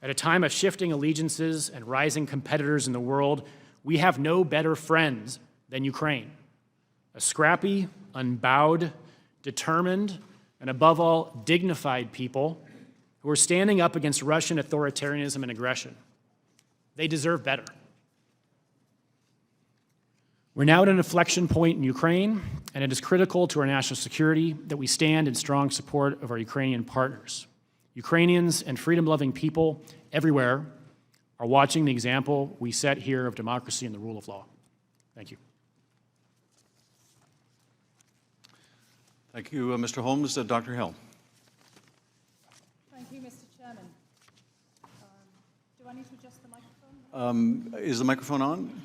At a time of shifting allegiances and rising competitors in the world, we have no better friends than Ukraine, a scrappy, unbowed, determined, and above all, dignified people who are standing up against Russian authoritarianism and aggression. They deserve better. We're now at an inflection point in Ukraine, and it is critical to our national security that we stand in strong support of our Ukrainian partners. Ukrainians and freedom-loving people everywhere are watching the example we set here of democracy and the rule of law. Thank you. Thank you, Mr. Holmes. Dr. Hill. Thank you, Mr. Chairman. Do I need to adjust the microphone? Is the microphone on?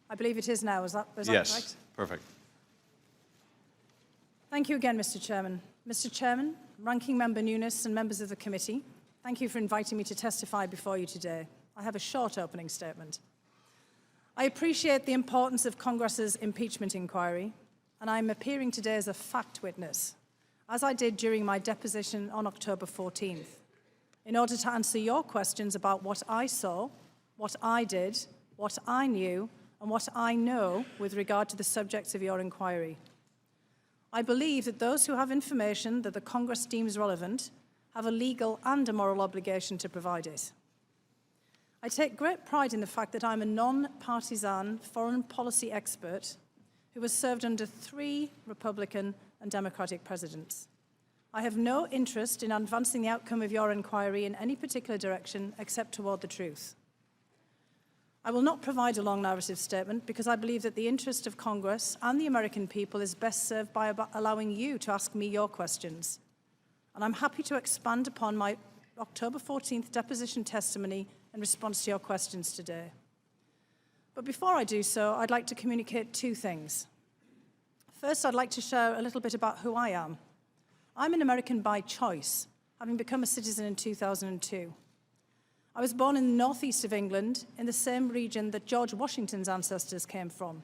I believe it is now. Is that Yes, correct? perfect. Thank you again, Mr. Chairman. Mr. Chairman, Ranking Member Nunes and members of the committee, thank you for inviting me to testify before you today. I have a short opening statement. I appreciate the importance of Congress's impeachment inquiry, and I'm appearing today as a fact witness, as I did during my deposition on October 14th, in order to answer your questions about what I saw, what I did, what I knew, and what I know with regard to the subjects of your inquiry. I believe that those who have information that the Congress deems relevant have a legal and a moral obligation to provide it. I take great pride in the fact that I'm a non-partisan foreign policy expert who has served under 3 Republican and Democratic presidents. I have no interest in advancing the outcome of your inquiry in any particular direction except toward the truth. I will not provide a long narrative statement because I believe that the interest of Congress and the American people is best served by allowing you to ask me your questions. And I'm happy to expand upon my October 14th deposition testimony in response to your questions today. But before I do so, I'd like to communicate 2 things. First, I'd like to share a little bit about who I am. I'm an American by choice, having become a citizen in 2002. I was born in the northeast of England, in the same region that George Washington's ancestors came from.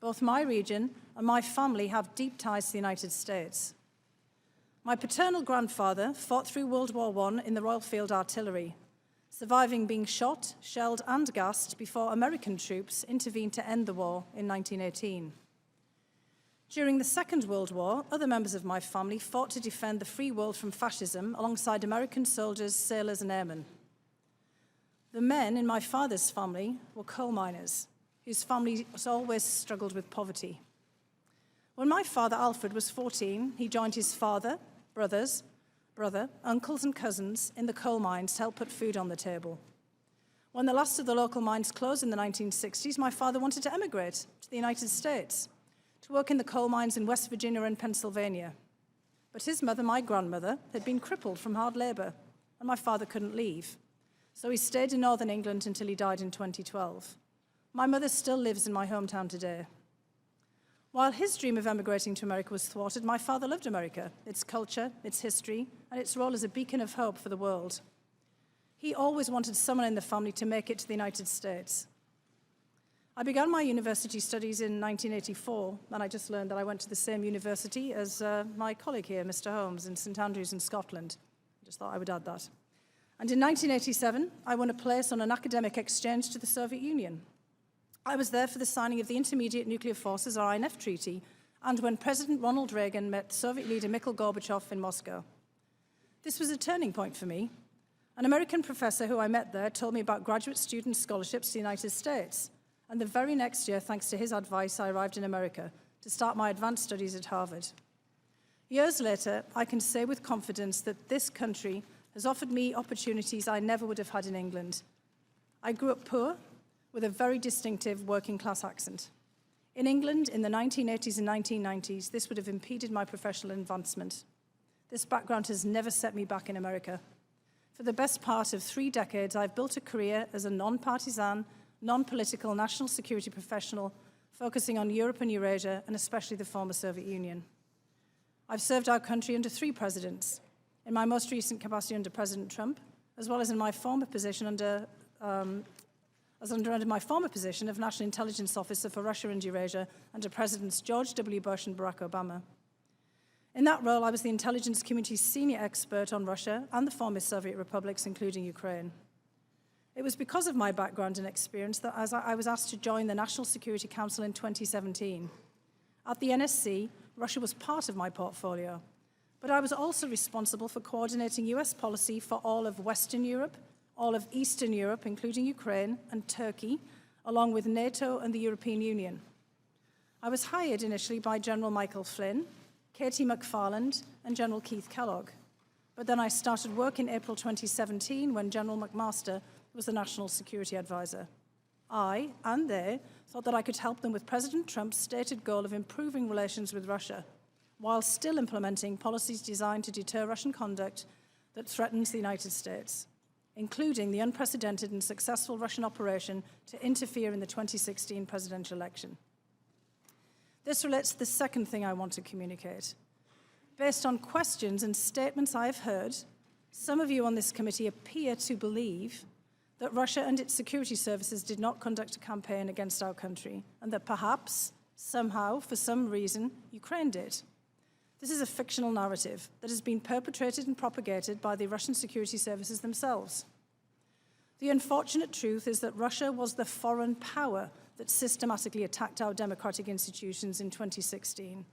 Both my region and my family have deep ties to the United States. My paternal grandfather fought through World War I in the Royal Field Artillery, surviving being shot, shelled, and gassed before American troops intervened to end the war in 1918. During the Second World War, other members of my family fought to defend the free world from fascism alongside American soldiers, sailors, and airmen. The men in my father's family were coal miners, whose family has always struggled with poverty. When my father, Alfred, was 14, he joined his father, brother, uncles, and cousins in the coal mines to help put food on the table. When the last of the local mines closed in the 1960s, my father wanted to emigrate to the United States to work in the coal mines in West Virginia and Pennsylvania. But his mother, my grandmother, had been crippled from hard labor, and my father couldn't leave. So he stayed in northern England until he died in 2012. My mother still lives in my hometown today. While his dream of emigrating to America was thwarted, my father loved America, its culture, its history, and its role as a beacon of hope for the world. He always wanted someone in the family to make it to the United States. I began my university studies in 1984, and I just learned that I went to the same university as my colleague here, Mr. Holmes, in St Andrews in Scotland. I just thought I would add that. And in 1987, I won a place on an academic exchange to the Soviet Union. I was there for the signing of the Intermediate Nuclear Forces, or INF Treaty, and when President Ronald Reagan met Soviet leader Mikhail Gorbachev in Moscow. This was a turning point for me. An American professor who I met there told me about graduate student scholarships to the United States. And the very next year, thanks to his advice, I arrived in America to start my advanced studies at Harvard. Years later, I can say with confidence that this country has offered me opportunities I never would have had in England. I grew up poor, with a very distinctive working-class accent. In England, in the 1980s and 1990s, this would have impeded my professional advancement. This background has never set me back in America. For the best part of 3 decades, I've built a career as a non-partisan, non-political national security professional focusing on Europe and Eurasia, and especially the former Soviet Union. I've served our country under 3 presidents, in my most recent capacity under President Trump, as well as in my former position under my former position of National Intelligence Officer for Russia and Eurasia under Presidents George W. Bush and Barack Obama. In that role, I was the intelligence community's senior expert on Russia and the former Soviet republics, including Ukraine. It was because of my background and experience that I was asked to join the National Security Council in 2017. At the NSC, Russia was part of my portfolio, but I was also responsible for coordinating U.S. policy for all of Western Europe, all of Eastern Europe, including Ukraine and Turkey, along with NATO and the European Union. I was hired initially by General Michael Flynn, Katie McFarland, and General Keith Kellogg. But then I started work in April 2017 when General McMaster was the National Security Advisor. I, and they, thought that I could help them with President Trump's stated goal of improving relations with Russia, while still implementing policies designed to deter Russian conduct that threatens the United States, including the unprecedented and successful Russian operation to interfere in the 2016 presidential election. This relates to the second thing I want to communicate. Based on questions and statements I've heard, some of you on this committee appear to believe that Russia and its security services did not conduct a campaign against our country, and that perhaps, somehow, for some reason, Ukraine did. This is a fictional narrative that has been perpetrated and propagated by the Russian security services themselves. The unfortunate truth is that Russia was the foreign power that systematically attacked our democratic institutions in 2016.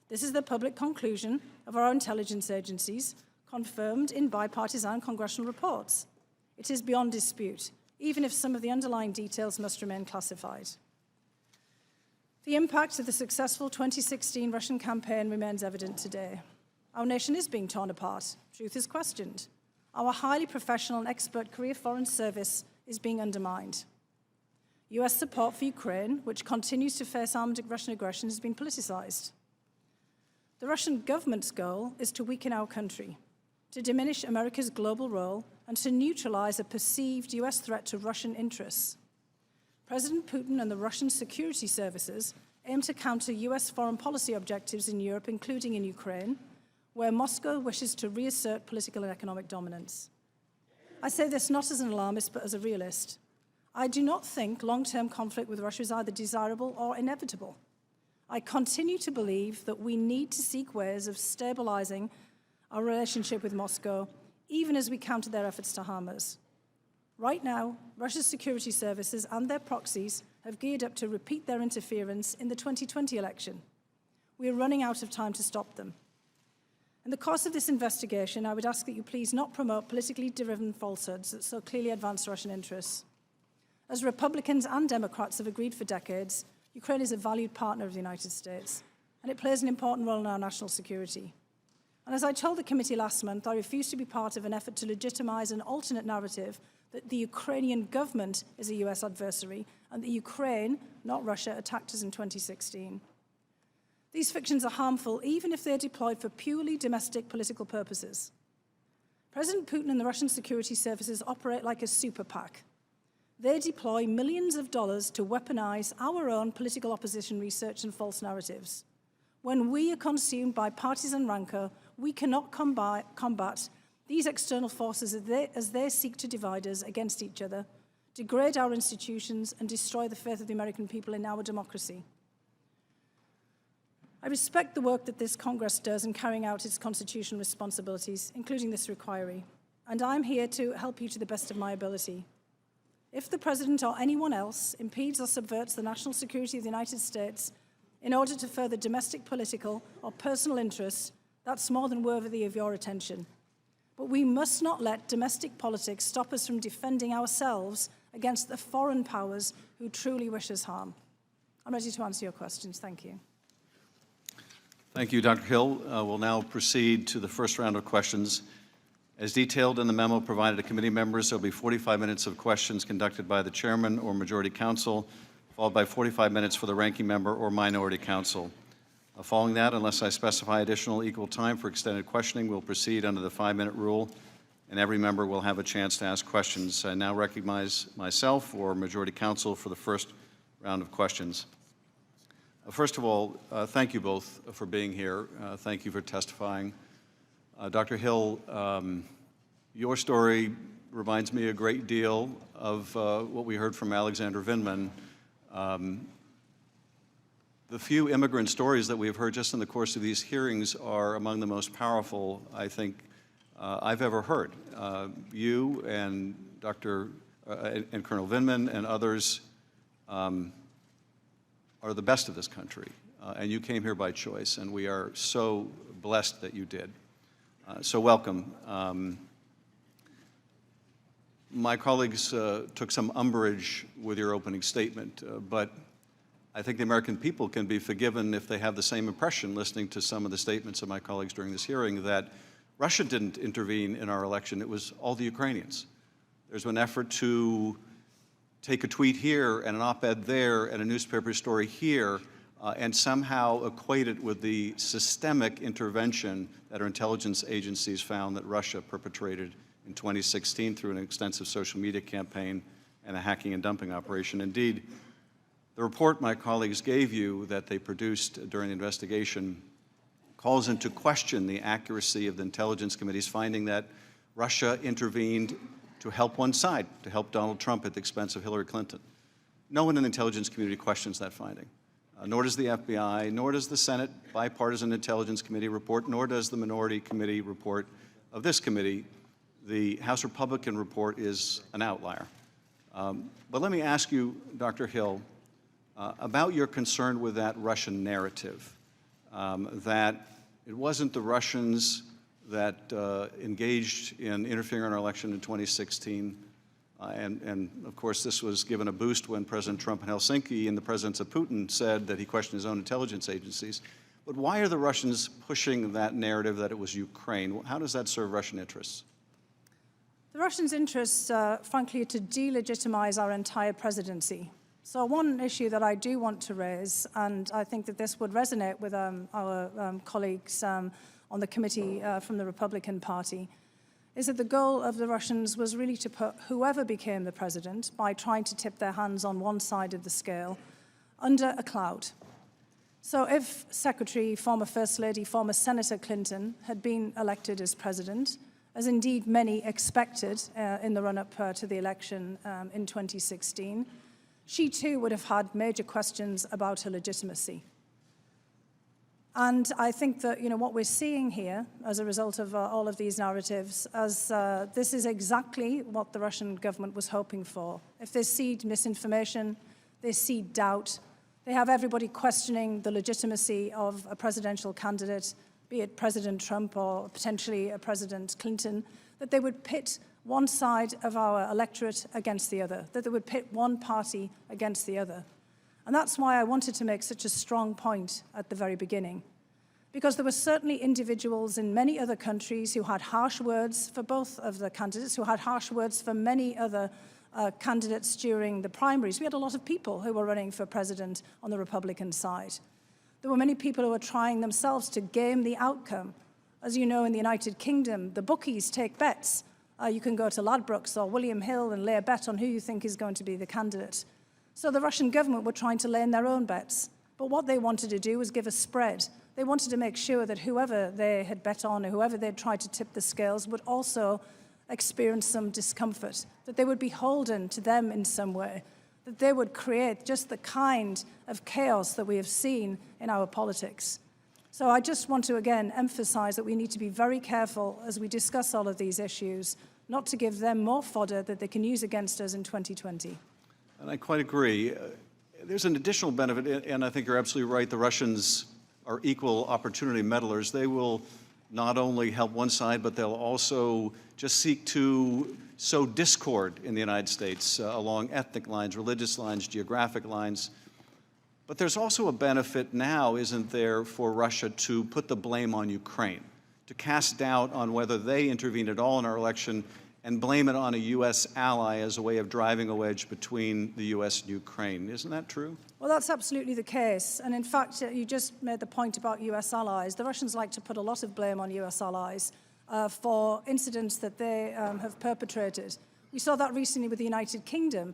This is the public conclusion of our intelligence agencies, confirmed in bipartisan congressional reports. It is beyond dispute, even if some of the underlying details must remain classified. The impact of the successful 2016 Russian campaign remains evident today. Our nation is being torn apart. Truth is questioned. Our highly professional and expert career foreign service is being undermined. U.S. support for Ukraine, which continues to face armed Russian aggression, has been politicized. The Russian government's goal is to weaken our country, to diminish America's global role, and to neutralize a perceived U.S. threat to Russian interests. President Putin and the Russian security services aim to counter U.S. foreign policy objectives in Europe, including in Ukraine, where Moscow wishes to reassert political and economic dominance. I say this not as an alarmist, but as a realist. I do not think long-term conflict with Russia is either desirable or inevitable. I continue to believe that we need to seek ways of stabilizing our relationship with Moscow, even as we counter their efforts to harm us. Right now, Russia's security services and their proxies have geared up to repeat their interference in the 2020 election. We are running out of time to stop them. In the course of this investigation, I would ask that you please not promote politically driven falsehoods that so clearly advance Russian interests. As Republicans and Democrats have agreed for decades, Ukraine is a valued partner of the United States, and it plays an important role in our national security. And as I told the committee last month, I refuse to be part of an effort to legitimize an alternate narrative that the Ukrainian government is a U.S. adversary and that Ukraine, not Russia, attacked us in 2016. These fictions are harmful even if they're deployed for purely domestic political purposes. President Putin and the Russian security services operate like a super PAC. They deploy millions of dollars to weaponize our own political opposition research and false narratives. When we are consumed by partisan rancor, we cannot combat these external forces as they seek to divide us against each other, degrade our institutions, and destroy the faith of the American people in our democracy. I respect the work that this Congress does in carrying out its constitutional responsibilities, including this inquiry, and I'm here to help you to the best of my ability. If the President or anyone else impedes or subverts the national security of the United States in order to further domestic political or personal interests, that's more than worthy of your attention. But we must not let domestic politics stop us from defending ourselves against the foreign powers who truly wish us harm. I'm ready to answer your questions. Thank you. Thank you, Dr. Hill. We'll now proceed to the first round of questions. As detailed in the memo provided to committee members, there will be 45 minutes of questions conducted by the chairman or majority counsel, followed by 45 minutes for the ranking member or minority counsel. Following that, unless I specify additional equal time for extended questioning, we'll proceed under the 5-minute rule, and every member will have a chance to ask questions. I now recognize myself or majority counsel for the first round of questions. First of all, thank you both for being here. Thank you for testifying. Dr. Hill, your story reminds me a great deal of what we heard from Alexander Vindman. The few immigrant stories that we've heard just in the course of these hearings are among the most powerful, I think, I've ever heard. You and and Colonel Vindman and others are the best of this country, and you came here by choice, and we are so blessed that you did. So welcome. My colleagues took some umbrage with your opening statement, but I think the American people can be forgiven if they have the same impression listening to some of the statements of my colleagues during this hearing that Russia didn't intervene in our election, it was all the Ukrainians. There's been an effort to take a tweet here and an op-ed there and a newspaper story here and somehow equate it with the systemic intervention that our intelligence agencies found that Russia perpetrated in 2016 through an extensive social media campaign and a hacking and dumping operation. Indeed, the report my colleagues gave you that they produced during the investigation calls into question the accuracy of the intelligence committee's finding that Russia intervened to help one side, to help Donald Trump at the expense of Hillary Clinton. No one in the intelligence community questions that finding. Nor does the FBI, nor does the Senate Bipartisan Intelligence Committee report, nor does the Minority Committee report of this committee. The House Republican report is an outlier. But let me ask you, Dr. Hill, about your concern with that Russian narrative, that it wasn't the Russians that engaged in interfering in our election in 2016. And of course, this was given a boost when President Trump in Helsinki, in the presence of Putin, said that he questioned his own intelligence agencies. But why are the Russians pushing that narrative that it was Ukraine? How does that serve Russian interests? The Russians' interests, frankly, are to delegitimize our entire presidency. So one issue that I do want to raise, and I think that this would resonate with our colleagues on the committee from the Republican Party, is that the goal of the Russians was really to put whoever became the president, by trying to tip their hands on one side of the scale, under a cloud. So if Secretary, former First Lady, former Senator Clinton had been elected as president, as indeed many expected in the run-up to the election in 2016, she too would have had major questions about her legitimacy. And I think that, what we're seeing here as a result of all of these narratives, as this is exactly what the Russian government was hoping for. If they seed misinformation, they seed doubt, they have everybody questioning the legitimacy of a presidential candidate, be it President Trump or potentially a President Clinton, that they would pit one side of our electorate against the other, that they would pit one party against the other. And that's why I wanted to make such a strong point at the very beginning. Because there were certainly individuals in many other countries who had harsh words for both of the candidates, who had harsh words for many other candidates during the primaries. We had a lot of people who were running for president on the Republican side. There were many people who were trying themselves to game the outcome. As you know, in the United Kingdom, the bookies take bets. You can go to Ladbrokes or William Hill and lay a bet on who you think is going to be the candidate. So the Russian government were trying to lay in their own bets. But what they wanted to do was give a spread. They wanted to make sure that whoever they had bet on or whoever they'd tried to tip the scales would also experience some discomfort, that they would be beholden to them in some way, that they would create just the kind of chaos that we have seen in our politics. So I just want to again emphasize that we need to be very careful as we discuss all of these issues, not to give them more fodder that they can use against us in 2020. And I quite agree. There's an additional benefit, and I think you're absolutely right. The Russians are equal opportunity meddlers. They will not only help one side, but they'll also just seek to sow discord in the United States along ethnic lines, religious lines, geographic lines. But there's also a benefit now, isn't there, for Russia to put the blame on Ukraine, to cast doubt on whether they intervened at all in our election and blame it on a U.S. ally as a way of driving a wedge between the U.S. and Ukraine. Isn't that true? Well, that's absolutely the case. And in fact, you just made the point about U.S. allies. The Russians like to put a lot of blame on U.S. allies for incidents that they have perpetrated. We saw that recently with the United Kingdom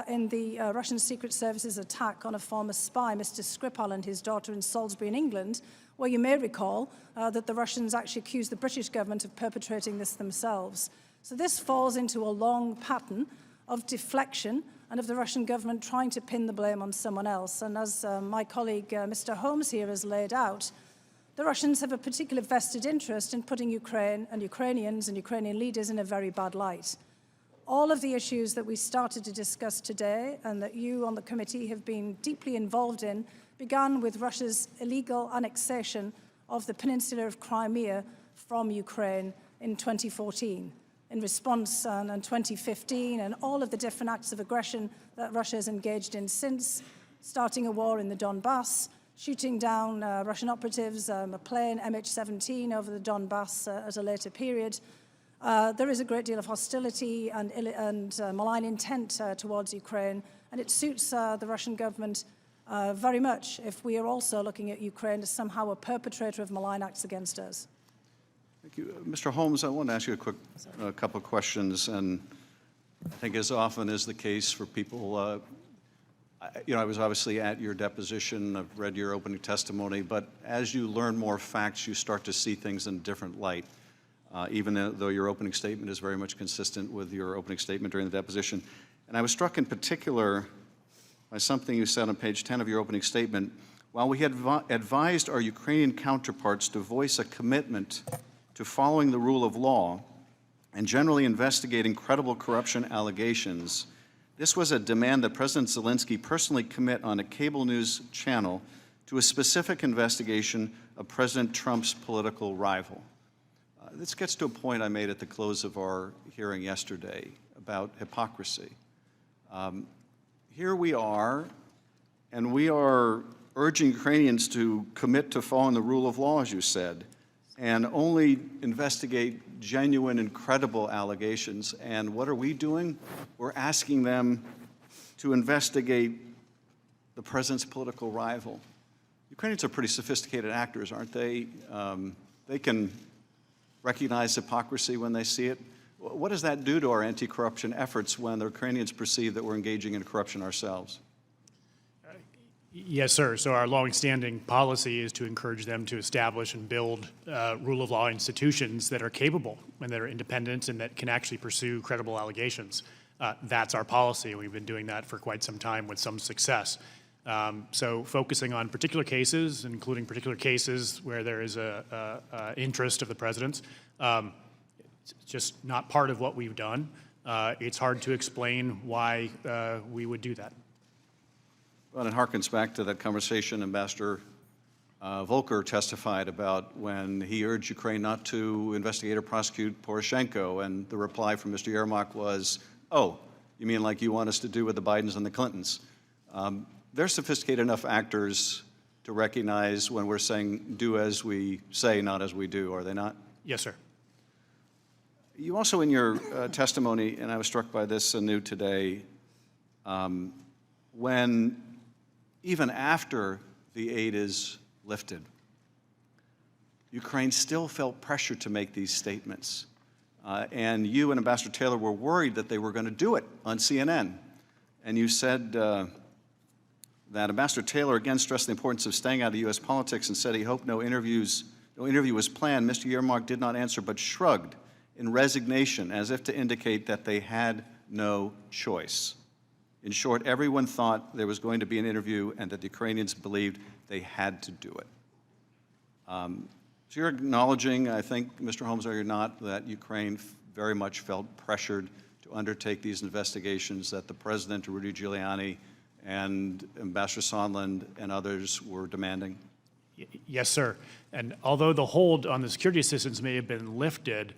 in the Russian Secret Service's attack on a former spy, Mr. Skripal, and his daughter in Salisbury in England, where you may recall that the Russians actually accused the British government of perpetrating this themselves. So this falls into a long pattern of deflection and of the Russian government trying to pin the blame on someone else. And as my colleague, Mr. Holmes here has laid out, the Russians have a particular vested interest in putting Ukraine and Ukrainians and Ukrainian leaders in a very bad light. All of the issues that we started to discuss today and that you on the committee have been deeply involved in began with Russia's illegal annexation of the peninsula of Crimea from Ukraine in 2014. In response in 2015 and all of the different acts of aggression that Russia has engaged in since, starting a war in the Donbass, shooting down Russian operatives, a plane MH17 over the Donbass at a later period. There is a great deal of hostility and malign intent towards Ukraine, and it suits the Russian government very much if we are also looking at Ukraine as somehow a perpetrator of malign acts against us. Thank you. Mr. Holmes, I want to ask you a couple of questions, and I think as often is the case for people, I was obviously at your deposition, I've read your opening testimony, but as you learn more facts, you start to see things in a different light, even though your opening statement is very much consistent with your opening statement during the deposition. And I was struck in particular by something you said on page 10 of your opening statement. While we had advised our Ukrainian counterparts to voice a commitment to following the rule of law and generally investigating credible corruption allegations, this was a demand that President Zelensky personally commit on a cable news channel to a specific investigation of President Trump's political rival. This gets to a point I made at the close of our hearing yesterday about hypocrisy. Here we are, and we are urging Ukrainians to commit to following the rule of law, as you said, and only investigate genuine and credible allegations. And what are we doing? We're asking them to investigate the president's political rival. Ukrainians are pretty sophisticated actors, aren't they? They can recognize hypocrisy when they see it. What does that do to our anti-corruption efforts when the Ukrainians perceive that we're engaging in corruption ourselves? Yes, sir. So our longstanding policy is to encourage them to establish and build rule of law institutions that are capable and that are independent and that can actually pursue credible allegations. That's our policy, and we've been doing that for quite some time with some success. So focusing on particular cases, including particular cases where there is a interest of the president's, it's just not part of what we've done. It's hard to explain why we would do that. Well, it harkens back to that conversation Ambassador Volker testified about when he urged Ukraine not to investigate or prosecute Poroshenko, and the reply from Mr. Yermak was, "Oh, you mean like you want us to do with the Bidens and the Clintons?" They're sophisticated enough actors to recognize when we're saying do as we say, not as we do, are they not? Yes, sir. You also, in your testimony, and I was struck by this anew today, when even after the aid is lifted, Ukraine still felt pressure to make these statements. And you and Ambassador Taylor were worried that they were going to do it on CNN. And you said that Ambassador Taylor again stressed the importance of staying out of U.S. politics and said he hoped no interview was planned. Mr. Yermak did not answer but shrugged in resignation as if to indicate that they had no choice. In short, everyone thought there was going to be an interview and that the Ukrainians believed they had to do it. So you're acknowledging, I think, Mr. Holmes, are you not, that Ukraine very much felt pressured to undertake these investigations that the President, Rudy Giuliani, and Ambassador Sondland and others were demanding? Yes, sir. And although the hold on the security assistance may have been lifted,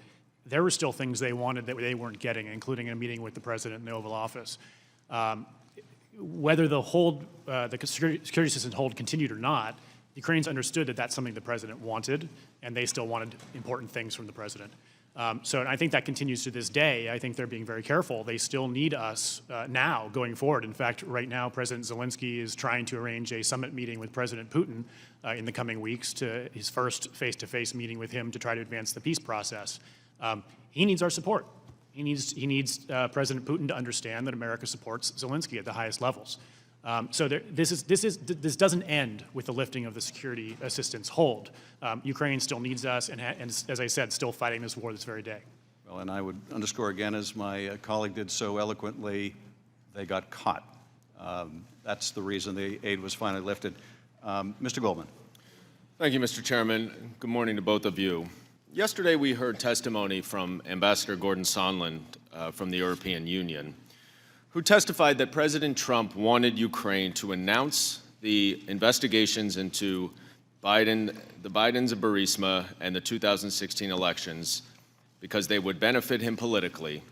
there were still things they wanted that they weren't getting, including a meeting with the President in the Oval Office. Whether the hold, the security assistance hold continued or not, Ukrainians understood that that's something the President wanted, and they still wanted important things from the President. So I think that continues to this day. I think they're being very careful. They still need us now going forward. In fact, right now, President Zelensky is trying to arrange a summit meeting with President Putin in the coming weeks, to his first face-to-face meeting with him to try to advance the peace process. He needs our support. He needs President Putin to understand that America supports Zelensky at the highest levels. So this doesn't end with the lifting of the security assistance hold. Ukraine still needs us, and as I said, still fighting this war this very day. Well, and I would underscore again, as my colleague did so eloquently, they got caught. That's the reason the aid was finally lifted. Mr. Goldman. Thank you, Mr. Chairman. Good morning to both of you. Yesterday, we heard testimony from Ambassador Gordan Sondland from the European Union, who testified that President Trump wanted Ukraine to announce the investigations into the Bidens of Burisma and the 2016 elections because they would benefit him politically,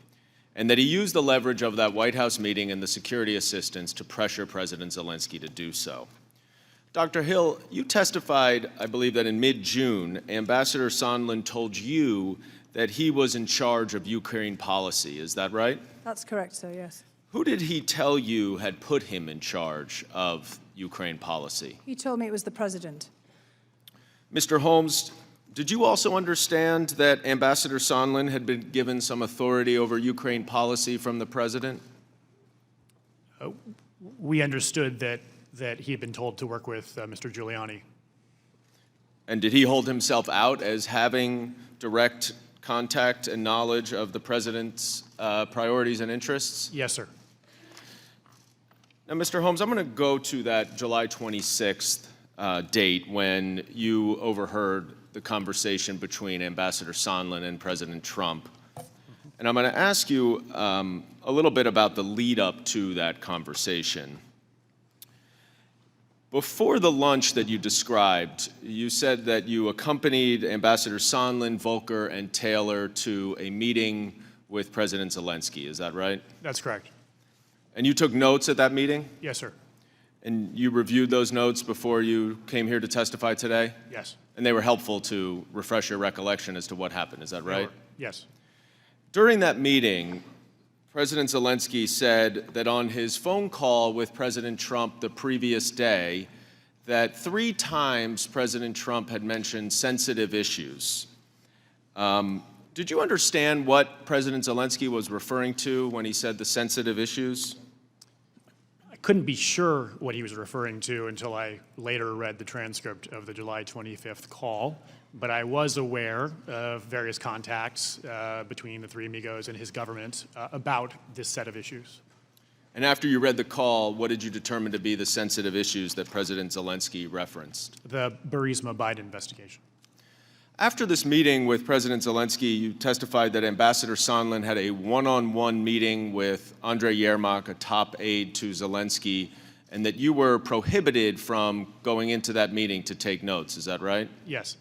and that he used the leverage of that White House meeting and the security assistance to pressure President Zelensky to do so. Dr. Hill, you testified, I believe, that in mid-June, Ambassador Sondland told you that he was in charge of Ukraine policy. Is that right? That's correct, sir, yes. Who did he tell you had put him in charge of Ukraine policy? He told me it was the President. Mr. Holmes, did you also understand that Ambassador Sondland had been given some authority over Ukraine policy from the President? We understood that he had been told to work with Mr. Giuliani. And did he hold himself out as having direct contact and knowledge of the President's priorities and interests? Yes, sir. Now, Mr. Holmes, I'm going to go to that July 26th date when you overheard the conversation between Ambassador Sondland and President Trump. And I'm going to ask you a little bit about the lead up to that conversation. Before the lunch that you described, you said that you accompanied Ambassador Sondland, Volker, and Taylor to a meeting with President Zelensky. Is that right? That's correct. And you took notes at that meeting? Yes, sir. And you reviewed those notes before you came here to testify today? Yes. And they were helpful to refresh your recollection as to what happened. Is that right? Yes. During that meeting, President Zelensky said that on his phone call with President Trump the previous day, that 3 times President Trump had mentioned sensitive issues. Did you understand what President Zelensky was referring to when he said the sensitive issues? I couldn't be sure what he was referring to until I later read the transcript of the July 25th call. But I was aware of various contacts between the three amigos and his government about this set of issues. And after you read the call, what did you determine to be the sensitive issues that President Zelensky referenced? The Burisma Biden investigation. After this meeting with President Zelensky, you testified that Ambassador Sondland had a one-on-one meeting with Andrei Yermak, a top aide to Zelensky, and that you were prohibited from going into that meeting to take notes. Is that right? Yes.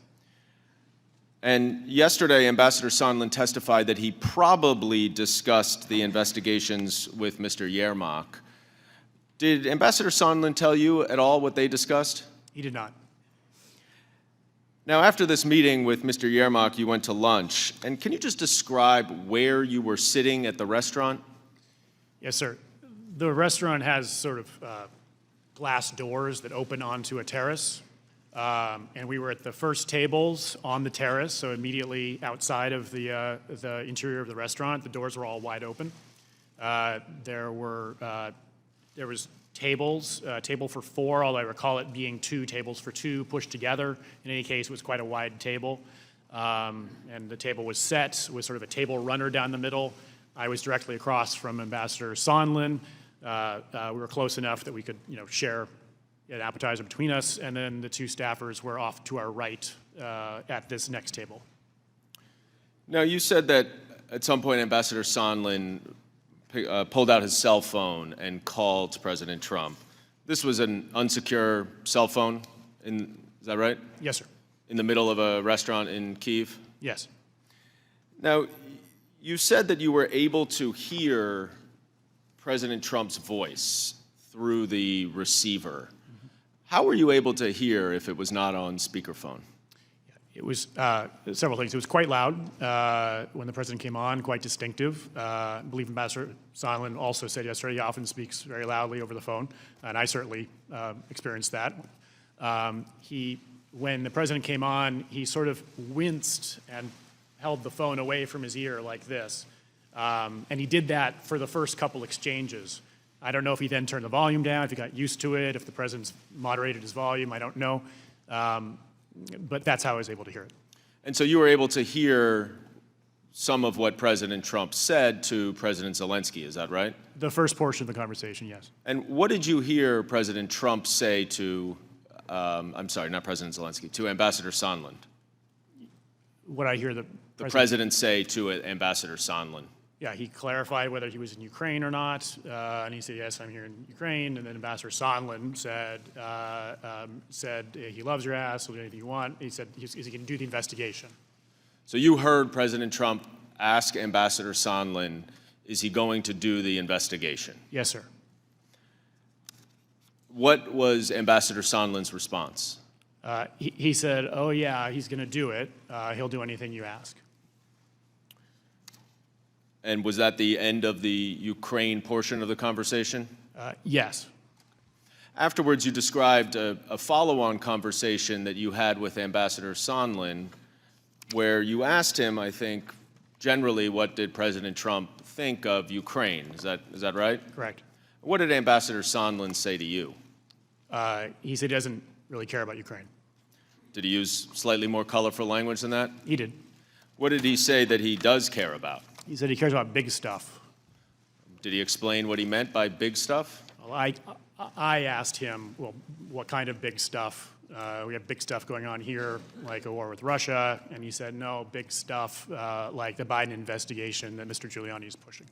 And yesterday, Ambassador Sondland testified that he probably discussed the investigations with Mr. Yermak. Did Ambassador Sondland tell you at all what they discussed? He did not. Now, after this meeting with Mr. Yermak, you went to lunch. And can you just describe where you were sitting at the restaurant? Yes, sir. The restaurant has sort of glass doors that open onto a terrace. And we were at the first tables on the terrace, so immediately outside of the interior of the restaurant. The doors were all wide open. There was tables, a table for 4, although I recall it being 2 tables for 2 pushed together. In any case, it was quite a wide table. And the table was set with sort of a table runner down the middle. I was directly across from Ambassador Sondland. We were close enough that we could, share an appetizer between us, and then the 2 staffers were off to our right at this next table. Now, you said that at some point Ambassador Sondland pulled out his cell phone and called President Trump. This was an unsecure cell phone, is that right? Yes, sir. In the middle of a restaurant in Kyiv? Yes. Now, you said that you were able to hear President Trump's voice through the receiver. How were you able to hear if it was not on speakerphone? It was several things. It was quite loud when the president came on, quite distinctive. I believe Ambassador Sondland also said yesterday he often speaks very loudly over the phone, and I certainly experienced that. When the president came on, he sort of winced and held the phone away from his ear like this. And he did that for the first couple exchanges. I don't know if he then turned the volume down, if he got used to it, if the president's moderated his volume, I don't know. But that's how I was able to hear it. And so you were able to hear some of what President Trump said to President Zelensky, is that right? The first portion of the conversation, yes. And what did you hear President Trump say to, I'm sorry, not President Zelensky, to Ambassador Sondland? What I hear the president say to Ambassador Sondland? Yeah, he clarified whether he was in Ukraine or not, and he said, yes, I'm here in Ukraine. And then Ambassador Sondland said he loves your ass, he'll do anything you want. He said he can do the investigation. So you heard President Trump ask Ambassador Sondland, is he going to do the investigation? Yes, sir. What was Ambassador Sondland's response? He said, oh yeah, he's going to do it. He'll do anything you ask. And was that the end of the Ukraine portion of the conversation? Yes. Afterwards, you described a follow-on conversation that you had with Ambassador Sondland, where you asked him, I think, generally, what did President Trump think of Ukraine? Is that right? Correct. What did Ambassador Sondland say to you? He said he doesn't really care about Ukraine. Did he use slightly more colorful language than that? He did. What did he say that he does care about? He said he cares about big stuff. Did he explain what he meant by big stuff? Well, I asked him, well, what kind of big stuff? We have big stuff going on here, like a war with Russia, and he said, no, big stuff like the Biden investigation that Mr. Giuliani is pushing.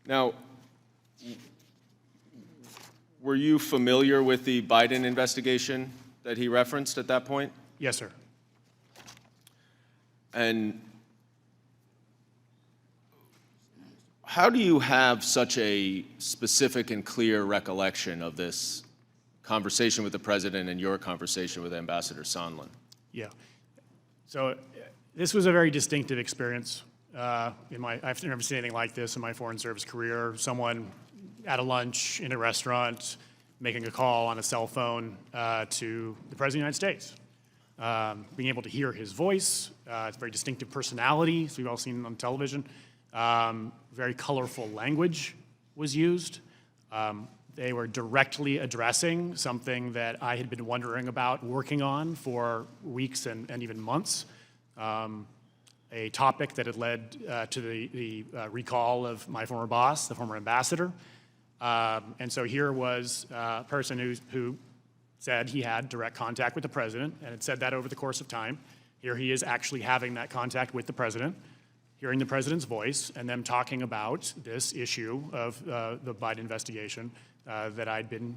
Now, were you familiar with the Biden investigation that he referenced at that point? Yes, sir. And how do you have such a specific and clear recollection of this conversation with the president and your conversation with Ambassador Sondland? Yeah. So this was a very distinctive experience. I've never seen anything like this in my foreign service career. Someone at a lunch in a restaurant making a call on a cell phone to the President of the United States. Being able to hear his voice, it's a very distinctive personality, as we've all seen on television. Very colorful language was used. They were directly addressing something that I had been wondering about working on for weeks and even months. A topic that had led to the recall of my former boss, the former ambassador. And so here was a person who said he had direct contact with the president, and had said that over the course of time. Here he is actually having that contact with the president, hearing the president's voice, and them talking about this issue of the Biden investigation that I'd been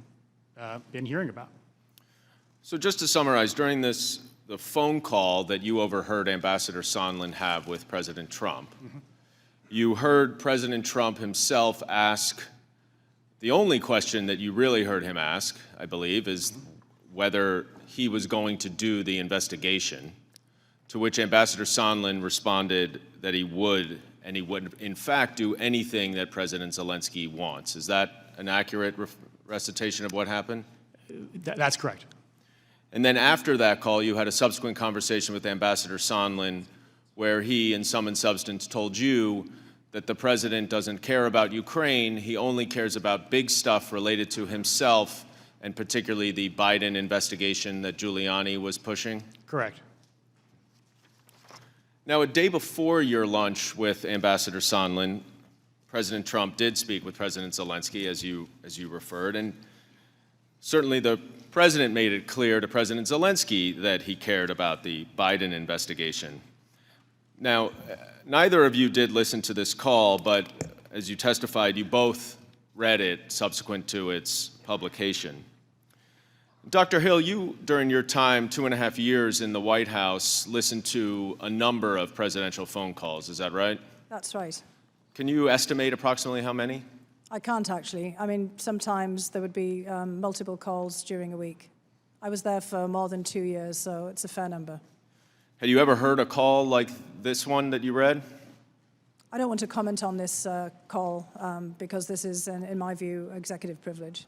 hearing about. So just to summarize, during the phone call that you overheard Ambassador Sondland have with President Trump, you heard President Trump himself ask, the only question that you really heard him ask, I believe, is whether he was going to do the investigation, to which Ambassador Sondland responded that he would, and he would in fact do anything that President Zelensky wants. Is that an accurate recitation of what happened? That's correct. And then after that call, you had a subsequent conversation with Ambassador Sondland where he, in sum and substance, told you that the president doesn't care about Ukraine, he only cares about big stuff related to himself, and particularly the Biden investigation that Giuliani was pushing? Correct. Now, a day before your lunch with Ambassador Sondland, President Trump did speak with President Zelensky, as you referred, and certainly the president made it clear to President Zelensky that he cared about the Biden investigation. Now, neither of you did listen to this call, but as you testified, you both read it subsequent to its publication. Dr. Hill, you, during your time, 2.5 years in the White House, listened to a number of presidential phone calls, is that right? That's right. Can you estimate approximately how many? I can't actually. I mean, sometimes there would be multiple calls during a week. I was there for more than 2 years, so it's a fair number. Had you ever heard a call like this one that you read? I don't want to comment on this call because this is, in my view, executive privilege.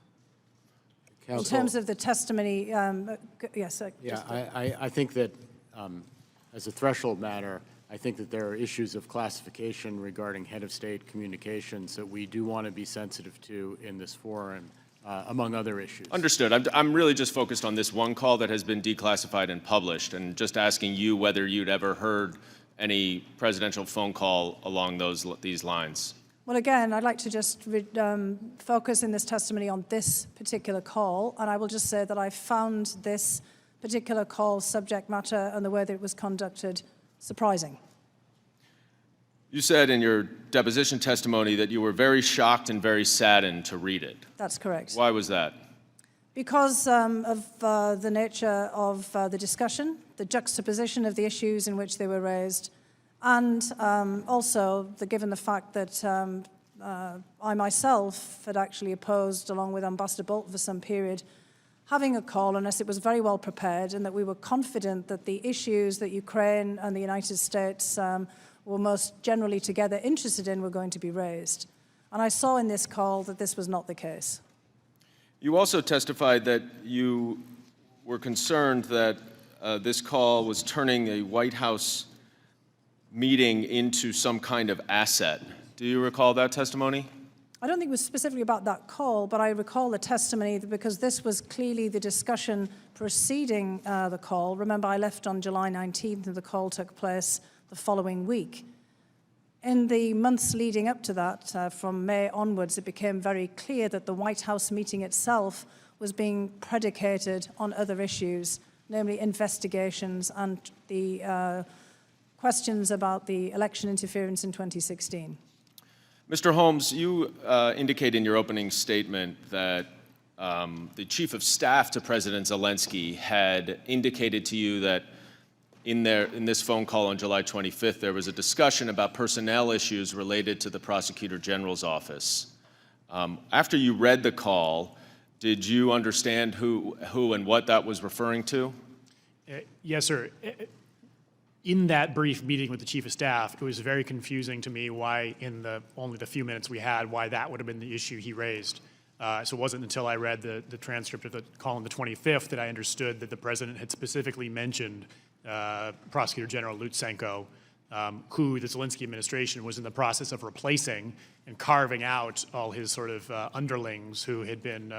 Counsel, in terms of the testimony, yes. yeah, I think that as a threshold matter, I think that there are issues of classification regarding head of state communications that we do want to be sensitive to in this forum, among other issues. Understood. I'm really just focused on this one call that has been declassified and published, and just asking you whether you'd ever heard any presidential phone call along these lines. Well, again, I'd like to just focus in this testimony on this particular call, and I will just say that I found this particular call subject matter and the way that it was conducted surprising. You said in your deposition testimony that you were very shocked and very saddened to read it. That's correct. Why was that? Because of the nature of the discussion, the juxtaposition of the issues in which they were raised, and also given the fact that I myself had actually opposed, along with Ambassador Bolton for some period, having a call unless it was very well prepared, and that we were confident that the issues that Ukraine and the United States were most generally together interested in were going to be raised. And I saw in this call that this was not the case. You also testified that you were concerned that this call was turning a White House meeting into some kind of asset. Do you recall that testimony? I don't think it was specifically about that call, but I recall the testimony because this was clearly the discussion preceding the call. Remember, I left on July 19th and the call took place the following week. In the months leading up to that, from May onwards, it became very clear that the White House meeting itself was being predicated on other issues, namely investigations and the questions about the election interference in 2016. Mr. Holmes, you indicate in your opening statement that the chief of staff to President Zelensky had indicated to you that in this phone call on July 25th, there was a discussion about personnel issues related to the Prosecutor General's office. After you read the call, did you understand who and what that was referring to? Yes, sir. In that brief meeting with the chief of staff, it was very confusing to me why, in only the few minutes we had, why that would have been the issue he raised. So it wasn't until I read the transcript of the call on the 25th that I understood that the president had specifically mentioned Prosecutor General Lutsenko, who the Zelensky administration was in the process of replacing and carving out all his sort of underlings who had been,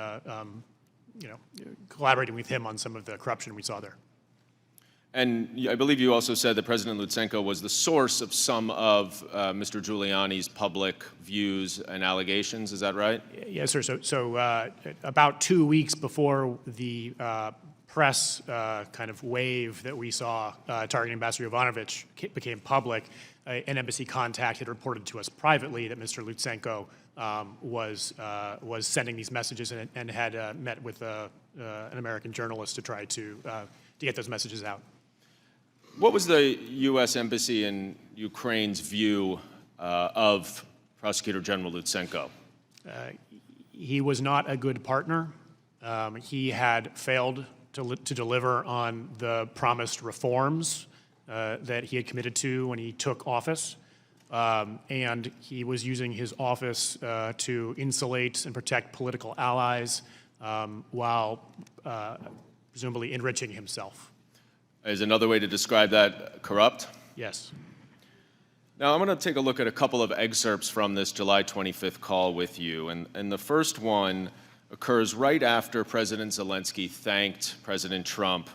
collaborating with him on some of the corruption we saw there. And I believe you also said that President Lutsenko was the source of some of Mr. Giuliani's public views and allegations. Is that right? Yes, sir. So about 2 weeks before the press kind of wave that we saw targeting Ambassador Yovanovitch became public, an embassy contact had reported to us privately that Mr. Lutsenko was sending these messages and had met with an American journalist to try to get those messages out. What was the U.S. Embassy in Ukraine's view of Prosecutor General Lutsenko? He was not a good partner. He had failed to deliver on the promised reforms that he had committed to when he took office. And he was using his office to insulate and protect political allies while presumably enriching himself. Is another way to describe that corrupt? Yes. Now, I'm going to take a look at a couple of excerpts from this July 25th call with you. And the first one occurs right after President Zelensky thanked President Trump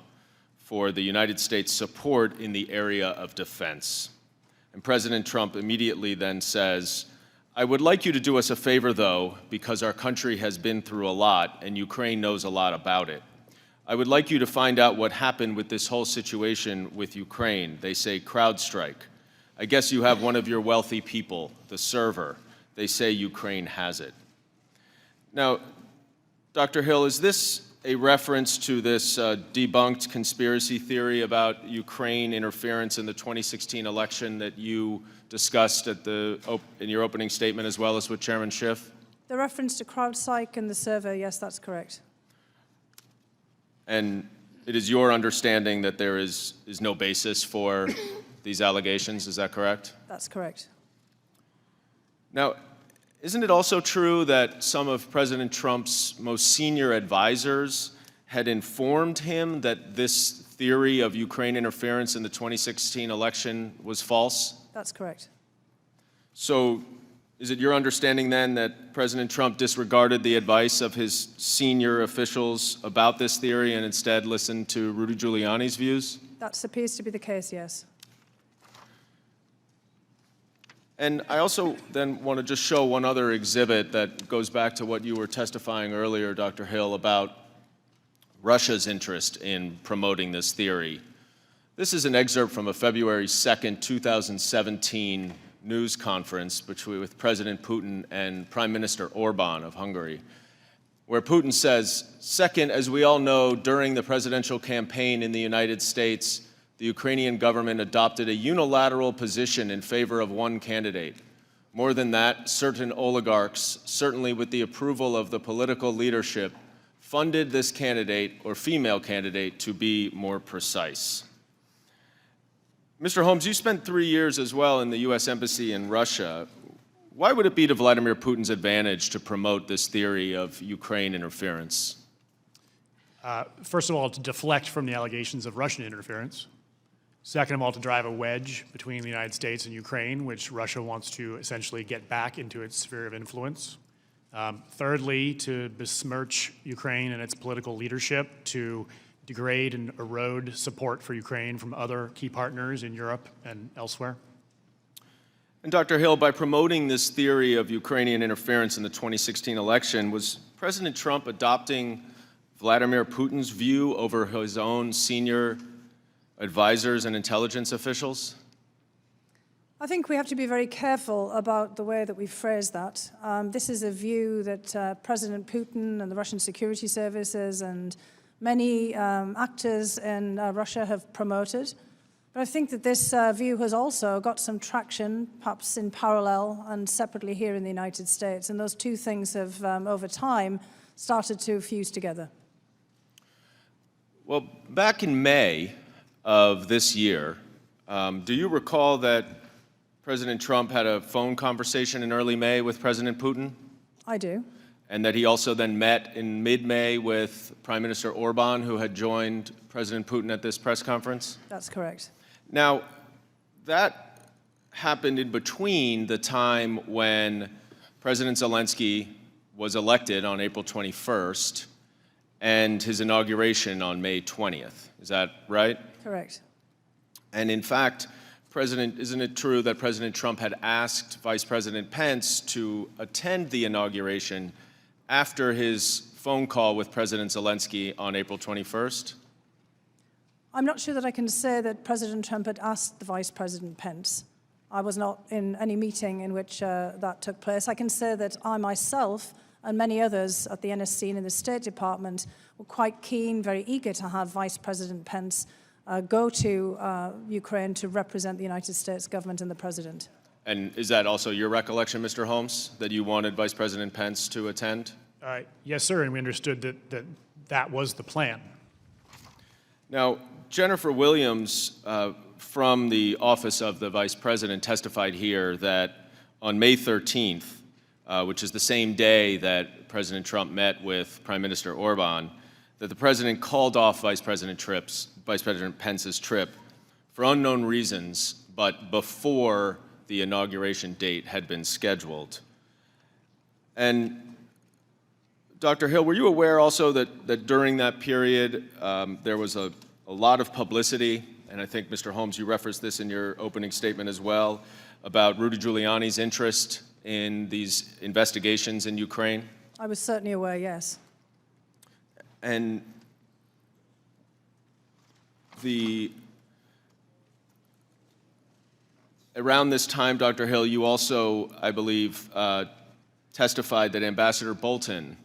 for the United States' support in the area of defense. And President Trump immediately then says, "I would like you to do us a favor, though, because our country has been through a lot and Ukraine knows a lot about it. I would like you to find out what happened with this whole situation with Ukraine. They say CrowdStrike. I guess you have one of your wealthy people, the server. They say Ukraine has it." Now, Dr. Hill, is this a reference to this debunked conspiracy theory about Ukraine interference in the 2016 election that you discussed in your opening statement as well as with Chairman Schiff? The reference to CrowdStrike and the server, yes, that's correct. And it is your understanding that there is no basis for these allegations, is that correct? That's correct. Now, isn't it also true that some of President Trump's most senior advisors had informed him that this theory of Ukraine interference in the 2016 election was false? That's correct. So is it your understanding then that President Trump disregarded the advice of his senior officials about this theory and instead listened to Rudy Giuliani's views? That appears to be the case, yes. And I also then want to just show one other exhibit that goes back to what you were testifying earlier, Dr. Hill, about Russia's interest in promoting this theory. This is an excerpt from a February 2nd, 2017 news conference with President Putin and Prime Minister Orban of Hungary, where Putin says, "Second, as we all know, during the presidential campaign in the United States, the Ukrainian government adopted a unilateral position in favor of one candidate. More than that, certain oligarchs, certainly with the approval of the political leadership, funded this candidate, or female candidate, to be more precise." Mr. Holmes, you spent 3 years as well in the U.S. Embassy in Russia. Why would it be to Vladimir Putin's advantage to promote this theory of Ukraine interference? First of all, to deflect from the allegations of Russian interference. Second of all, to drive a wedge between the United States and Ukraine, which Russia wants to essentially get back into its sphere of influence. Thirdly, to besmirch Ukraine and its political leadership, to degrade and erode support for Ukraine from other key partners in Europe and elsewhere. And Dr. Hill, by promoting this theory of Ukrainian interference in the 2016 election, was President Trump adopting Vladimir Putin's view over his own senior advisors and intelligence officials? I think we have to be very careful about the way that we phrase that. This is a view that President Putin and the Russian security services and many actors in Russia have promoted. But I think that this view has also got some traction, perhaps in parallel and separately here in the United States. And those two things have, over time, started to fuse together. Well, back in May of this year, do you recall that President Trump had a phone conversation in early May with President Putin? I do. And that he also then met in mid-May with Prime Minister Orban, who had joined President Putin at this press conference? That's correct. Now, that happened in between the time when President Zelensky was elected on April 21st and his inauguration on May 20th. Is that right? Correct. And in fact, isn't it true that President Trump had asked Vice President Pence to attend the inauguration after his phone call with President Zelensky on April 21st? I'm not sure that I can say that President Trump had asked the Vice President Pence. I was not in any meeting in which that took place. I can say that I myself and many others at the NSC and in the State Department were quite keen, very eager to have Vice President Pence go to Ukraine to represent the United States government and the President. And is that also your recollection, Mr. Holmes, that you wanted Vice President Pence to attend? Yes, sir, and we understood that was the plan. Now, Jennifer Williams from the Office of the Vice President testified here that on May 13th, which is the same day that President Trump met with Prime Minister Orban, that the President called off Vice President Pence's trip for unknown reasons, but before the inauguration date had been scheduled. And Dr. Hill, were you aware also that during that period there was a lot of publicity, and I think, Mr. Holmes, you referenced this in your opening statement as well, about Rudy Giuliani's interest in these investigations in Ukraine? I was certainly aware, yes. And around this time, Dr. Hill, you also, I believe, testified that Ambassador Bolton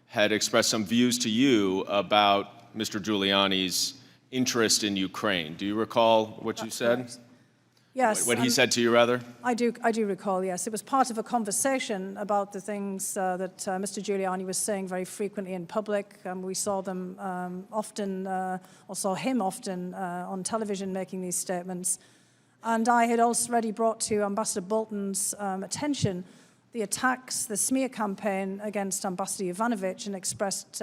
had expressed some views to you about Mr. Giuliani's interest in Ukraine. Do you recall what you said? Correct. Yes. What he said to you, rather? I do recall, yes. It was part of a conversation about the things that Mr. Giuliani was saying very frequently in public. We saw them often, or saw him often on television making these statements. And I had already brought to Ambassador Bolton's attention the attacks, the smear campaign against Ambassador Yovanovitch, and expressed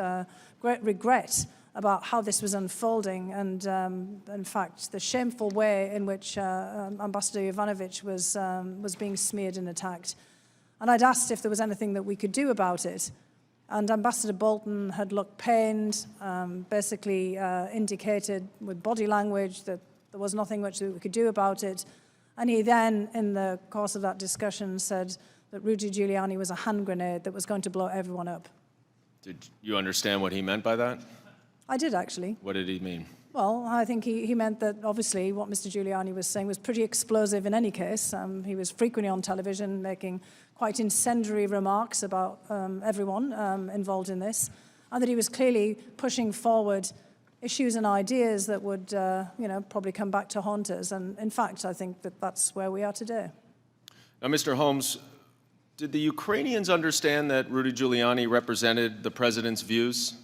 great regret about how this was unfolding and, in fact, the shameful way in which Ambassador Yovanovitch was being smeared and attacked. And I'd asked if there was anything that we could do about it. And Ambassador Bolton had looked pained, basically indicated with body language that there was nothing much that we could do about it. And he then, in the course of that discussion, said that Rudy Giuliani was a hand grenade that was going to blow everyone up. Did you understand what he meant by that? I did, actually. What did he mean? Well, I think he meant that, obviously, what Mr. Giuliani was saying was pretty explosive in any case. He was frequently on television making quite incendiary remarks about everyone involved in this, and that he was clearly pushing forward issues and ideas that would, probably come back to haunt us. And, in fact, I think that that's where we are today. Now, Mr. Holmes, did the Ukrainians understand that Rudy Giuliani represented the president's views?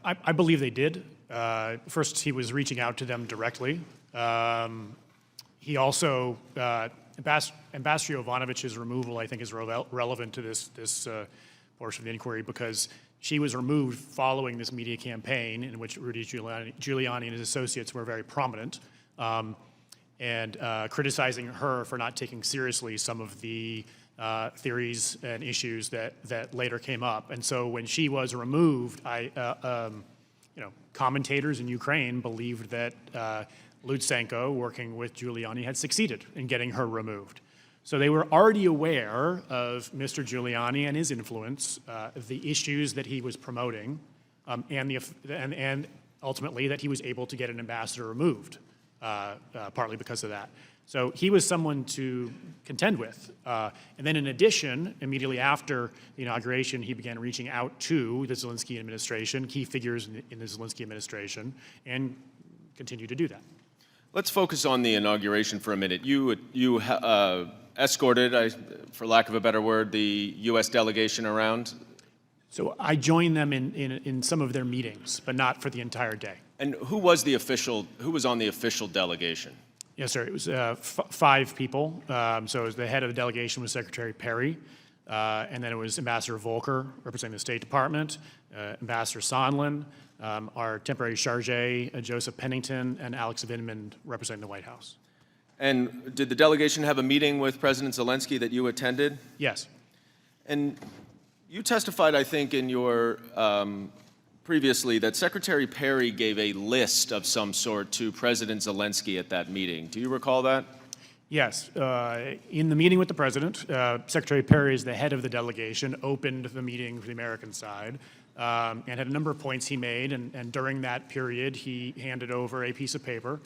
I believe they did. First, he was reaching out to them directly. He also, Ambassador Yovanovitch's removal, I think, is relevant to this portion of the inquiry because she was removed following this media campaign in which Rudy Giuliani and his associates were very prominent, and criticizing her for not taking seriously some of the theories and issues that later came up. And so when she was removed, commentators in Ukraine believed that Lutsenko, working with Giuliani, had succeeded in getting her removed. So they were already aware of Mr. Giuliani and his influence, the issues that he was promoting, and ultimately that he was able to get an ambassador removed, partly because of that. So he was someone to contend with. And then in addition, immediately after the inauguration, he began reaching out to the Zelensky administration, key figures in the Zelensky administration, and continued to do that. Let's focus on the inauguration for a minute. You escorted, for lack of a better word, the U.S. delegation around. So I joined them in some of their meetings, but not for the entire day. And who was on the official delegation? Yes, sir. It was 5 people. So it was the head of the delegation was Secretary Perry, and then it was Ambassador Volker, representing the State Department, Ambassador Sondland, our temporary chargé, Joseph Pennington, and Alex Vindman, representing the White House. And did the delegation have a meeting with President Zelensky that you attended? Yes. And you testified, I think, in your previously that Secretary Perry gave a list of some sort to President Zelensky at that meeting. Do you recall that? Yes. In the meeting with the president, Secretary Perry, as the head of the delegation, opened the meeting for the American side and had a number of points he made. And during that period, he handed over a piece of paper.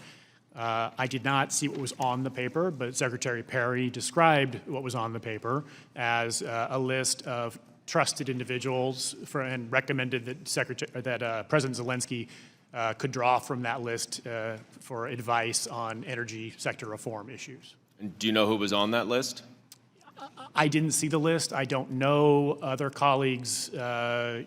I did not see what was on the paper, but Secretary Perry described what was on the paper as a list of trusted individuals and recommended that President Zelensky could draw from that list for advice on energy sector reform issues. And do you know who was on that list? I didn't see the list. I don't know other colleagues. There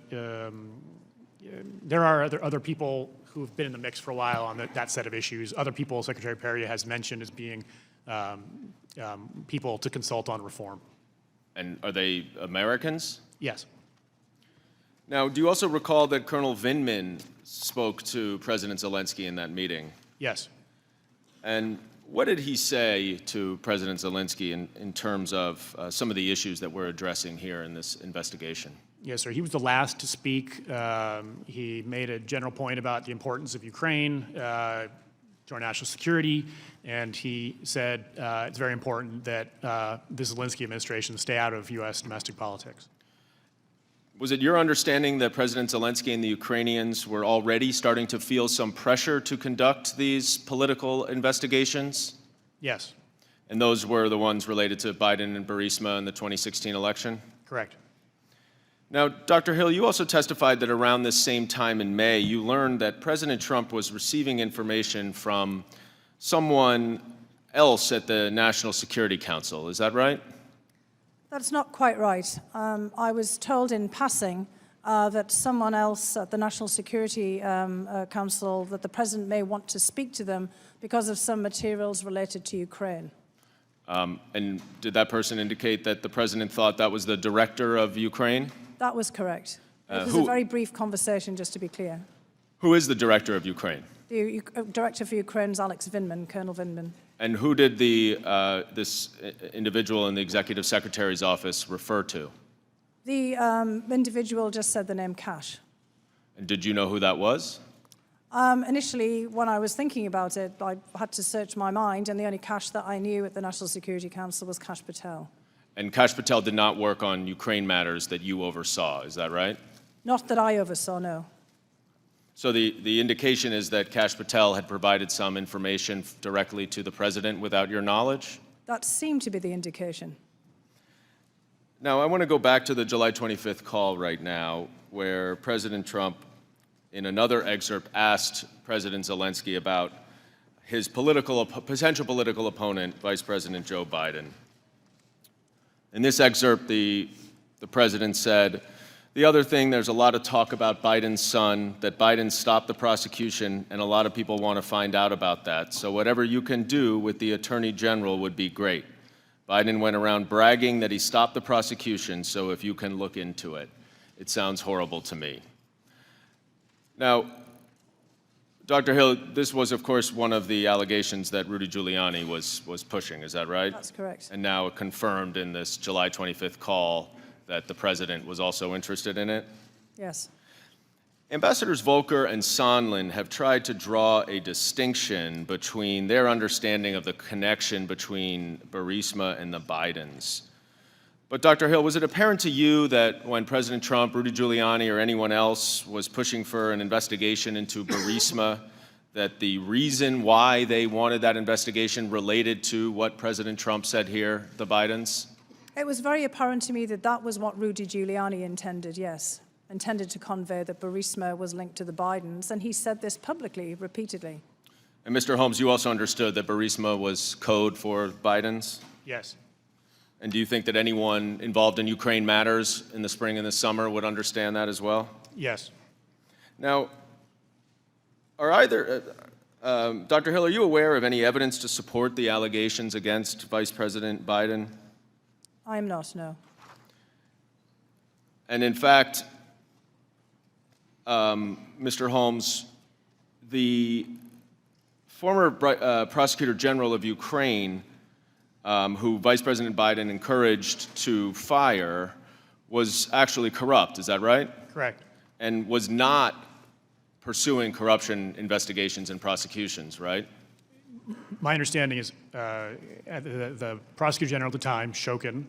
are other people who have been in the mix for a while on that set of issues. Other people Secretary Perry has mentioned as being people to consult on reform. And are they Americans? Yes. Now, do you also recall that Colonel Vindman spoke to President Zelensky in that meeting? Yes. And what did he say to President Zelensky in terms of some of the issues that we're addressing here in this investigation? Yes, sir. He was the last to speak. He made a general point about the importance of Ukraine to our national security, and he said it's very important that the Zelensky administration stay out of U.S. domestic politics. Was it your understanding that President Zelensky and the Ukrainians were already starting to feel some pressure to conduct these political investigations? Yes. And those were the ones related to Biden and Burisma in the 2016 election? Correct. Now, Dr. Hill, you also testified that around this same time in May, you learned that President Trump was receiving information from someone else at the National Security Council. Is that right? That's not quite right. I was told in passing that someone else at the National Security Council, that the president may want to speak to them because of some materials related to Ukraine. And did that person indicate that the president thought that was the director of Ukraine? That was correct. It was a very brief conversation, just to be clear. Who is the director of Ukraine? The director for Ukraine is Alex Vindman, Colonel Vindman. And who did this individual in the executive secretary's office refer to? The individual just said the name Cash. And did you know who that was? Initially, when I was thinking about it, I had to search my mind, and the only Cash that I knew at the National Security Council was Kash Patel. And Kash Patel did not work on Ukraine matters that you oversaw, is that right? Not that I oversaw, no. So the indication is that Kash Patel had provided some information directly to the president without your knowledge? That seemed to be the indication. Now, I want to go back to the July 25th call right now, where President Trump, in another excerpt, asked President Zelensky about his potential political opponent, Vice President Joe Biden. In this excerpt, the president said, "The other thing, there's a lot of talk about Biden's son, that Biden stopped the prosecution, and a lot of people want to find out about that. So whatever you can do with the attorney general would be great. Biden went around bragging that he stopped the prosecution, so if you can look into it. It sounds horrible to me." Now, Dr. Hill, this was, of course, one of the allegations that Rudy Giuliani was pushing, is that right? That's correct. And now confirmed in this July 25th call that the president was also interested in it? Yes. Ambassadors Volker and Sondland have tried to draw a distinction between their understanding of the connection between Burisma and the Bidens. But Dr. Hill, was it apparent to you that when President Trump, Rudy Giuliani, or anyone else was pushing for an investigation into Burisma, that the reason why they wanted that investigation related to what President Trump said here, the Bidens? It was very apparent to me that that was what Rudy Giuliani intended, yes. Intended to convey that Burisma was linked to the Bidens, and he said this publicly, repeatedly. And Mr. Holmes, you also understood that Burisma was code for Bidens? Yes. And do you think that anyone involved in Ukraine matters in the spring and the summer would understand that as well? Yes. Now, Dr. Hill, are you aware of any evidence to support the allegations against Vice President Biden? I am not, no. And in fact, Mr. Holmes, the former Prosecutor General of Ukraine, who Vice President Biden encouraged to fire, was actually corrupt, is that right? Correct. And was not pursuing corruption investigations and prosecutions, right? My understanding is the Prosecutor General at the time, Shokin,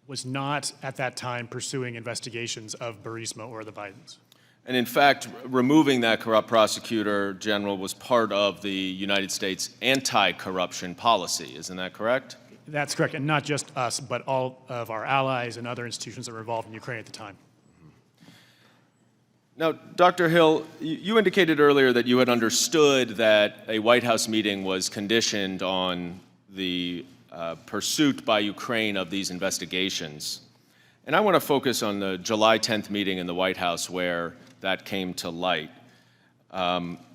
was not at that time pursuing investigations of Burisma or the Bidens. And in fact, removing that corrupt prosecutor general was part of the United States anti-corruption policy, isn't that correct? That's correct, and not just us, but all of our allies and other institutions that were involved in Ukraine at the time. Now, Dr. Hill, you indicated earlier that you had understood that a White House meeting was conditioned on the pursuit by Ukraine of these investigations. And I want to focus on the July 10th meeting in the White House where that came to light.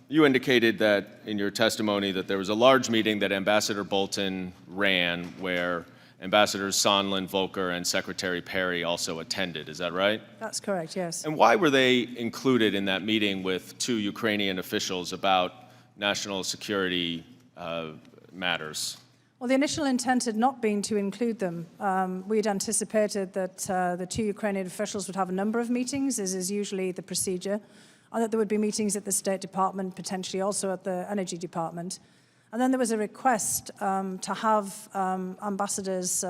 You indicated that in your testimony that there was a large meeting that Ambassador Bolton ran where Ambassadors Sondland, Volker, and Secretary Perry also attended. Is that right? That's correct, yes. And why were they included in that meeting with two Ukrainian officials about national security matters? Well, the initial intent had not been to include them. We had anticipated that the two Ukrainian officials would have a number of meetings, as is usually the procedure, and that there would be meetings at the State Department, potentially also at the Energy Department. And then there was a request to have Ambassadors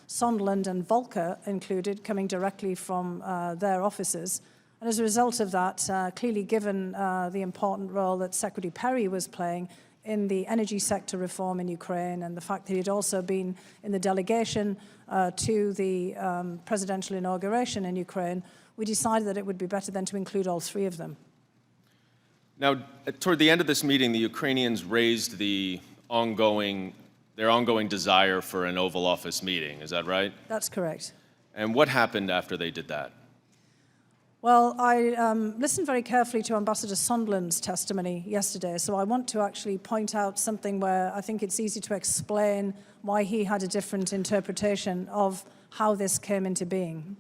Sondland and Volker included, coming directly from their offices. And as a result of that, clearly given the important role that Secretary Perry was playing in the energy sector reform in Ukraine and the fact that he had also been in the delegation to the presidential inauguration in Ukraine, we decided that it would be better then to include all three of them. Now, toward the end of this meeting, the Ukrainians raised their ongoing desire for an Oval Office meeting. Is that right? That's correct. And what happened after they did that? Well, I listened very carefully to Ambassador Sondland's testimony yesterday, so I want to actually point out something where I think it's easy to explain why he had a different interpretation of how this came into being.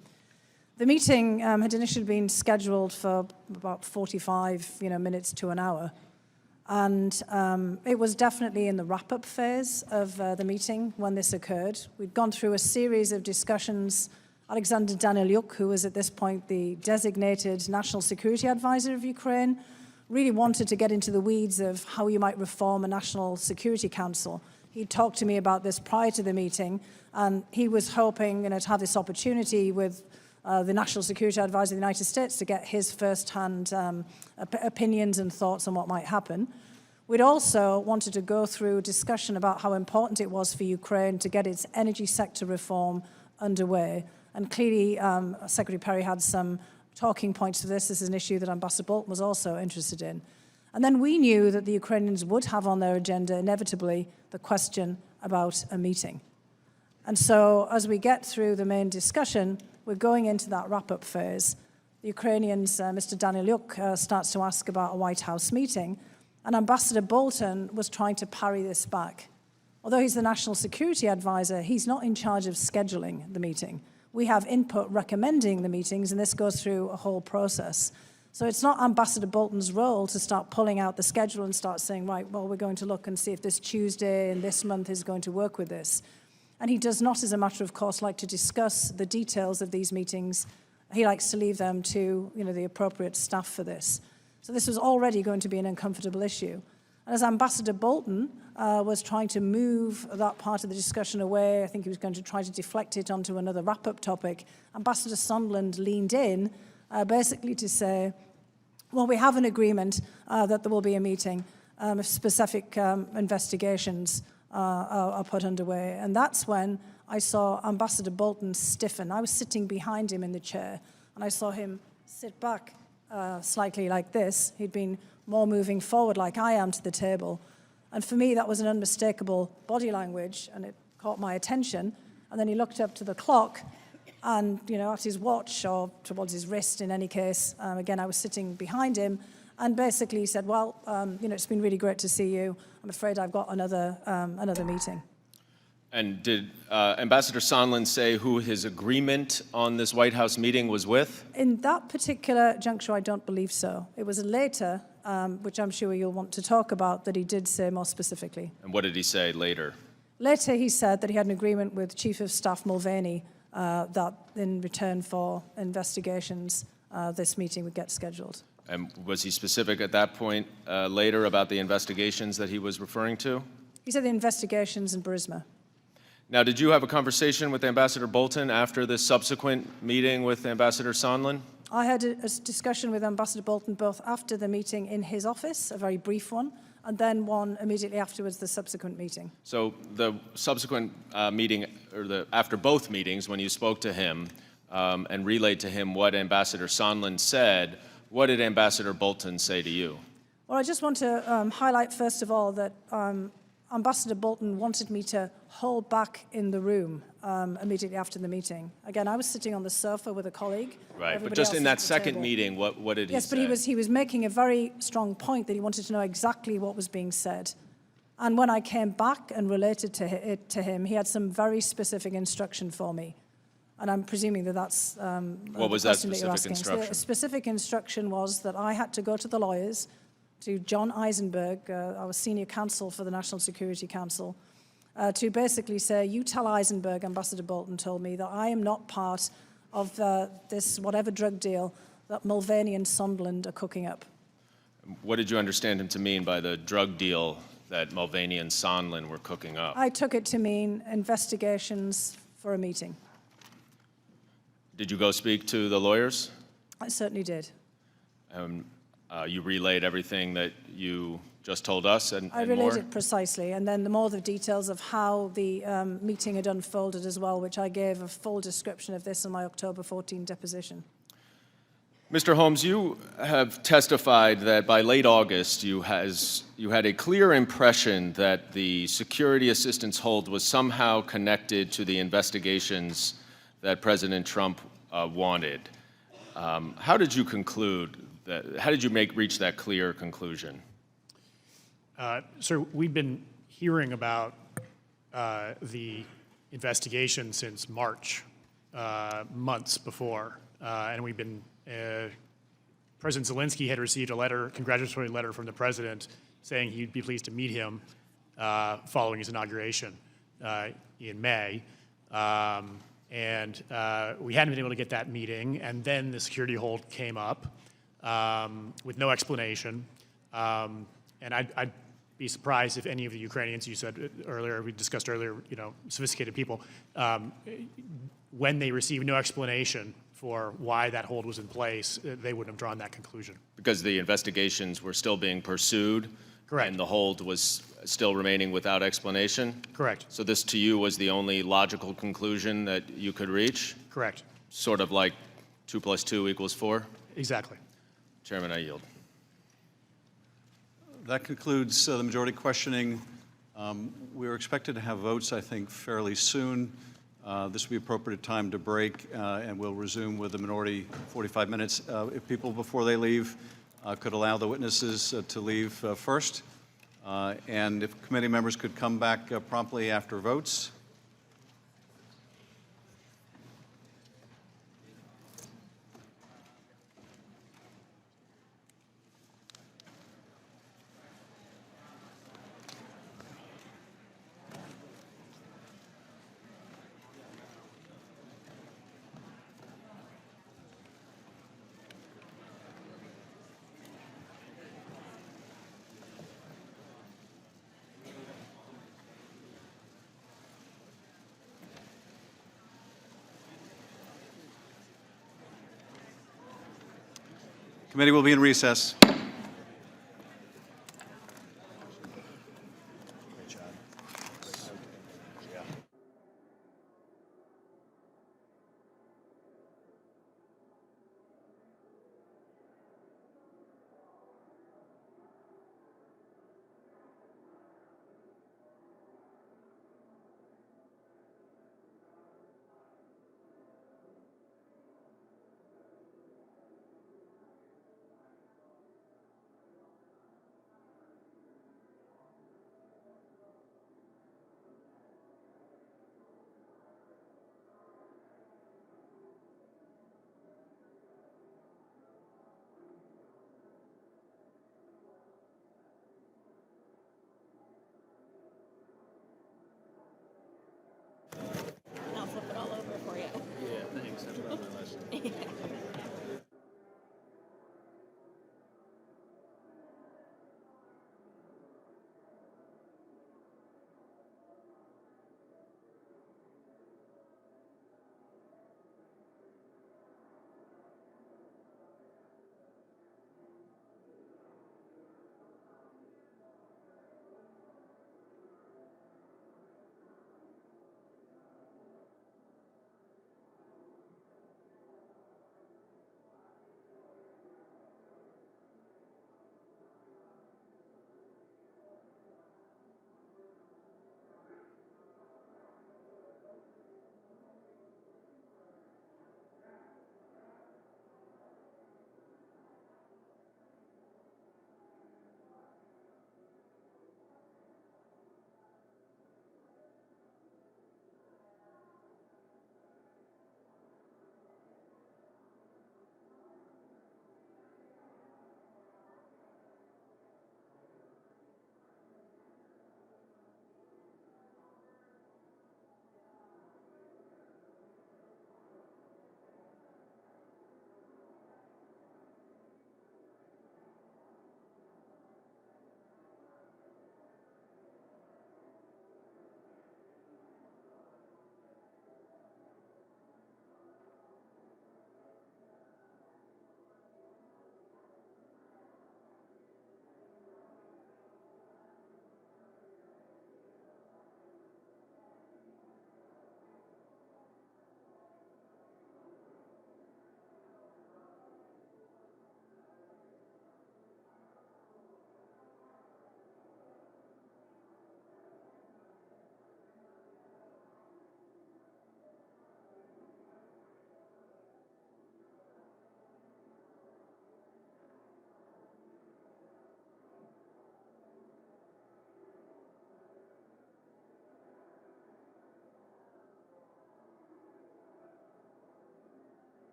The meeting had initially been scheduled for about 45 minutes to an hour. And it was definitely in the wrap-up phase of the meeting when this occurred. We'd gone through a series of discussions. Alexander Danylyuk, who was at this point the designated National Security Advisor of Ukraine, really wanted to get into the weeds of how you might reform a National Security Council. He talked to me about this prior to the meeting, and he was hoping to have this opportunity with the National Security Advisor of the United States to get his first-hand opinions and thoughts on what might happen. We'd also wanted to go through a discussion about how important it was for Ukraine to get its energy sector reform underway. And clearly, Secretary Perry had some talking points for this. This is an issue that Ambassador Bolton was also interested in. And then we knew that the Ukrainians would have on their agenda, inevitably, the question about a meeting. And so as we get through the main discussion, we're going into that wrap-up phase. The Ukrainians, Mr. Danylyuk, starts to ask about a White House meeting, and Ambassador Bolton was trying to parry this back. Although he's the National Security Advisor, he's not in charge of scheduling the meeting. We have input recommending the meetings, and this goes through a whole process. So it's not Ambassador Bolton's role to start pulling out the schedule and start saying, right, well, we're going to look and see if this Tuesday in this month is going to work with this. And he does not, as a matter of course, like to discuss the details of these meetings. He likes to leave them to the appropriate staff for this. So this was already going to be an uncomfortable issue. And as Ambassador Bolton was trying to move that part of the discussion away, I think he was going to try to deflect it onto another wrap-up topic, Ambassador Sondland leaned in basically to say, Well, we have an agreement that there will be a meeting if specific investigations are put underway. And that's when I saw Ambassador Bolton stiffen. I was sitting behind him in the chair, and I saw him sit back slightly like this. He'd been more moving forward like I am to the table. And for me, that was an unmistakable body language, and it caught my attention. And then he looked up to the clock and, at his watch, or towards his wrist in any case. Again, I was sitting behind him, and basically he said, well, it's been really great to see you. I'm afraid I've got another meeting. And did Ambassador Sondland say who his agreement on this White House meeting was with? In that particular juncture, I don't believe so. It was later, which I'm sure you'll want to talk about, that he did say more specifically. And what did he say later? Later, he said that he had an agreement with Chief of Staff Mulvaney that in return for investigations, this meeting would get scheduled. And was he specific at that point later about the investigations that he was referring to? He said the investigations in Burisma. Now, did you have a conversation with Ambassador Bolton after this subsequent meeting with Ambassador Sondland? I had a discussion with Ambassador Bolton both after the meeting in his office, a very brief one, and then one immediately afterwards, the subsequent meeting. So the subsequent meeting, or after both meetings, when you spoke to him and relayed to him what Ambassador Sondland said, what did Ambassador Bolton say to you? Well, I just want to highlight, first of all, that Ambassador Bolton wanted me to hold back in the room immediately after the meeting. Again, I was sitting on the sofa with a colleague. Right, but just in that second meeting, what did he say? Yes, but he was making a very strong point that he wanted to know exactly what was being said. And when I came back and related it to him, he had some very specific instruction for me. And I'm presuming that that's what was that specific instruction? The specific instruction was that I had to go to the lawyers, to John Eisenberg, our senior counsel for the National Security Council, to basically say, you tell Eisenberg, Ambassador Bolton told me, that I am not part of this whatever drug deal that Mulvaney and Sondland are cooking up. What did you understand him to mean by the drug deal that Mulvaney and Sondland were cooking up? I took it to mean investigations for a meeting. Did you go speak to the lawyers? I certainly did. You relayed everything that you just told us and I relayed more? it precisely, and then the details of how the meeting had unfolded as well, which I gave a full description of this in my October 14 deposition. Mr. Holmes, you have testified that by late August you had a clear impression that the security assistance hold was somehow connected to the investigations that President Trump wanted. How did you conclude that? How did you reach that clear conclusion? Sir, we've been hearing about the investigation since March, months before, and we've been. President Zelensky had received a congratulatory letter from the president saying he'd be pleased to meet him following his inauguration in May. And we hadn't been able to get that meeting, and then the security hold came up with no explanation. And I'd be surprised if any of the Ukrainians, you said earlier, we discussed earlier, sophisticated people, when they received no explanation for why that hold was in place, they wouldn't have drawn that conclusion. Because the investigations were still being pursued? Correct. And the hold was still remaining without explanation? Correct. So this, to you, was the only logical conclusion that you could reach? Correct. Sort of like 2 + 2 = 4? Exactly. Chairman, I yield. That concludes the majority questioning. We are expected to have votes, I think, fairly soon. This will be appropriate time to break, and we'll resume with the minority 45 minutes. If people, before they leave, could allow the witnesses to leave first, and if committee members could come back promptly after votes. Committee will be in recess.